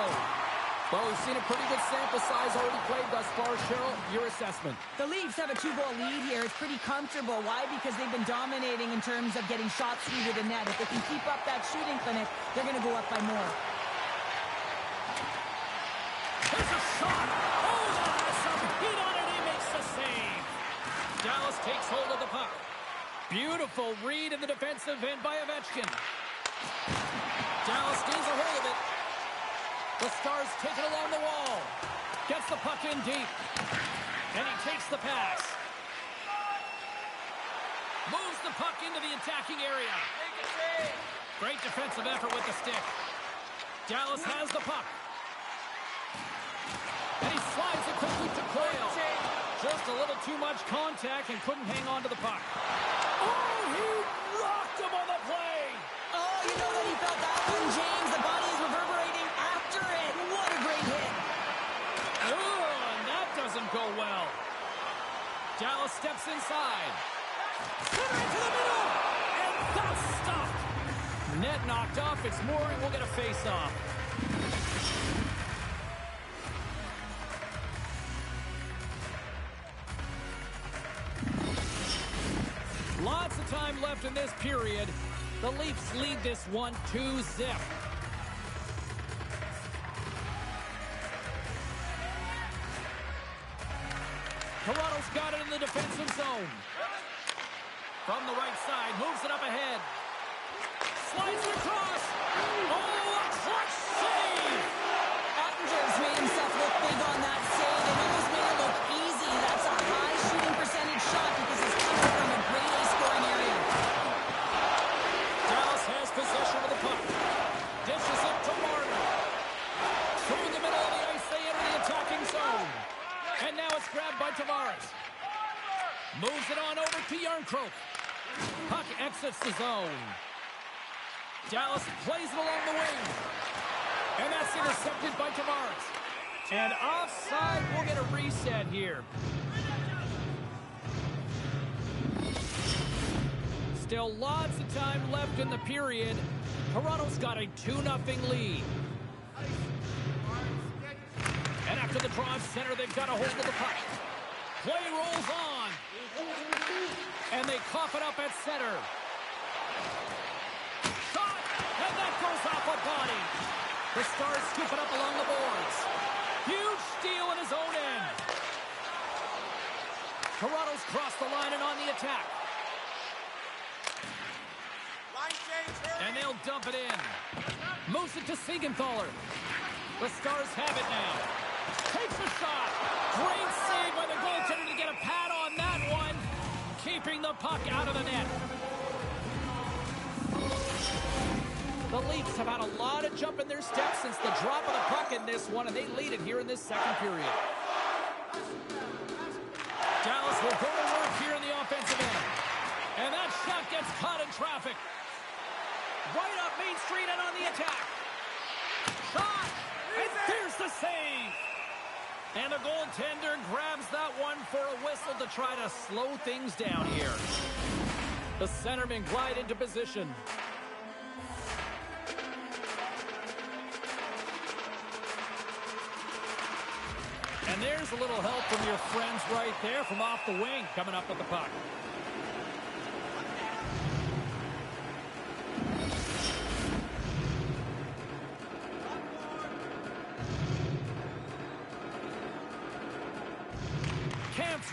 Speaker 1: Well, we've seen a pretty good sample size already played thus far. Cheryl, your assessment.
Speaker 2: The Leafs have a 2-goal lead here. It's pretty comfortable. Why? Because they've been dominating in terms of getting shots through to the net. If they can keep up that shooting clinic, they're going to go up by more.
Speaker 1: There's a shot. Oh, that has some heat on it. He makes the save. Dallas takes hold of the puck. Beautiful read in the defensive end by Ovechkin. Dallas gains a hold of it. The Stars take it along the wall. Gets the puck in deep. And he takes the pass. Moves the puck into the attacking area. Great defensive effort with the stick. Dallas has the puck. And he slides it quickly to Quayle. Just a little too much contact and couldn't hang on to the puck. Oh, he rocked him on the play.
Speaker 2: Oh, you know that he felt that one, James. The body is reverberating after it. What a great hit.
Speaker 1: Oh, and that doesn't go well. Dallas steps inside. Center into the middle. And that's stopped. Net knocked off. It's Mooring. We'll get a face-off. Lots of time left in this period. The Leafs lead this one 2-0. Toronto's got it in the defensive zone. From the right side, moves it up ahead. Slides it across. Oh, a clutch save!
Speaker 2: Ottinger's made himself look big on that save and almost made it look easy. That's a high shooting percentage shot because it's coming from a grade A scoring area.
Speaker 1: Dallas has possession of the puck. Dishes it to Martin. Through the middle of the ice, they enter the attacking zone. And now it's grabbed by Tavares. Moves it on over to Yarncroke. Puck exits the zone. Dallas plays it along the wing. And that's intercepted by Tavares. And offside, we'll get a reset here. Still lots of time left in the period. Toronto's got a 2-0 lead. And after the draw center, they've got a hold of the puck. Play rolls on. And they cough it up at center. Shot! And that goes off a body. The Stars scoop it up along the boards. Huge steal in his own end. Toronto's crossed the line and on the attack. And they'll dump it in. Moves it to Siegenthaler. The Stars have it now. Takes a shot. Great save by the goaltender to get a pad on that one. Keeping the puck out of the net. The Leafs have had a lot of jump in their steps since the drop of the puck in this one, and they lead it here in this second period. Dallas will go to work here in the offensive end. And that shot gets caught in traffic. Right up Main Street and on the attack. Shot! And there's the save! And the goaltender grabs that one for a whistle to try to slow things down here. The centermen glide into position. And there's a little help from your friends right there from off the wing coming up with the puck.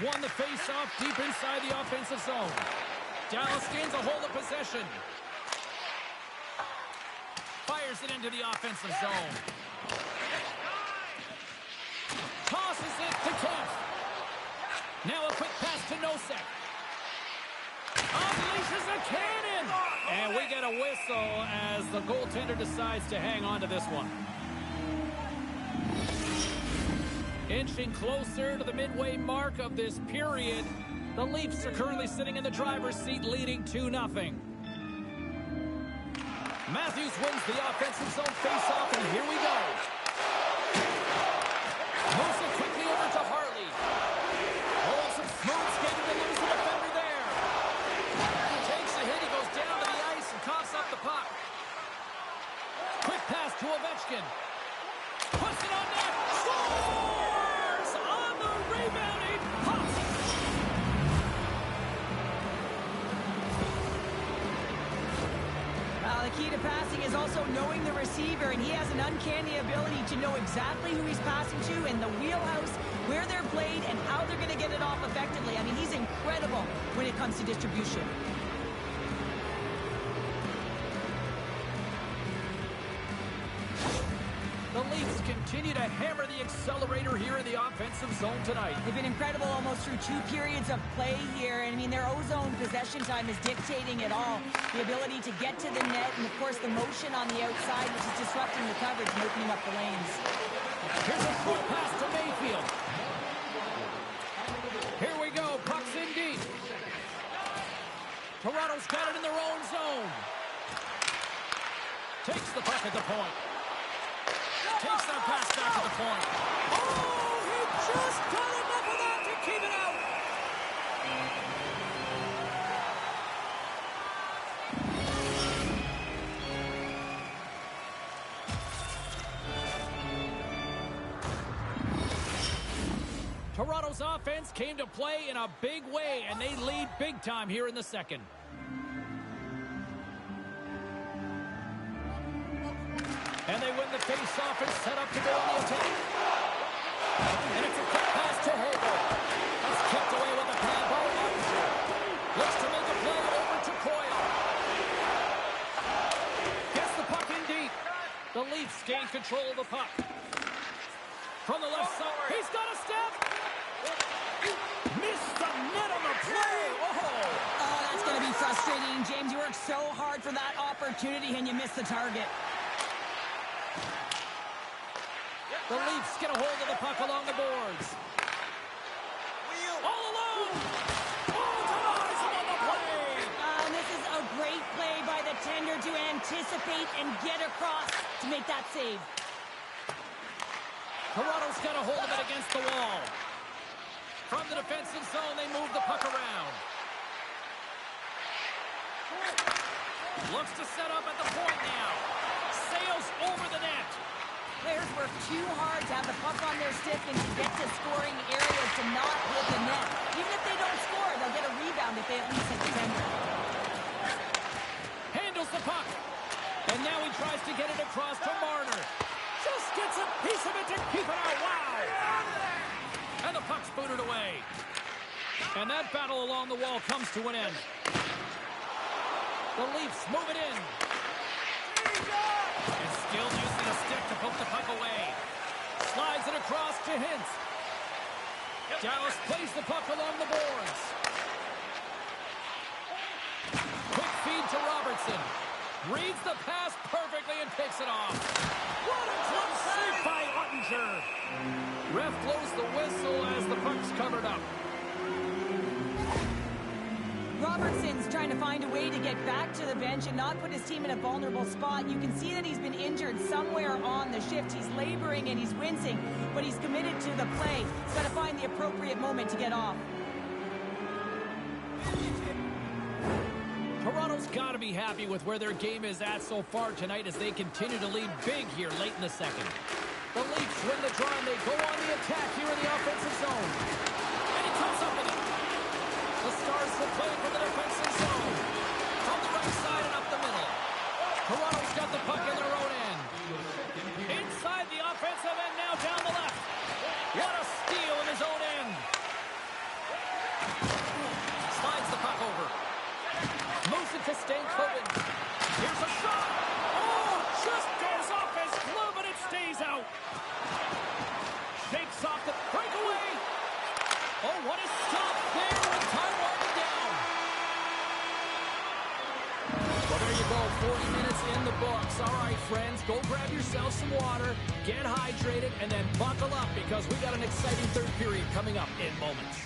Speaker 1: won the face-off deep inside the offensive zone. Dallas gains a hold of possession. Fires it into the offensive zone. Tosses it to Kemp. Now a quick pass to Nosek. Unleashes a cannon! And we get a whistle as the goaltender decides to hang on to this one. Inching closer to the midway mark of this period, the Leafs are currently sitting in the driver's seat leading 2-0. Matthews wins the offensive zone faceoff, and here we go. Moves it quickly over to Harley. Oh, some smooth skating to lose the defender there. He takes a hit, he goes down to the ice and coughs up the puck. Quick pass to Ovechkin. Puts it on net. Scores! On the rebounding puck.
Speaker 2: The key to passing is also knowing the receiver, and he has an uncanny ability to know exactly who he's passing to in the wheelhouse, where they're played, and how they're going to get it off effectively. I mean, he's incredible when it comes to distribution.
Speaker 1: The Leafs continue to hammer the accelerator here in the offensive zone tonight.
Speaker 2: They've been incredible almost through 2 periods of play here. And I mean, their O-zone possession time is dictating it all. The ability to get to the net and, of course, the motion on the outside, which is disrupting the coverage and opening up the lanes.
Speaker 1: Here's a quick pass to Mayfield. Here we go. Puck's in deep. Toronto's got it in their own zone. Takes the puck at the point. Takes that pass back to the point. Oh, he just got enough of that to keep it out. Toronto's offense came to play in a big way, and they lead big time here in the second. And they win the face-off and set up to go on the attack. And it's a quick pass to Hobo. That's kicked away with a pad by Ottinger. Looks to make a play over to Coyle. Gets the puck in deep. The Leafs gain control of the puck. From the left side, he's got a step. Missed the net on the play.
Speaker 2: Oh, that's going to be frustrating, James. You worked so hard for that opportunity, and you missed the target.
Speaker 1: The Leafs get a hold of the puck along the boards. All alone! Oh, denies him on the play!
Speaker 2: This is a great play by the tender to anticipate and get across to make that save.
Speaker 1: Toronto's got a hold of it against the wall. From the defensive zone, they move the puck around. Looks to set up at the point now. Sails over the net.
Speaker 2: Players work too hard to have the puck on their stick and to get to scoring areas to not hit the net. Even if they don't score, they'll get a rebound if they at least hit the tender.
Speaker 1: Handles the puck. And now he tries to get it across to Marner. Just gets a piece of it to keep it out. Wow! And the puck's booted away. And that battle along the wall comes to an end. The Leafs move it in. And still using a stick to poke the puck away. Slides it across to Hintz. Dallas plays the puck along the boards. Quick feed to Robertson. Reads the pass perfectly and takes it off. What a close save by Ottinger. Ref blows the whistle as the puck's covered up.
Speaker 2: Robertson's trying to find a way to get back to the bench and not put his team in a vulnerable spot. You can see that he's been injured somewhere on the shift. He's laboring and he's wincing, but he's committed to the play. He's got to find the appropriate moment to get off.
Speaker 1: Toronto's got to be happy with where their game is at so far tonight as they continue to lead big here late in the second. The Leafs win the draw and they go on the attack here in the offensive zone. And he comes up with it. The Stars will play from the defensive zone. From the right side and up the middle. Toronto's got the puck in their own end. Inside the offensive end, now down the left. What a steal in his own end. 40 minutes in the books. All right, friends, go grab yourself some water, get hydrated, and then buckle up because we got an exciting third period coming up in moments.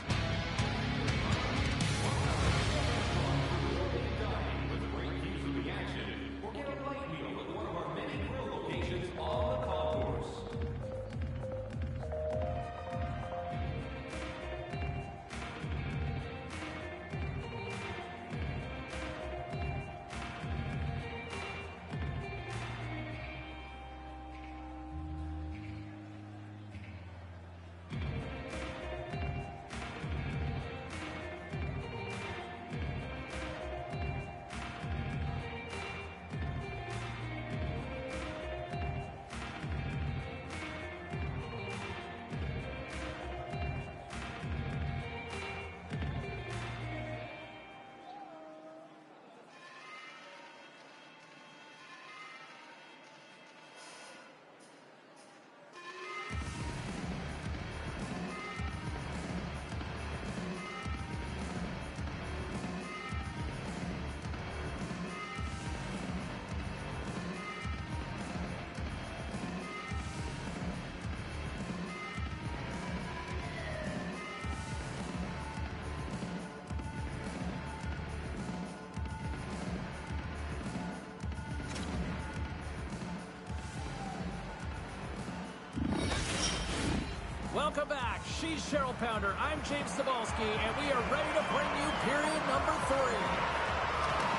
Speaker 1: Welcome back. She's Cheryl Pounder. I'm James Cebulski, and we are ready to bring you period number 3.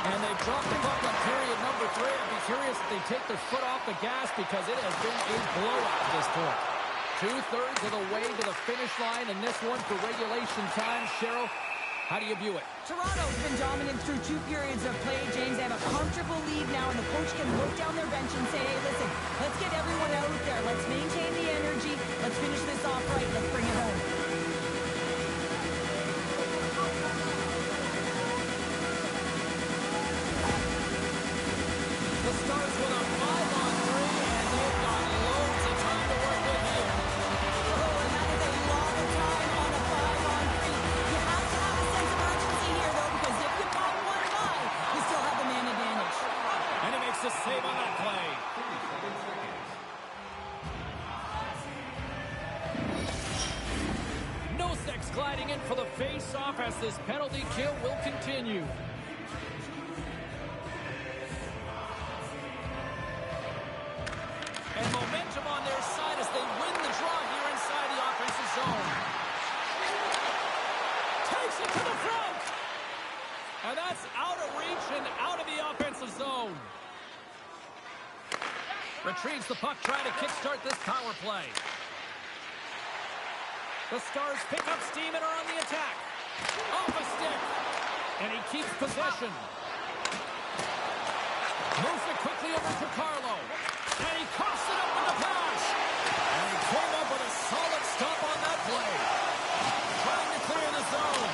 Speaker 1: And they've dropped the puck on period number 3. I'd be curious if they take their foot off the gas because it has been a blowout at this point. 2/3 of the way to the finish line, and this one for regulation time. Cheryl, how do you view it?
Speaker 2: Toronto's been dominant through 2 periods of play, James. They have a comfortable lead now, and the coach can look down their bench and say, hey, listen, let's get everyone out there. Let's maintain the energy. Let's finish this off right. Let's bring it home.
Speaker 1: The Stars with a 5-on-3, and they've got loads of time to work with here.
Speaker 2: Oh, and that is a lot of time on a 5-on-3. You have to have a sense of urgency here, though, because if you pop one by, you still have the man advantage.
Speaker 1: And he makes the save on that play. Noseks gliding in for the face-off as this penalty kill will continue. And momentum on their side as they win the draw here inside the offensive zone. Takes it to the front. And that's out of reach and out of the offensive zone. Retrieves the puck, trying to kickstart this power play. The Stars pick up steam and are on the attack. Off a stick. And he keeps possession. Moves it quickly over to Carlo. And he coughs it up with the pass. And he came up with a solid stop on that play. Trying to clear the zone.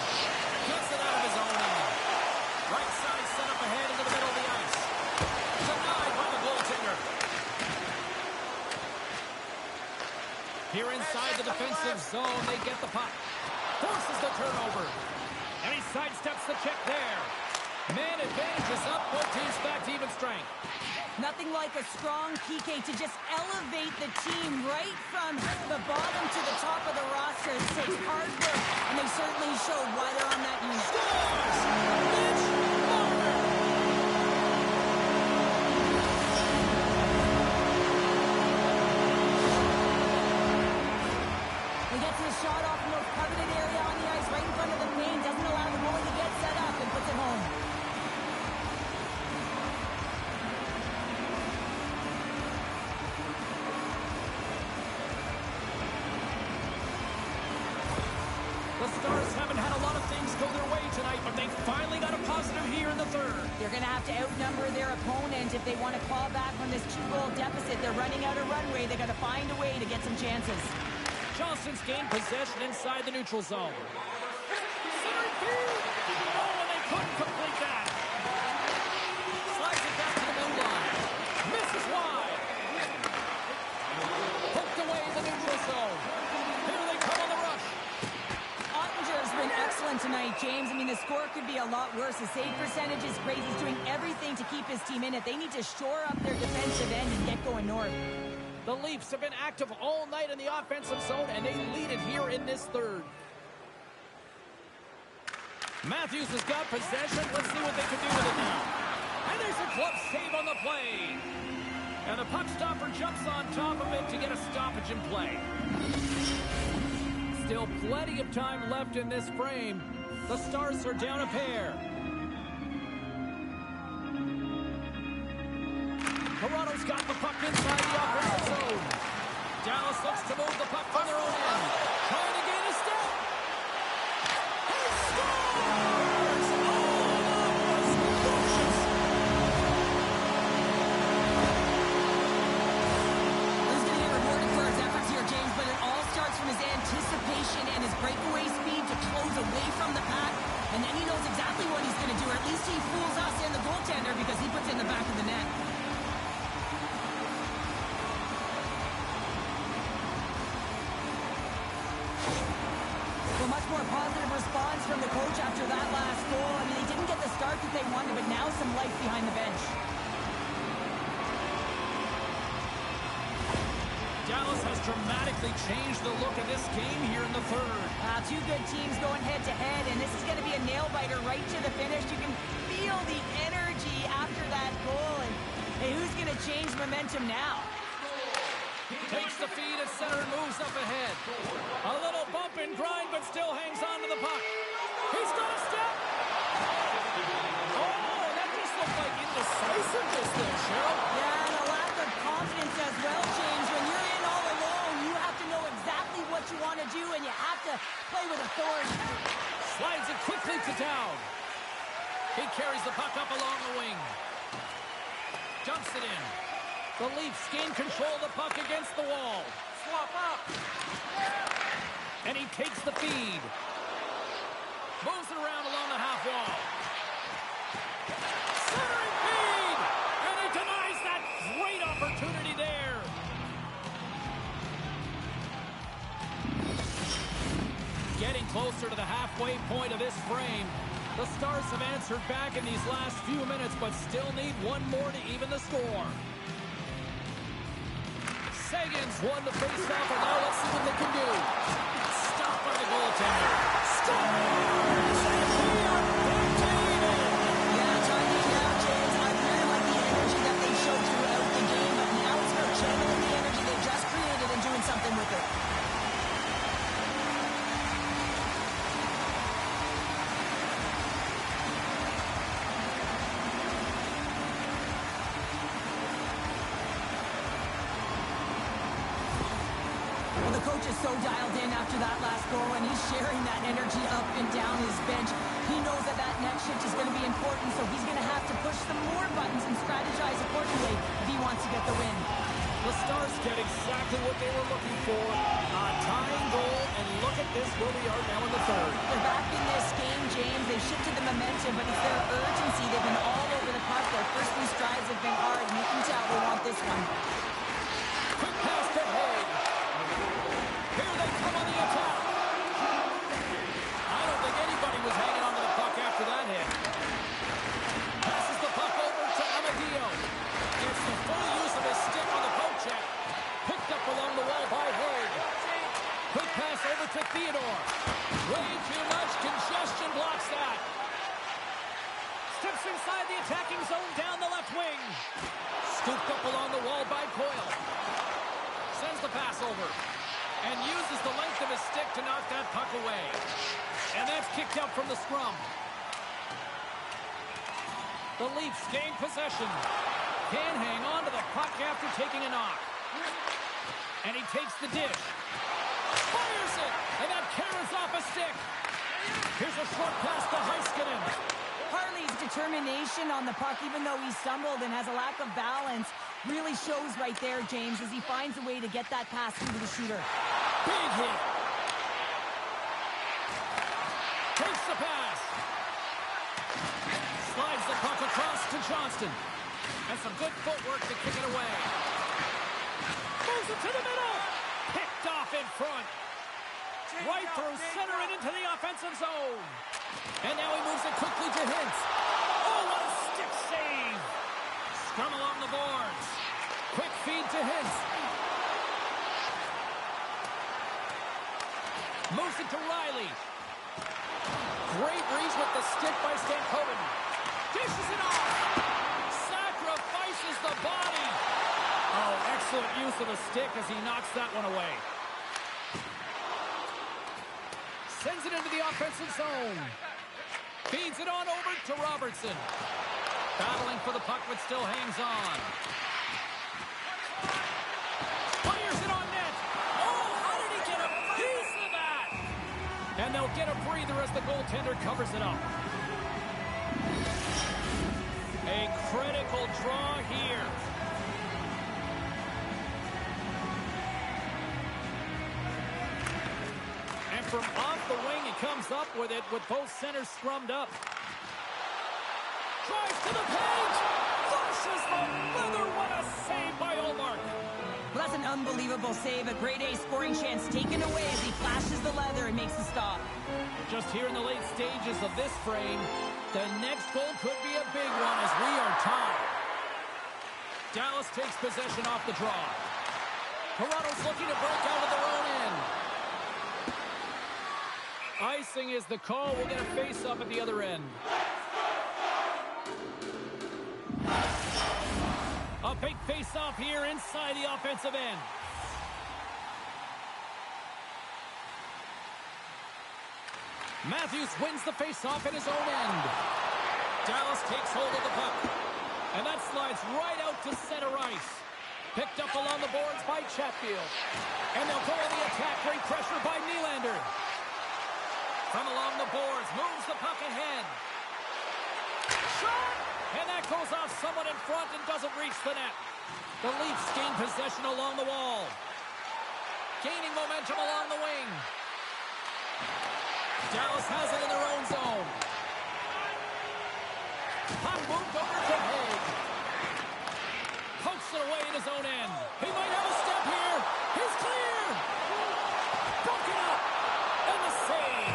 Speaker 1: Gets it out of his own end. Right side set up ahead into the middle of the ice. Denied by the goaltender. Here inside the defensive zone, they get the puck. Forces the turnover. And he sidesteps the check there. Man advantage is up. Both teams back to even strength.
Speaker 2: Nothing like a strong PK to just elevate the team right from the bottom to the top of the roster. It takes hard work, and they certainly showed why they're on that unit.
Speaker 1: Scores! Mitch Marner!
Speaker 2: He gets his shot off the most coveted area on the ice, right in front of the paint, doesn't allow the goalie to get set up, and puts it home.
Speaker 1: The Stars haven't had a lot of things go their way tonight, but they finally got a positive here in the third.
Speaker 2: They're going to have to outnumber their opponent if they want to claw back from this 2-goal deficit. They're running out of runway. They're going to find a way to get some chances.
Speaker 1: Johnson's gained possession inside the neutral zone. Centering field. Oh, and they couldn't complete that. Slides it back to the blue line. Misses wide. Hooked away in the neutral zone. Here they come on the rush.
Speaker 2: Ottinger's been excellent tonight. James. I mean, the score could be a lot worse. The save percentage is great. He's doing everything to keep his team in it. They need to shore up their defensive end and get going north.
Speaker 1: The Leafs have been active all night in the offensive zone, and they lead it here in this third. Matthews has got possession. Let's see what they can do with it now. And there's a glove save on the play. And the puck stopper jumps on top of it to get a stoppage in play. Still plenty of time left in this frame. The Stars are down a pair. Toronto's got the puck inside the offensive zone. Dallas looks to move the puck from their own end. Trying to gain a step. He scores! Oh, that was gorgeous!
Speaker 2: He's going to get rewarded for his efforts here, James, but it all starts from his anticipation and his breakaway speed to close away from the pack. And then he knows exactly what he's going to do, or at least he fools us and the goaltender because he puts it in the back of the net. A much more positive response from the coach after that last goal. I mean, they didn't get the start that they wanted, but now some life behind the bench.
Speaker 1: Dallas has dramatically changed the look of this game here in the third.
Speaker 2: Two good teams going head-to-head, and this is going to be a nail-biter right to the finish. You can feel the energy after that goal, and hey, who's going to change momentum now?
Speaker 1: Takes the feed at center and moves up ahead. A little bump and grind, but still hangs on to the puck. He's got a step. Oh, that just looked like indecisiveness there, Cheryl.
Speaker 2: Yeah, and a lack of confidence as well, James. When you're in all alone, you have to know exactly what you want to do, and you have to play with authority.
Speaker 1: Slides it quickly to down. He carries the puck up along the wing. Dumps it in. The Leafs gain control of the puck against the wall.
Speaker 4: Swap up.
Speaker 1: And he takes the feed. Moves it around along the half wall. Centering feed! And he denies that great opportunity there. Getting closer to the halfway point of this frame. The Stars have answered back in these last few minutes, but still need one more to even the score. Sagan's won the face-off, and now let's see what they can do. Stopped by the goaltender. Scores! And we are back to even.
Speaker 2: Yeah, tying it down, James. I really like the energy that they showed throughout the game, but now it's about channeling the energy they just created and doing something with it. Coach is so dialed in after that last goal, and he's sharing that energy up and down his bench. He knows that that next shift is going to be important, so he's going to have to push some more buttons and strategize accordingly if he wants to get the win.
Speaker 1: The Stars get exactly what they were looking for. A tying goal, and look at this where we are now in the third.
Speaker 2: They're back in this game, James. They've shifted the momentum, but it's their urgency. They've been all over the puck. Their first few strides have been hard, and you can tell they want this one.
Speaker 1: Quick pass to Haig. Here they come on the attack. I don't think anybody was hanging on to the puck after that hit. Passes the puck over to Amadio. Gets the full use of his stick on the poke check. Picked up along the wall by Haig. Quick pass over to Theodore. Way too much congestion blocks that. Steps inside the attacking zone down the left wing. Scooped up along the wall by Coyle. Sends the pass over. And uses the length of his stick to knock that puck away. And that's kicked out from the scrum. The Leafs gain possession. Can hang on to the puck after taking a knock. And he takes the dish. Fires it! And that carries off a stick. Here's a short pass to Heiskanen.
Speaker 2: Harley's determination on the puck, even though he stumbled and has a lack of balance, really shows right there, James, as he finds a way to get that pass through to the shooter.
Speaker 1: Big hit. Takes the pass. Slides the puck across to Johnston. And some good footwork to kick it away. Moves it to the middle. Picked off in front. Right through center and into the offensive zone. And now he moves it quickly to Hintz. Oh, what a stick save! Scrum along the boards. Quick feed to Hintz. Moves it to Riley. Great reach with the stick by Stankoven. Dishes it off. Sacrifices the body. Oh, excellent use of the stick as he knocks that one away. Sends it into the offensive zone. Feeds it on over to Robertson. Battling for the puck, but still hangs on. Fires it on net. Oh, how did he get a piece of that? And they'll get a breather as the goaltender covers it up. A critical draw here. And from off the wing, he comes up with it with both centers scrummed up. Drives to the paint. Flushes the leather. What a save by Ullmark.
Speaker 2: Well, that's an unbelievable save. A grade A scoring chance taken away as he flashes the leather and makes the stop.
Speaker 1: Just here in the late stages of this frame, the next goal could be a big one as we are tied. Dallas takes possession off the draw. Toronto's looking to break out of their own end. Icing is the call. We'll get a face-up at the other end. A big face-off here inside the offensive end. Matthews wins the face-off at his own end. Dallas takes hold of the puck. And that slides right out to center ice. Picked up along the boards by Chatfield. And they'll go on the attack. Great pressure by Nylander. From along the boards, moves the puck ahead. Shot! And that goes off someone in front and doesn't reach the net. The Leafs gain possession along the wall. Gaining momentum along the wing. Dallas has it in their own zone. Puck moved over to Hague. Pokes it away in his own end. He might have a step here. He's clear. Broken up. And the save.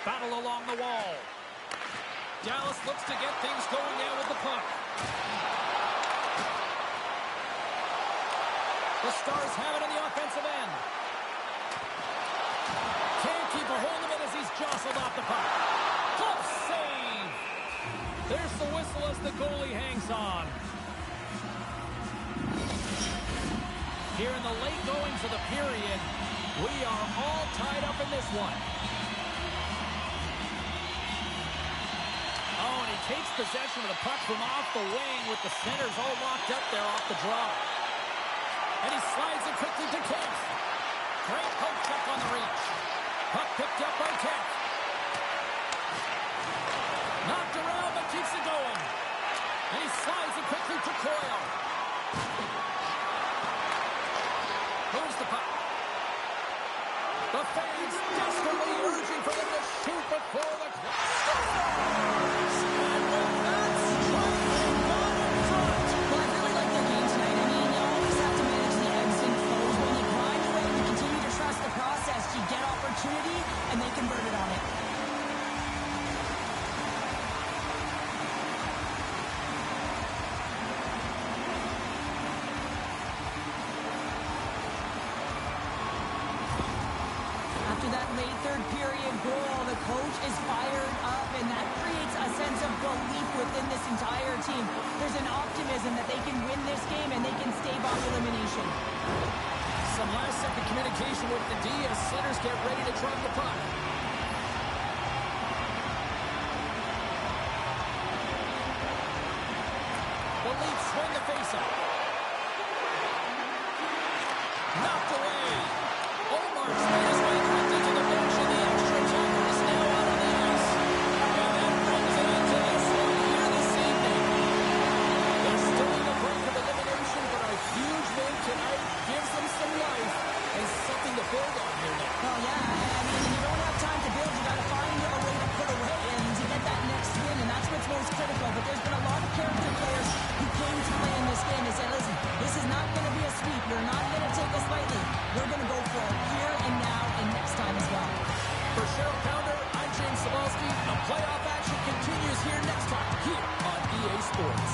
Speaker 1: Battle along the wall. Dallas looks to get things going now with the puck. The Stars have it in the offensive end. Can't keep a hold of it as he's jostled off the puck. Glove save. There's the whistle as the goalie hangs on. Here in the late goings of the period, we are all tied up in this one. Oh, and he takes possession of the puck from off the wing with the centers all locked up there off the draw. And he slides it quickly to Kemp. Great poke check on the reach. Puck picked up by Kemp. Knocked around but keeps it going. And he slides it quickly to Coyle. Moves the puck. The fans desperately urging for them to shoot before the clock. You get opportunity, and they converted on it. After that late third period goal, the coach is fired up, and that creates a sense of belief within this entire team. There's an optimism that they can win this game, and they can stave off elimination. Some last-second communication with the D as centers get ready to drop the puck. lead swing to face him. Knocked away. Omar's made his way quickly to the bench, and the extra tackle is now out on the ice. And that brings an end to this one here this evening. They're still on the brink of elimination, but a huge win tonight gives them some life and something to build on here now.
Speaker 2: Oh, yeah. I mean, you don't have time to build. You got to find a way to put away and to get that next win, and that's what's most critical. But there's been a lot of character players who came to play in this game and said, listen, this is not going to be a sweep. You're not going to take us lightly. We're going to go for it here and now and next time as well.
Speaker 1: For Cheryl Pounder, I'm James Cebulski. The playoff action continues here next time, here on EA Sports.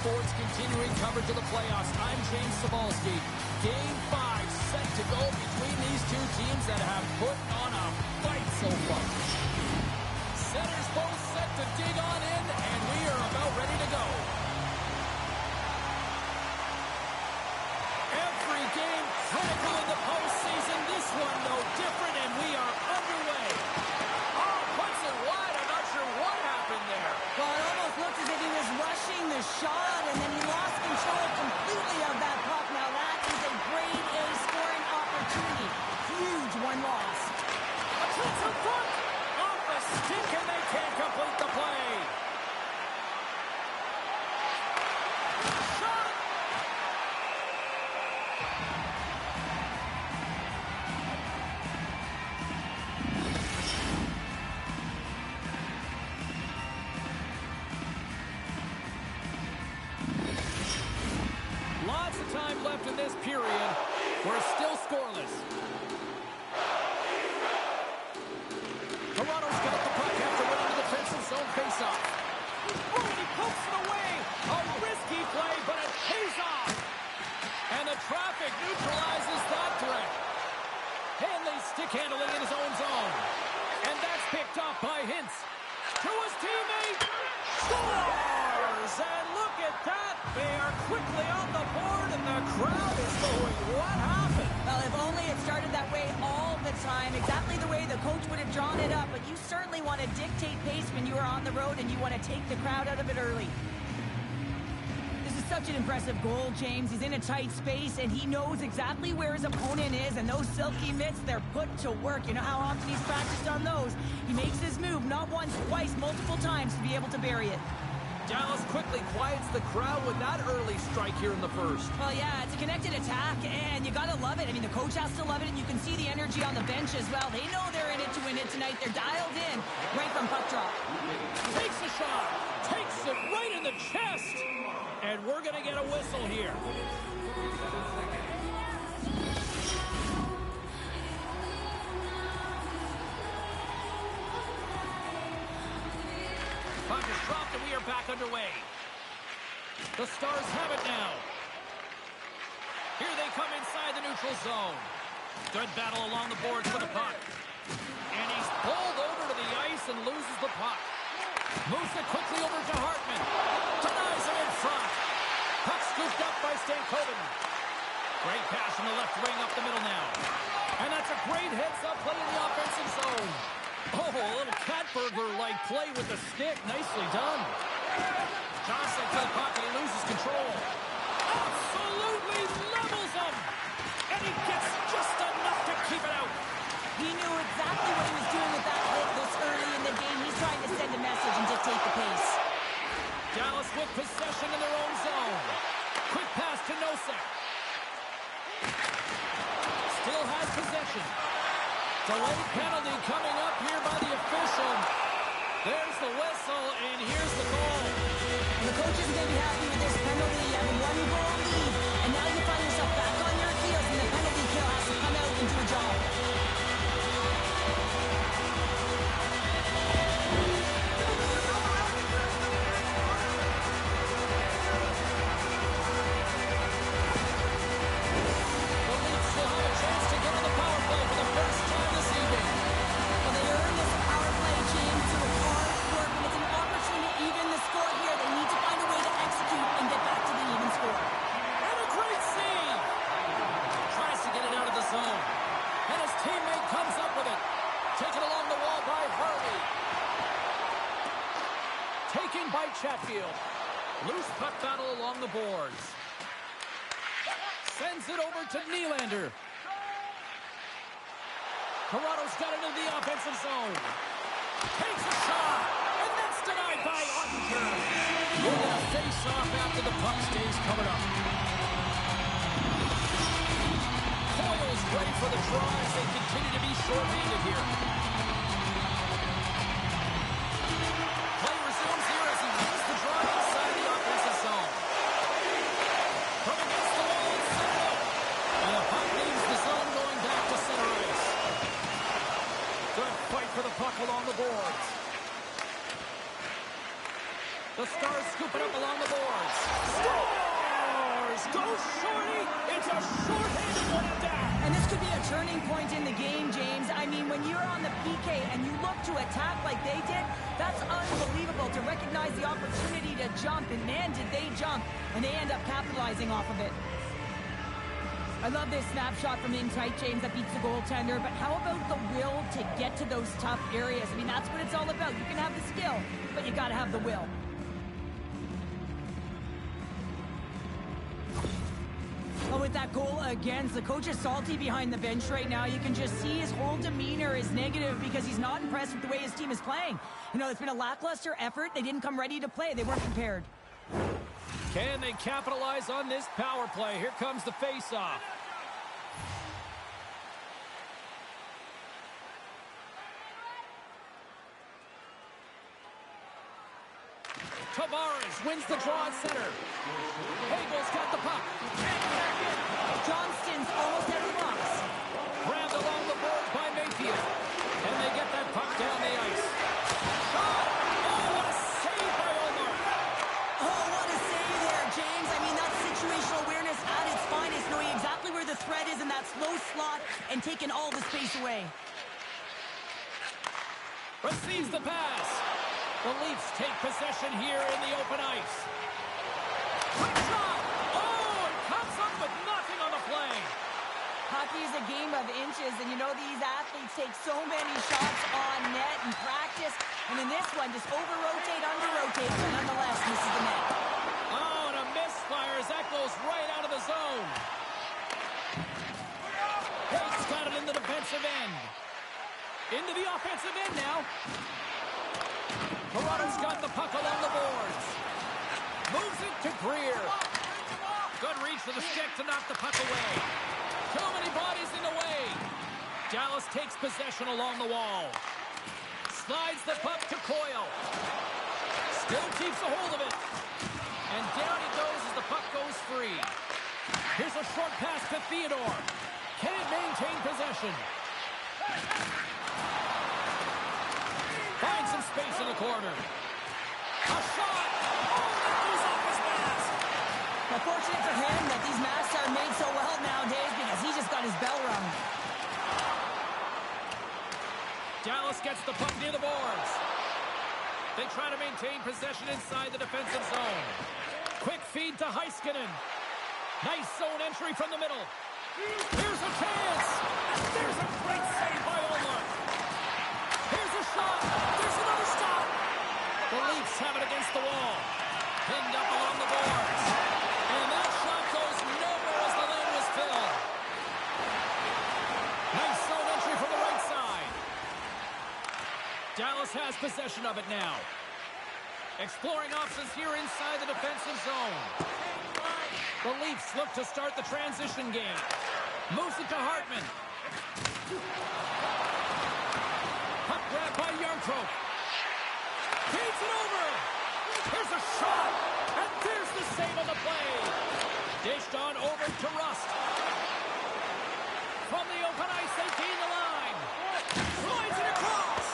Speaker 1: Sports continuing coverage of the playoffs. I'm James Cebulski. Game 5 set to go between these two teams that have put on a fight so far. Centers both set to dig on in, and we are about ready to go. Every game critical in the postseason. This one no different, and we are underway. Oh, puts it wide. I'm not sure what happened there.
Speaker 2: Well, it almost looked as if he was rushing the shot, and then he lost control completely of that puck. Now that is a grade A scoring opportunity. Huge one loss.
Speaker 1: A chance in front. Off the stick, and they can't complete the play. Shot. Lots of time left in this period. We're still scoreless. Toronto's got the puck after winning the defensive zone faceoff. Oh, and he pokes it away. A risky play, but it pays off. And the traffic neutralizes that threat. Hanley stick handling in his own zone. And that's picked off by Hintz. To his teammate. Scores! And look at that. They are quickly on the board, and the crowd is going, what happened?
Speaker 2: Well, if only it started that way all the time, exactly the way the coach would have drawn it up, but you certainly want to dictate pace when you are on the road, and you want to take the crowd out of it early. This is such an impressive goal, James. He's in a tight space, and he knows exactly where his opponent is, and those silky mitts, they're put to work. You know how often he's practiced on those. He makes his move not once, twice, multiple times to be able to bury it.
Speaker 1: Dallas quickly quiets the crowd with that early strike here in the first.
Speaker 2: Well, yeah, it's a connected attack, and you gotta love it. I mean, the coach has to love it, and you can see the energy on the bench as well. They know they're in it to win it tonight. They're dialed in right from puck drop.
Speaker 1: Takes a shot. Takes it right in the chest. And we're going to get a whistle here. Puck is dropped, and we are back underway. The Stars have it now. Here they come inside the neutral zone. Good battle along the boards for the puck. And he's pulled over to the ice and loses the puck. Moves it quickly over to Hartman. Denies him in front. Puck scooped up by Stanley. Great pass from the left wing up the middle now. And that's a great heads-up play in the offensive zone. Oh, a little cat burglar-like play with the stick. Nicely done. Johnson to the puck, and he loses control. Absolutely levels him. And he gets just enough to keep it out.
Speaker 2: He knew exactly what he was doing with that hit this early in the game. He's trying to send a message and dictate the pace.
Speaker 1: Dallas with possession in their own zone. Quick pass to Nosek. Still has possession. Delayed penalty coming up here by the official. There's the whistle, and here's the goal.
Speaker 2: The coach isn't going to be happy with this penalty. You have a one-goal lead, and now you find yourself back on your heels, and the penalty kill has to come out and do a job.
Speaker 1: The Leafs still have a chance to get to the power play for the first time this evening.
Speaker 2: Well, they earned this power play, James, through hard work, and it's an opportunity to even the score here. They need to find a way to execute and get back to the even score.
Speaker 1: And a great save. Tries to get it out of the zone. And his teammate comes up with it. Taken along the wall by Harvey. Taken by Chatfield. Loose puck battle along the boards. Sends it over to Nylander. Toronto's got it into the offensive zone. Takes a shot. And that's denied by Ottinger. We're going to face off after the puck stays covered up. Coyle's ready for the draw as they continue to be short-handed here. Play resumes here as he wins the draw inside the offensive zone. From against the wall, it's set up. And the puck leaves the zone going back to center ice. Good fight for the puck along the boards. The Stars scoop it up along the boards. Stars! Go shorty! It's a short-handed one and down.
Speaker 2: And this could be a turning point in the game, James. I mean, when you're on the PK and you look to attack like they did, that's unbelievable to recognize the opportunity to jump. And man, did they jump. And they end up capitalizing off of it. I love this snapshot from in tight, James, that beats the goaltender. But how about the will to get to those tough areas? I mean, that's what it's all about. You can have the skill, but you got to have the will. Well, with that goal against, the coach is salty behind the bench right now. You can just see his whole demeanor is negative because he's not impressed with the way his team is playing. You know, it's been a lackluster effort. They didn't come ready to play. They weren't prepared.
Speaker 1: Can they capitalize on this power play? Here comes the face-off. Tavares wins the draw at center. Hagel's got the puck.
Speaker 2: Johnston's almost at the box.
Speaker 1: Grabbed along the board by Mayfield. And they get that puck down the ice. Shot! Oh, what a save by Omar!
Speaker 2: Oh, what a save there, James. I mean, that's situational awareness at its finest, knowing exactly where the threat is in that slow slot and taking all the space away.
Speaker 1: Receives the pass. The Leafs take possession here in the open ice. Quick shot! Oh, it comes up with nothing on the play.
Speaker 2: Hockey is a game of inches, and you know these athletes take so many shots on net in practice. And in this one, just over-rotate, under-rotate, but nonetheless misses the net.
Speaker 1: Oh, and a misfire as that goes right out of the zone. Hate's got it in the defensive end. Into the offensive end now. Toronto's got the puck along the boards. Moves it to Greer. Good reach for the stick to knock the puck away. Too many bodies in the way. Dallas takes possession along the wall. Slides the puck to Coyle. Still keeps a hold of it. And down he goes as the puck goes free. Here's a short pass to Theodore. Can it maintain possession? Finds some space in the corner. A shot! Oh, that goes off his mask!
Speaker 2: Well, fortunate for him that these masks are made so well nowadays because he just got his bell rung.
Speaker 1: Dallas gets the puck near the boards. They try to maintain possession inside the defensive zone. Quick feed to Heiskanen. Nice zone entry from the middle. Here's a chance! There's a great save by Omar. Here's a shot! There's another stop! The Leafs have it against the wall. Pinned up along the boards. And that shot goes nowhere as the lane was filled. Nice zone entry from the right side. Dallas has possession of it now. Exploring options here inside the defensive zone. The Leafs look to start the transition game. Moves it to Hartman. Puck grab by Yarncroke. Feeds it over. Here's a shot. And there's the save on the play. Dished on over to Rust. From the open ice, they gain the line. Slides it across.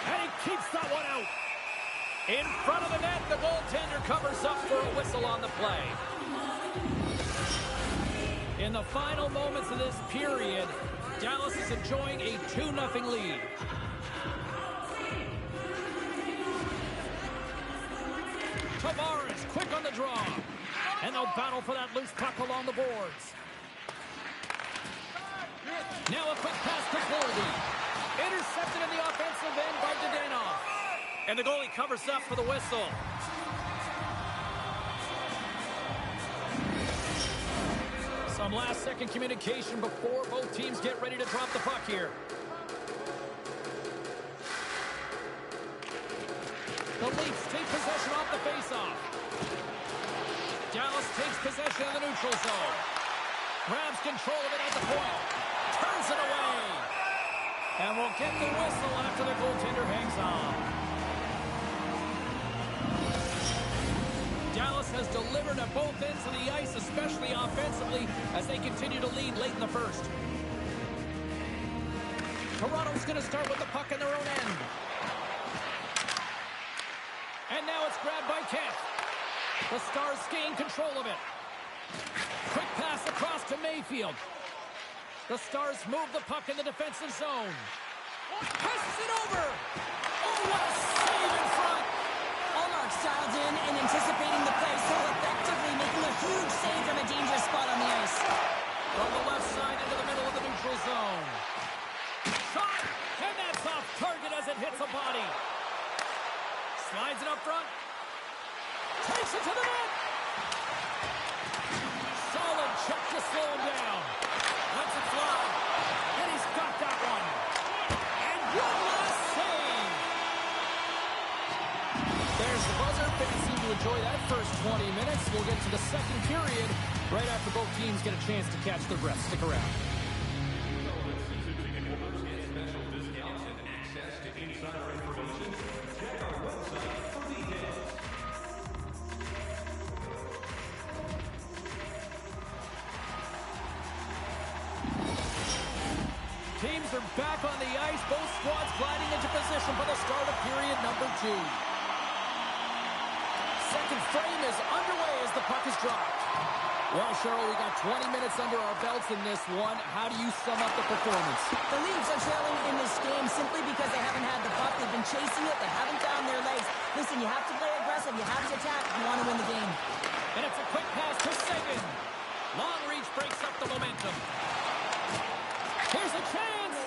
Speaker 1: And he keeps that one out. In front of the net, the goaltender covers up for a whistle on the play. In the final moments of this period, Dallas is enjoying a 2-0 lead. Tavares quick on the draw. And they'll battle for that loose puck along the boards. Now a quick pass to Boldy. Intercepted in the offensive end by Dadonov. And the goalie covers up for the whistle. Some last-second communication before both teams get ready to drop the puck here. The Leafs take possession off the face-off. Dallas takes possession in the neutral zone. Grabs control of it at the point. Turns it away. And we'll get the whistle after the goaltender hangs on. Dallas has delivered at both ends of the ice, especially offensively, as they continue to lead late in the first. Toronto's going to start with the puck in their own end. And now it's grabbed by Kent. The Stars gain control of it. Quick pass across to Mayfield. The Stars move the puck in the defensive zone. Passes it over. Oh, what a save in front.
Speaker 2: Allmark styled in and anticipating the play so effectively, making a huge save from a dangerous spot on the ice.
Speaker 1: From the left side into the middle of the neutral zone. Shot, and that's off target as it hits a body. Slides it up front. Takes it to the net. Solid check to slow him down. Lets it fly. And he's got that one. And one last save. There's the buzzer. Fans seem to enjoy that first 20 minutes. We'll get to the second period right after both teams get a chance to catch their breath. Stick around.
Speaker 3: Season ticket holders get special discounts and access to insider information. Check our website for details.
Speaker 1: Teams are back on the ice. Both squads gliding into position for the start of period number 2. Second frame is underway as the puck is dropped. Well, Cheryl, we got 20 minutes under our belts in this one. How do you sum up the performance?
Speaker 2: The Leafs are trailing in this game simply because they haven't had the puck. They've been chasing it. They haven't found their legs. Listen, you have to play aggressive. You have to attack if you want to win the game.
Speaker 1: And it's a quick pass to Sagan. Long reach breaks up the momentum. Here's a chance.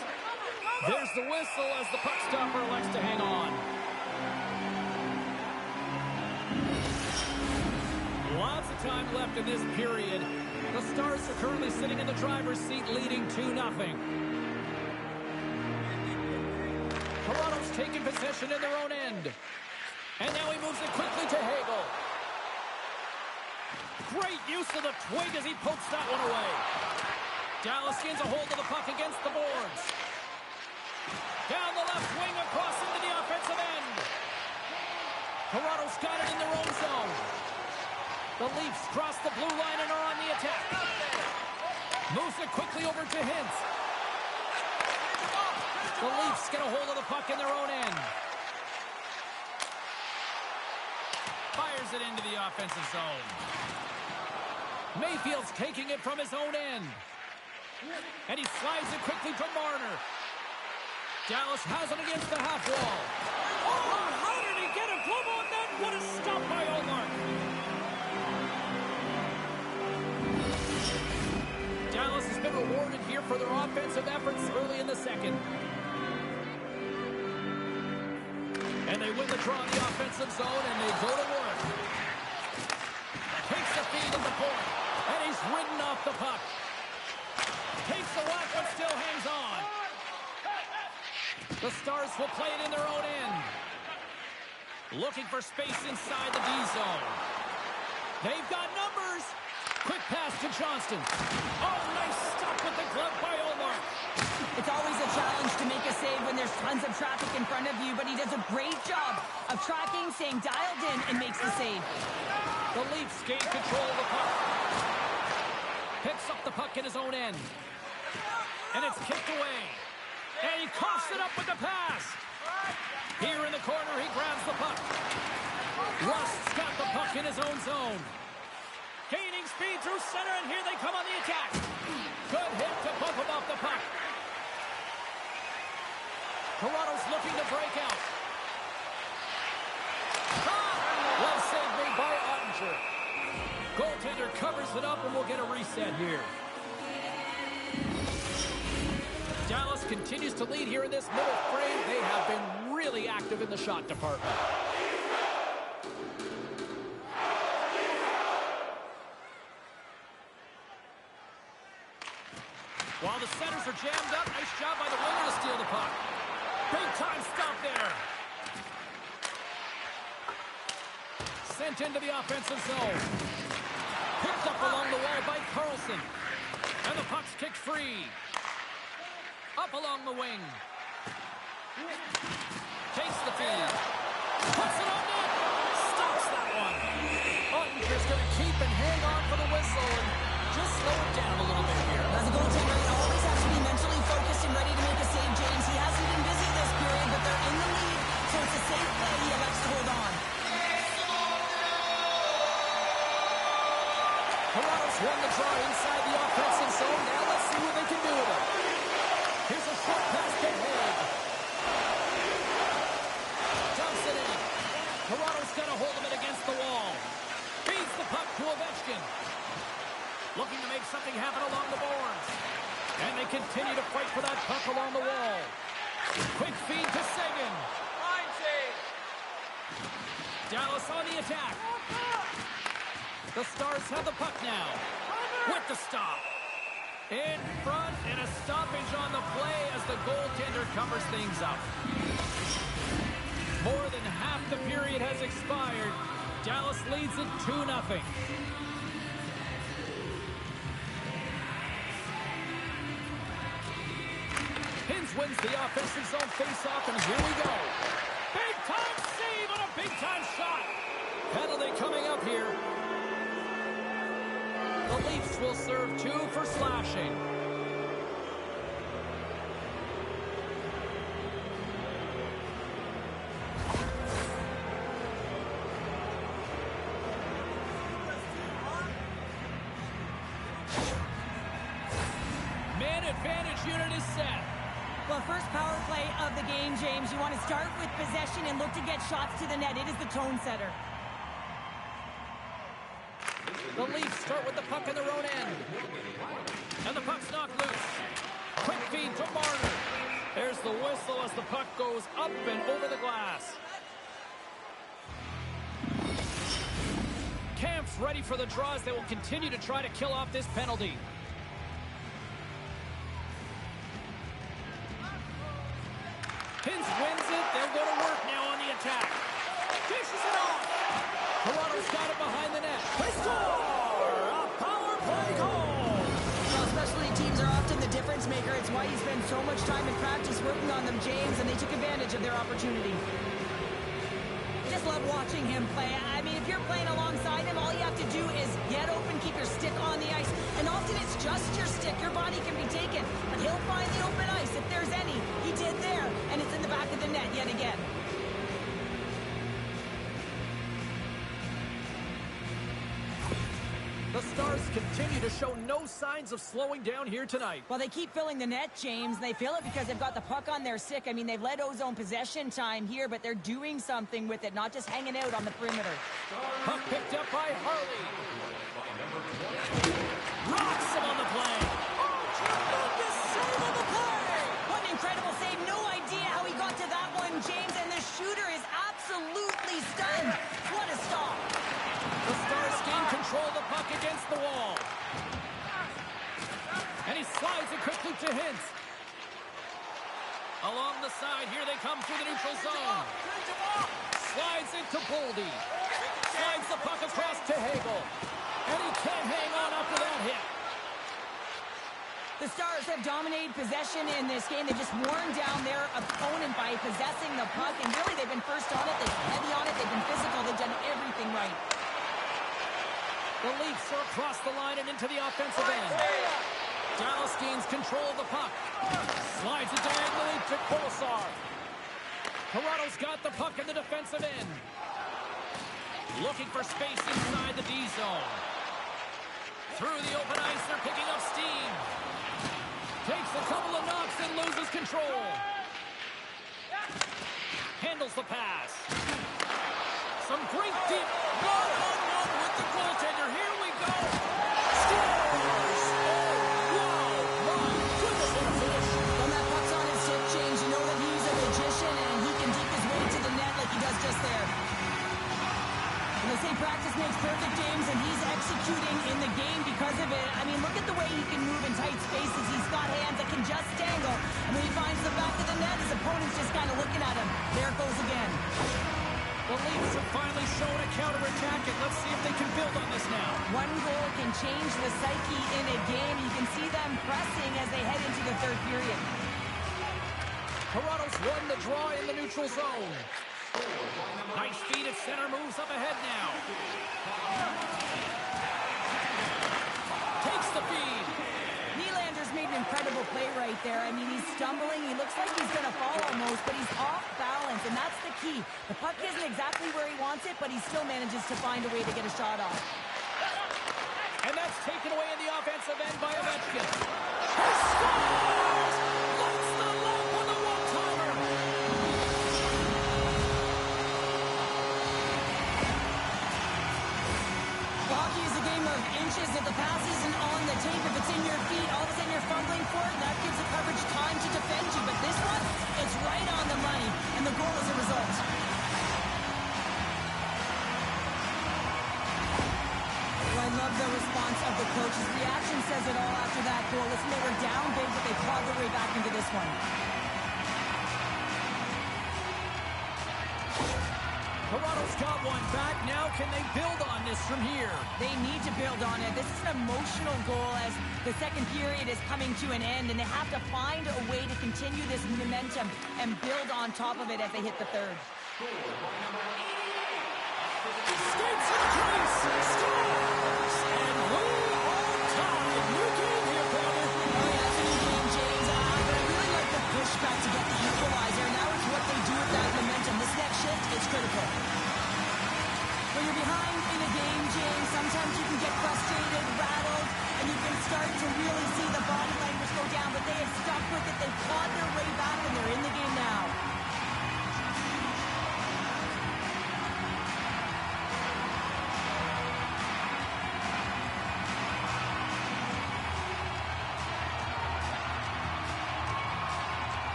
Speaker 1: There's the whistle as the puck stopper elects to hang on. Lots of time left in this period. The Stars are currently sitting in the driver's seat, leading 2-0. Toronto's taking possession in their own end. And now he moves it quickly to Hagel. Great use of the twig as he pokes that one away. Dallas gains a hold of the puck against the boards. Down the left wing across into the offensive end. Toronto's got it in their own zone. The Leafs cross the blue line and are on the attack. Moves it quickly over to Hintz. The Leafs get a hold of the puck in their own end. Fires it into the offensive zone. Mayfield's taking it from his own end. And he slides it quickly to Marner. Dallas has it against the half wall. Oh, how did he get a glove on that? What a stop by Omar. Dallas has been rewarded here for their offensive efforts early in the second. And they win the draw in the offensive zone, and they go to work. Takes the feed at the point, and he's ridden off the puck. Takes the whack, but still hangs on. The Stars will play it in their own end. Looking for space inside the D zone. They've got numbers. Quick pass to Johnston. Oh, nice stop with the glove by Omar.
Speaker 2: It's always a challenge to make a save when there's tons of traffic in front of you, but he does a great job of tracking, staying dialed in, and makes the save.
Speaker 1: The Leafs gain control of the puck. Picks up the puck in his own end. And it's kicked away. And he coughs it up with the pass. Here in the corner, he grabs the puck. Rust's got the puck in his own zone. Gaining speed through center, and here they come on the attack. Good hit to bump him off the puck. Toronto's looking to break out. Well saved made by Ottinger. Goaltender covers it up, and we'll get a reset here. Dallas continues to lead here in this middle frame. They have been really active in the shot department. While the centers are jammed up, nice job by the winger to steal the puck. Big time stop there. Sent into the offensive zone. Picked up along the wall by Carlson. And the puck's kicked free. Up along the wing. Takes the feed. Puts it on net. Stops that one. Ottinger's going to keep and hang on for the whistle and just slow it down a little bit here.
Speaker 2: As a goaltender, you always have to be mentally focused and ready to make a save, James. He hasn't been busy this period, but they're in the lead, so it's a safe play. He elects to hold on.
Speaker 1: Dallas on the attack. The Stars have the puck now. With the stop. In front, and a stoppage on the play as the goaltender covers things up. More than half the period has expired. Dallas leads it 2-0. Hins wins the offensive zone face-off, and here we go. Big-time save on a big-time shot. Penalty coming up here. The Leafs will serve 2 for slashing. Man advantage unit is set.
Speaker 2: Well, first power play of the game, James. You want to start with possession and look to get shots to the net. It is the tone setter.
Speaker 1: The Leafs start with the puck in their own end. And the puck's knocked loose. Quick feed to Marner. There's the whistle as the puck goes up and over the glass. Camp's ready for the draws. They will continue to try to kill off this penalty. Hins wins it. They'll go to work now on the attack. Dishes it off. Toronto's got it behind the net. They score! A power play goal!
Speaker 2: Well, specialty teams are often the difference maker. It's why you spend so much time in practice working on them, James, and they took advantage of their opportunity. Just love watching him play. I mean, if you're playing alongside him, all you have to do is get open, keep your stick on the ice, and often it's just your stick. Your body can be taken, but he'll find the open ice if there's any. He did there, and it's in the back of the net yet again.
Speaker 1: The Stars continue to show no signs of slowing down here tonight.
Speaker 2: Well, they keep filling the net, James. They fill it because they've got the puck on their stick. I mean, they've led ozone possession time here, but they're doing something with it, not just hanging out on the perimeter.
Speaker 1: Puck picked up by Harley. Rocks him on the play. Oh, tremendous save on the play.
Speaker 2: What an incredible save. No idea how he got to that one, James, and the shooter is absolutely stunned. What a stop.
Speaker 1: The Stars gain control of the puck against the wall. And he slides it quickly to Hintz. Along the side, here they come through the neutral zone. Slides into Boldy. Slides the puck across to Hagel. And he can't hang on after that hit.
Speaker 2: The Stars have dominated possession in this game. They've just worn down their opponent by possessing the puck. And really, they've been first on it. They've been heavy on it. They've been physical. They've done everything right.
Speaker 1: The Leafs are across the line and into the offensive end. Dallas gains control of the puck. Slides it diagonally to Kolesar. Toronto's got the puck in the defensive end. Looking for space inside the D zone. Through the open ice, they're picking up steam. Takes a couple of knocks and loses control. Handles the pass. Some great deep one-on-one with the goaltender. Here we go. Scores! Oh, wow, my goodness, what a finish.
Speaker 2: When that puck's on his stick, James, you know that he's a magician and he can deke his way to the net like he does just there. And they say practice makes perfect, James, and he's executing in the game because of it. I mean, look at the way he can move in tight spaces. He's got hands that can just dangle. And when he finds the back of the net, his opponent's just kind of looking at him. There it goes again.
Speaker 1: The Leafs have finally shown a counterattack, and let's see if they can build on this now.
Speaker 2: One goal can change the psyche in a game. You can see them pressing as they head into the third period.
Speaker 1: Toronto's won the draw in the neutral zone. Nice feed at center, moves up ahead now. Takes the feed.
Speaker 2: Nylander's made an incredible play right there. I mean, he's stumbling. He looks like he's going to fall almost, but he's off balance, and that's the key. The puck isn't exactly where he wants it, but he still manages to find a way to get a shot off.
Speaker 1: And that's taken away in the offensive end by Ovechkin. He scores! Lights the lock on the one-timer.
Speaker 2: Hockey is a game of inches. If the pass isn't on the tape, if it's in your feet, all of a sudden you're fumbling for it, and that gives the coverage time to defend you. But this one, it's right on the money, and the goal is a result. love the response of the coach. His reaction says it all after that goal. Listen, they were down big, but they clawed their way back into this one.
Speaker 1: Toronto's got one back. Now can they build on this from here?
Speaker 2: They need to build on it. This is an emotional goal as the second period is coming to an end, and they have to find a way to continue this momentum and build on top of it as they hit the third.
Speaker 1: Skates in place, scores, and we are tied. New game here, Powder.
Speaker 2: Oh yeah, it's a new game, James. But I really like the pushback to get the equalizer. Now it's what they do with that momentum. This next shift is critical. When you're behind in a game, James, sometimes you can get frustrated, rattled, and you can start to really see the body language go down, but they have stuck with it. They've clawed their way back, and they're in the game now.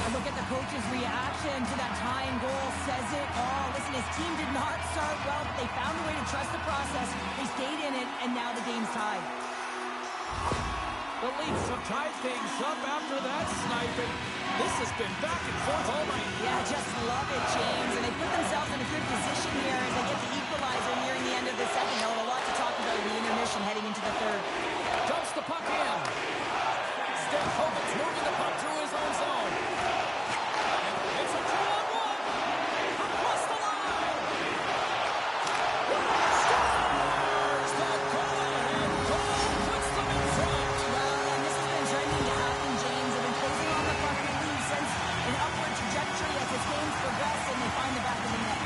Speaker 2: Look at the coach's reaction to that tying goal. Says it all. Listen, his team did not start well, but they found a way to trust the process. They stayed in it, and now the game's tied.
Speaker 1: The Leafs have tied things up after that sniping. This has been back and forth all night.
Speaker 2: Yeah, just love it, James. And they put themselves in a good position here as they get the equalizer nearing the end of the second. They'll have a lot to talk about in the intermission heading into the third.
Speaker 1: Dumps the puck in. Stanley's moving the puck through his own zone. It's a 2-on-1. Across the line. Scores the go-ahead goal. Puts them in front.
Speaker 2: Well, and this has been trending to happen, James. They've been closing on the puck. They leave since an upward trajectory as this game's progressed, and they find the back of the net.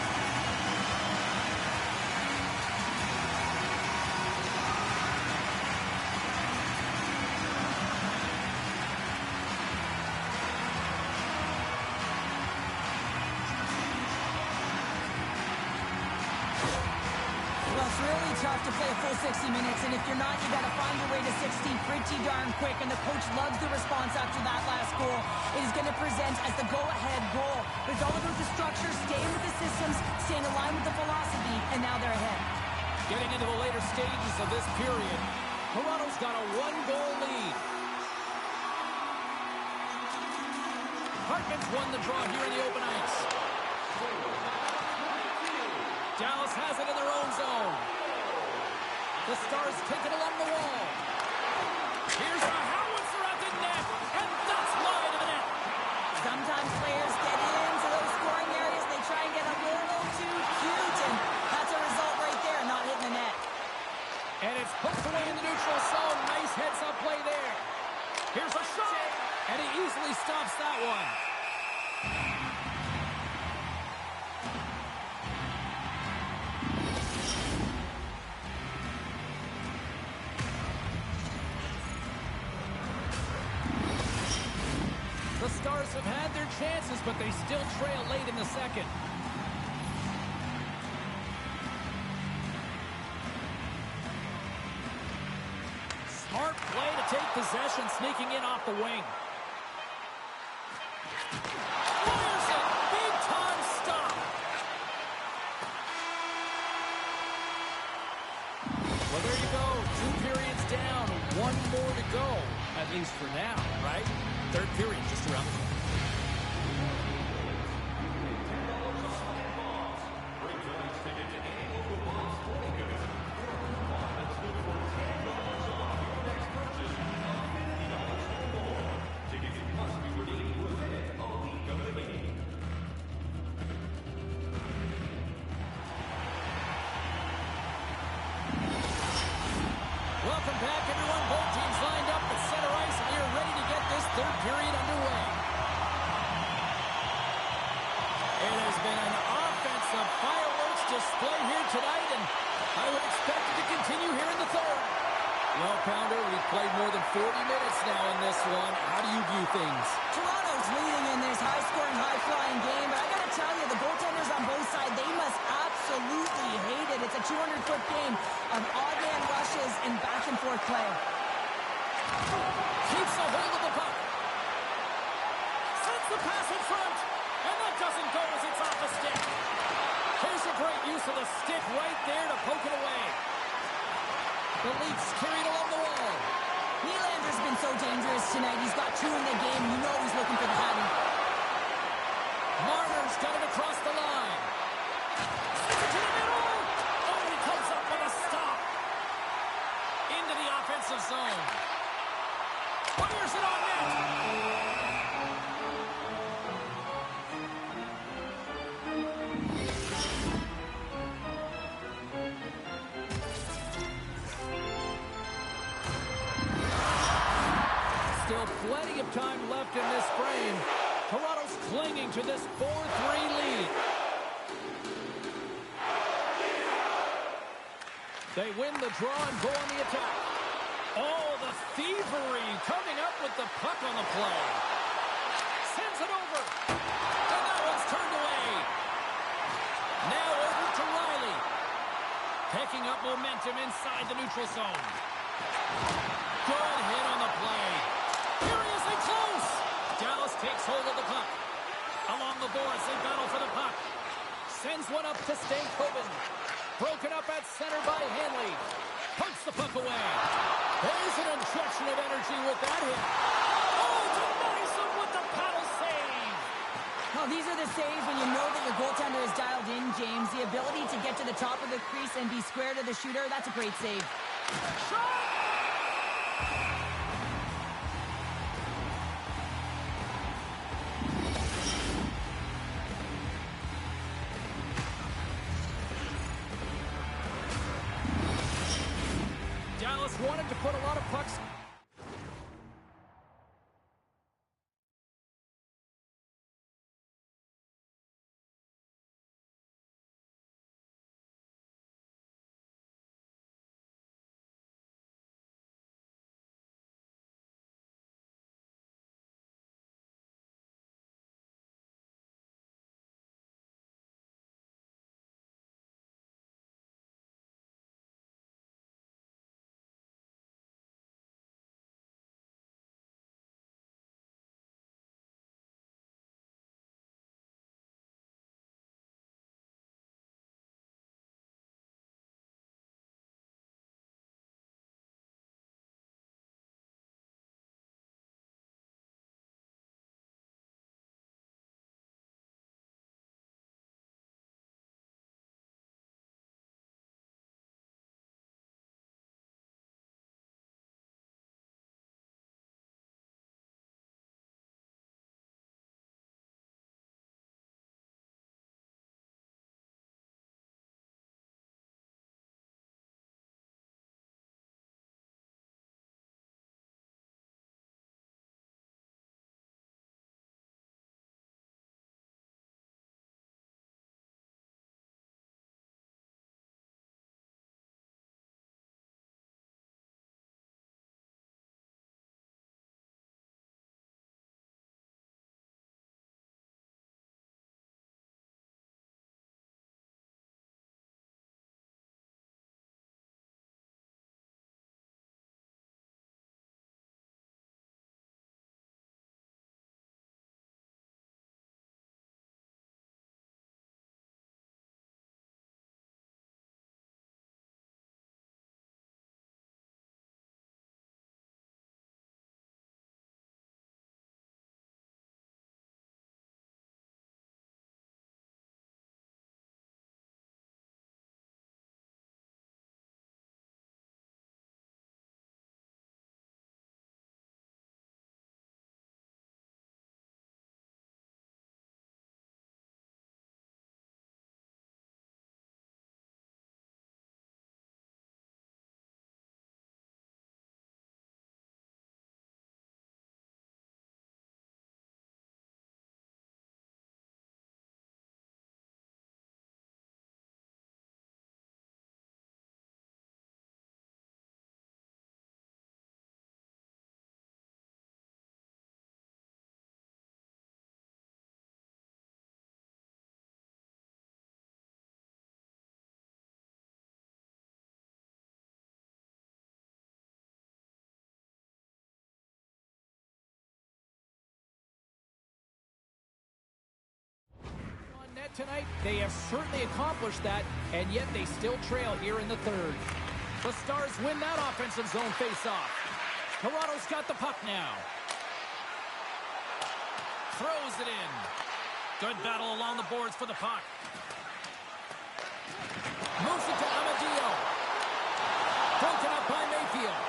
Speaker 2: Well, it's really tough to play a full 60 minutes, and if you're not, you got to find your way to 60 pretty darn quick, and the coach loves the response after that last goal. It is going to present as the go-ahead goal. But it's all about the structure, staying with the systems, staying aligned with the philosophy, and now they're ahead.
Speaker 1: Getting into the later stages of this period, Toronto's got a one-goal lead. Hartman's won the draw here in the open ice. Dallas has it in their own zone. The Stars take it along the wall. Here's a howitzer at the net, and that's wide of the net.
Speaker 2: Sometimes players get into those scoring areas, they try and get a little too cute, and that's a result right there, not hitting the net.
Speaker 1: And it's hooked away in the neutral zone. Nice heads-up play there. Here's a shot, and he easily stops that one. The Stars have had their chances, but they still trail late in the second. Smart play to take possession, sneaking in off the wing. Fires it! Big-time stop! Well, there you go. 2 periods down. 1 more to go. At least for now, right? Third period just around the corner. Welcome back, everyone. Both teams lined up at center ice, and we are ready to get this third period underway. It has been an offensive fireworks display here tonight, and I would expect it to continue here in the third. Well, Pounder, we've played more than 40 minutes now in this one. How do you view things?
Speaker 2: Toronto's leading in this high-scoring, high-flying game, but I got to tell you, the goaltenders on both sides, they must absolutely hate it. It's a 200-foot game of odd-man rushes and back-and-forth play.
Speaker 1: Keeps a hold of the puck. Sends the pass in front, and that doesn't go as it's off the stick. Here's a great use of the stick right there to poke it away. The Leafs carried along the wall.
Speaker 2: Nylander's been so dangerous tonight. He's got two in the game. You know he's looking for the pattern.
Speaker 1: Marner's got it across the line. Sends it to the middle. Oh, he comes up with a stop. Into the offensive zone. Fires it on net. Still plenty of time left in this frame. Toronto's clinging to this 4-3 lead. They win the draw and go on the attack. Oh, the thievery coming up with the puck on the play. Sends it over. And that one's turned away. Now over to Riley. Picking up momentum inside the neutral zone. Good hit on the play. Curiously close. Dallas takes hold of the puck. Along the boards, they battle for the puck. Sends one up to Stanley. Broken up at center by Hanley. Punts the puck away. There's an injection of energy with that hit. Oh, denies him with the paddle save.
Speaker 2: Well, these are the saves when you know that your goaltender is dialed in, James. The ability to get to the top of the crease and be square to the shooter, that's a great save.
Speaker 1: Shot! Dallas wanted to put a lot of pucks what tonight? They have certainly accomplished that, and yet they still trail here in the third. The Stars win that offensive zone face-off. Toronto's got the puck now. Throws it in. Good battle along the boards for the puck. Moves it to Amadio. Broken up by Mayfield.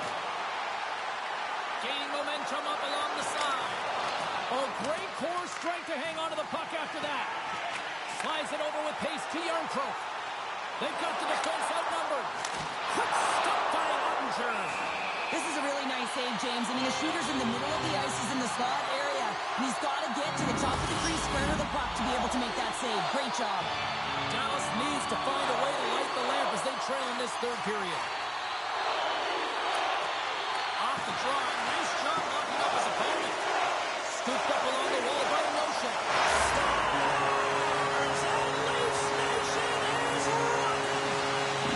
Speaker 1: Gaining momentum up along the side. Oh, great core strength to hang on to the puck after that. Slides it over with pace to Yarncroke. They've got the defense outnumbered. Quick stop by Ottinger.
Speaker 2: This is a really nice save, James. I mean, the shooter's in the middle of the ice. He's in the slot area. And he's got to get to the top of the crease square of the puck to be able to make that save. Great job.
Speaker 1: Dallas needs to find a way to light the lamp as they trail in this third period. Off the draw. Nice job locking up his opponent. Scooped up along the wall by Notion. Stars! And Leafs Nation is rocking!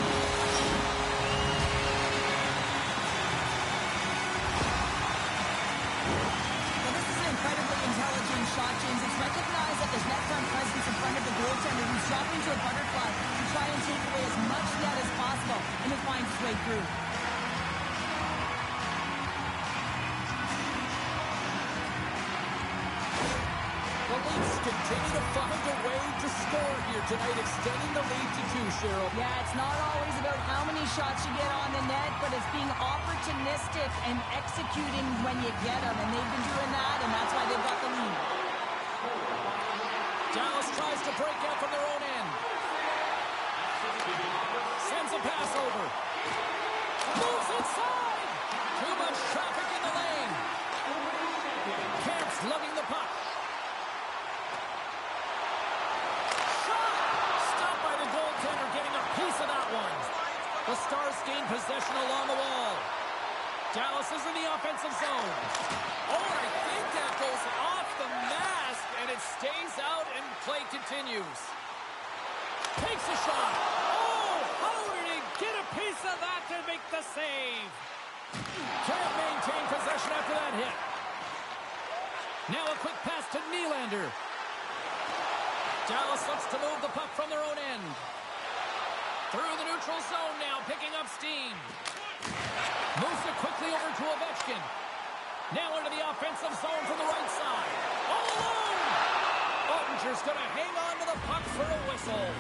Speaker 2: Well, this is an incredibly intelligent shot, James. It's recognized that there's net front presence in front of the goaltender who's dropping to a butterfly to try and take away as much net as possible, and it finds its way through.
Speaker 1: The Leafs continue to find a way to score here tonight, extending the lead to 2, Cheryl.
Speaker 2: Yeah, it's not always about how many shots you get on the net, but it's being opportunistic and executing when you get them, and they've been doing that, and that's why they've got the lead.
Speaker 1: Dallas tries to break out from their own end. Sends a pass over. Moves inside. Too much traffic in the lane. Camp's lugging the puck. Shot! Stopped by the goaltender, getting a piece of that one. The Stars gain possession along the wall. Dallas is in the offensive zone. Oh, I think that goes off the mask, and it stays out, and play continues. Takes a shot. Oh, how did he get a piece of that to make the save? Can't maintain possession after that hit. Now a quick pass to Nylander. Dallas looks to move the puck from their own end. Through the neutral zone now, picking up steam. Moves it quickly over to Ovechkin. Now into the offensive zone from the right side. All alone! Ottinger's going to hang on to the puck for a whistle.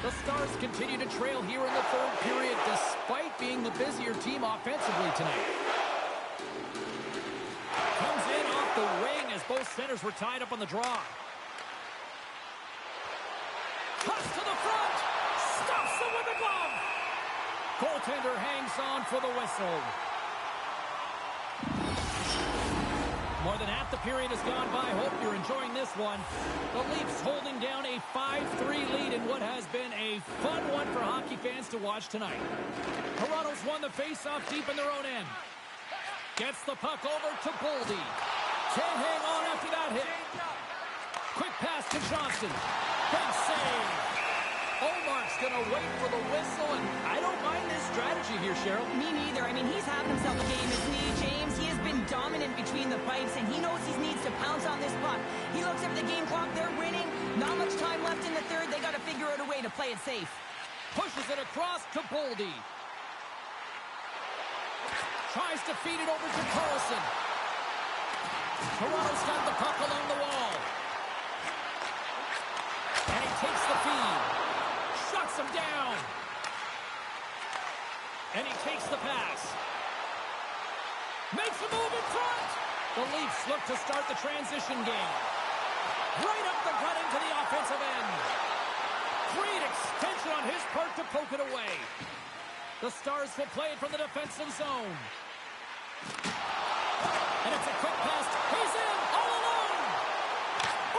Speaker 1: The Stars continue to trail here in the third period, despite being the busier team offensively tonight. Comes in off the wing as both centers were tied up on the draw. Cuts to the front. Stops it with the glove. Goaltender hangs on for the whistle. More than half the period has gone by. Hope you're enjoying this one. The Leafs holding down a 5-3 lead in what has been a fun one for hockey fans to watch tonight. Toronto's won the face-off deep in their own end. Gets the puck over to Boldy. Can't hang on after that hit. Quick pass to Johnston. Big save. Omar's going to wait for the whistle, and I don't mind this strategy here, Cheryl.
Speaker 2: Me neither. I mean, he's having himself a game, isn't he, James? He has been dominant between the pipes, and he knows he needs to pounce on this puck. He looks at the game clock. They're winning. Not much time left in the third. They got to figure out a way to play it safe.
Speaker 1: Pushes it across to Boldy. Tries to feed it over to Carlson. Toronto's got the puck along the wall. And he takes the feed. Shuts him down. And he takes the pass. Makes a move in front. The Leafs look to start the transition game. Right up the gut into the offensive end. Great extension on his part to poke it away. The Stars will play it from the defensive zone. And it's a quick pass. He's in all alone.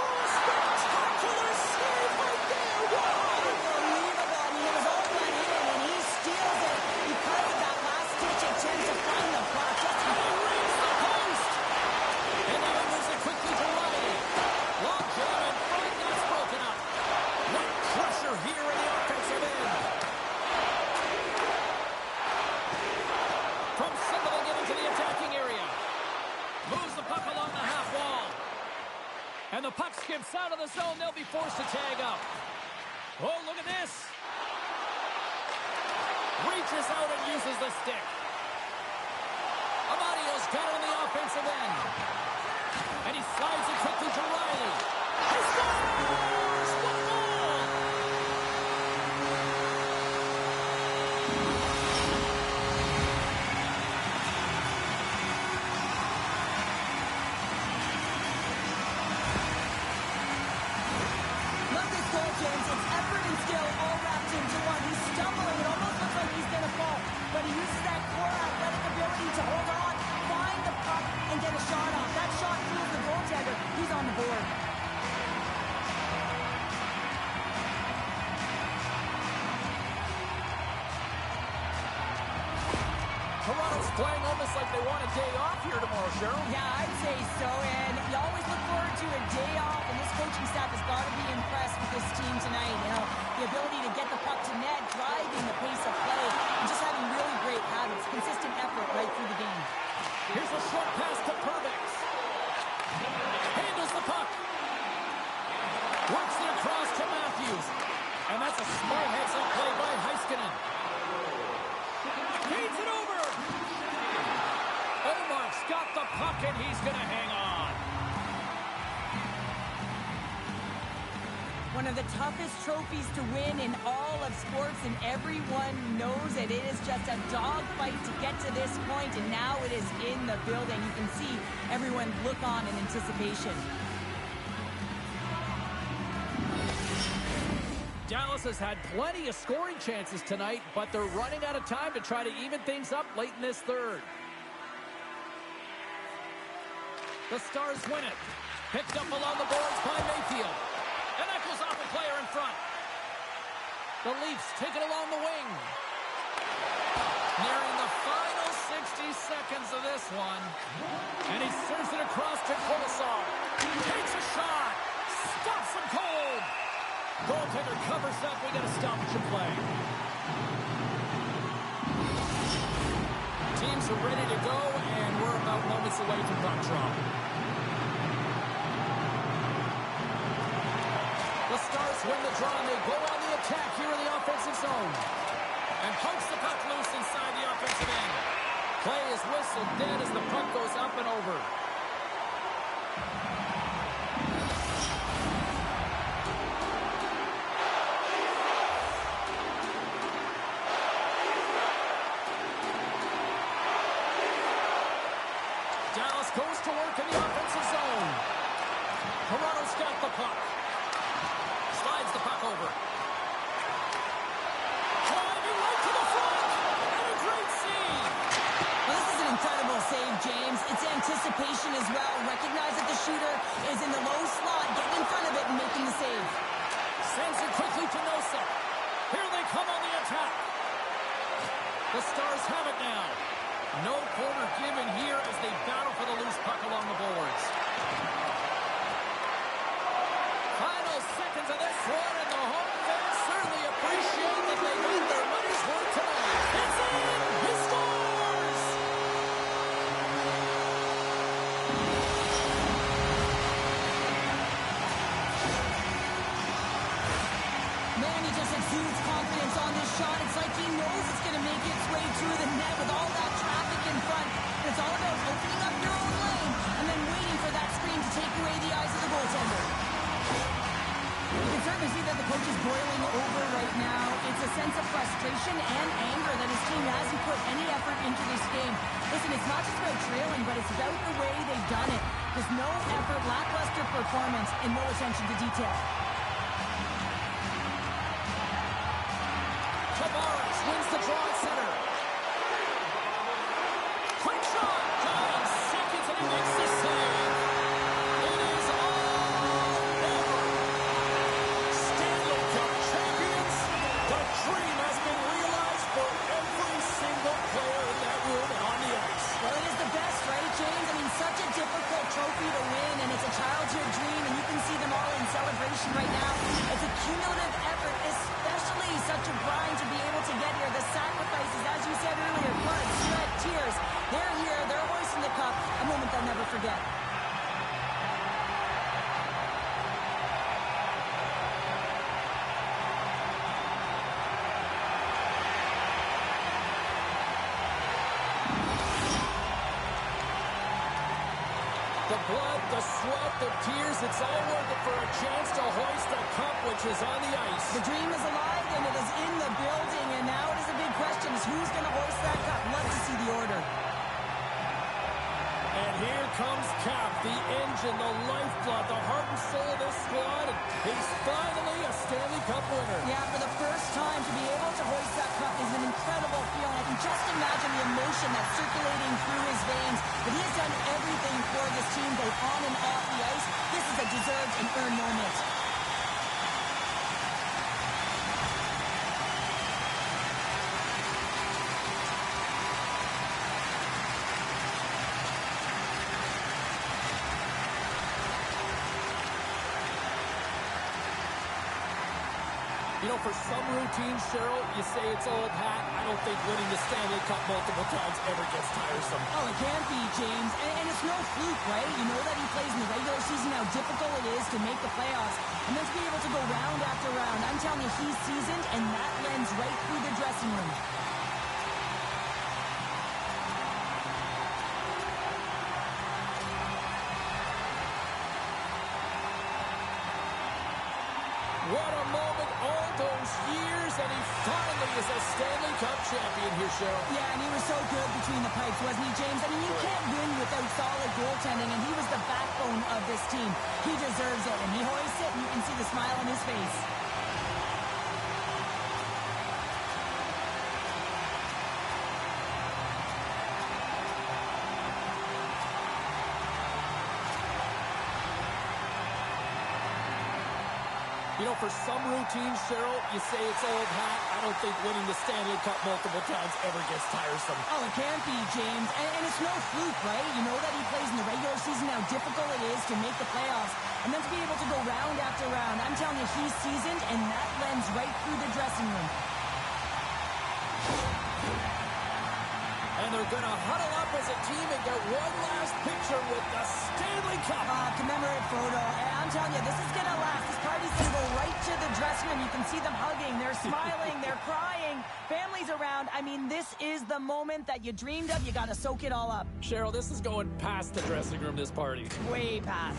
Speaker 1: Oh, spectacular save right there. Wow.
Speaker 2: Unbelievable. I mean, it was all run in, and he steals it. Because of that last-ditch attempt to find the puck. Just
Speaker 1: He rings the post. And now he moves it quickly to Riley. Long jam in front. That's broken up. What pressure here in the offensive end. From signaling it into the attacking area. Moves the puck along the half wall. And the puck skips out of the zone. They'll be forced to tag up. Oh, look at this. Reaches out and uses the stick. Amadio's got it on the offensive end. And he slides it quickly to Riley. He scores! One goal!
Speaker 2: Love this goal, James. It's effort and skill all wrapped into one. He's stumbling. It almost looks like he's going to fall. But he uses that core athletic ability to hold on, find the puck, and get a shot off. That shot fools the goaltender. He's on the board.
Speaker 1: Toronto's playing almost like they want a day off here tomorrow, Cheryl.
Speaker 2: Yeah, I'd say so. And you always look forward to a day off. And this coaching staff has got to be impressed with this team tonight. You know, the ability to get the puck to net, driving the pace of play, and just having really great habits, consistent effort right through the game.
Speaker 1: Here's a short pass to Perbix. Handles the puck. Works it across to Matthews. And that's a smart heads-up play by Heiskanen. Feeds it over. Omark's got the puck, and he's going to hang on.
Speaker 2: One of the toughest trophies to win in all of sports, and everyone knows it. It is just a dogfight to get to this point, and now it is in the building. You can see everyone look on in anticipation.
Speaker 1: Dallas has had plenty of scoring chances tonight, but they're running out of time to try to even things up late in this third. The Stars win it. Picked up along the boards by Mayfield. And that goes off a player in front. The Leafs take it along the wing. Nearing the final 60 seconds of this one. And he serves it across to Kolosov. Takes a shot. Stops him cold. Goaltender covers up. We got a stoppage of play. Teams are ready to go, and we're about moments away from puck drop. The Stars win the draw, and they go on the attack here in the offensive zone. And pokes the puck loose inside the offensive end. Play is whistled dead as the puck goes up and over. Dallas goes to work in the offensive zone. Toronto's got the puck. Slides the puck over. Driving right to the front. And a great save.
Speaker 2: Well, this is an incredible save, James. It's anticipation as well. Recognize that the shooter is in the low slot, getting in front of it and making the save.
Speaker 1: Sends it quickly to Nosek. Here they come on the attack. The Stars have it now. No quarter given here as they battle for the loose puck along the boards. Final seconds of this one, and the home fans certainly appreciate that they got their money's worth tonight. It's in! He scores!
Speaker 2: Man, he just exudes confidence on this shot. It's like he knows it's going to make its way through the net with all that traffic in front. And it's all about opening up your own lane and then waiting for that screen to take away the eyes of the goaltender. You can certainly see that the coach is boiling over right now. It's a sense of frustration and anger that his team hasn't put any effort into this game. Listen, it's not just about trailing, but it's about the way they've done it. There's no effort, lackluster performance, and no attention to detail.
Speaker 1: Tavares wins the draw at center. Quick shot! John seconds and he makes the save. It is all over. Stanley Cup champions. The dream has been realized for every single player in that room and on the ice.
Speaker 2: Well, it is the best, right, James? I mean, such a difficult trophy to win, and it's a childhood dream, and you can see them all in celebration right now. It's a cumulative effort, especially such a grind to be able to get here. The sacrifices, as you said earlier, blood, sweat, tears. They're here, they're hoisting the cup, a moment they'll never forget.
Speaker 1: The blood, the sweat, the tears, it's all worth it for a chance to hoist a cup which is on the ice.
Speaker 2: The dream is alive and it is in the building, and now it is a big question is who's going to hoist that cup. Love to see the order.
Speaker 1: And here comes Cap, the engine, the lifeblood, the heart and soul of this squad. And he's finally a Stanley Cup winner.
Speaker 2: Yeah, for the first time to be able to hoist that cup is an incredible feeling. I can just imagine the emotion that's circulating through his veins. But he has done everything for this team, both on and off the ice. This is a deserved and earned moment.
Speaker 1: You know, for some routines, Cheryl, you say it's old hat. I don't think winning the Stanley Cup multiple times ever gets tiresome.
Speaker 2: Oh, it can't be, James. And it's no fluke, right? You know that he plays in the regular season, how difficult it is to make the playoffs. And then to be able to go round after round, I'm telling you, he's seasoned, and that lends right through the dressing room.
Speaker 1: What a moment, all those years, and he finally is a Stanley Cup champion here, Cheryl.
Speaker 2: Yeah, and he was so good between the pipes, wasn't he, James? I mean, you can't win without solid goaltending, and he was the backbone of this team. He deserves it, and he hoists it, and you can see the smile on his face.
Speaker 1: You know, for some routines, Cheryl, you say it's old hat. I don't think winning the Stanley Cup multiple times ever gets tiresome.
Speaker 2: Oh, it can't be, James. And it's no fluke, right? You know that he plays in the regular season, how difficult it is to make the playoffs. And then to be able to go round after round, I'm telling you, he's seasoned, and that lends right through the dressing room.
Speaker 1: And they're going to huddle up as a team and get one last picture with the Stanley Cup.
Speaker 2: Commemorative photo. And I'm telling you, this is going to last. This party's going to go right to the dressing room. You can see them hugging. They're smiling. They're crying. Families around. I mean, this is the moment that you dreamed of. You got to soak it all up.
Speaker 1: Cheryl, this is going past the dressing room, this party.
Speaker 2: Way past.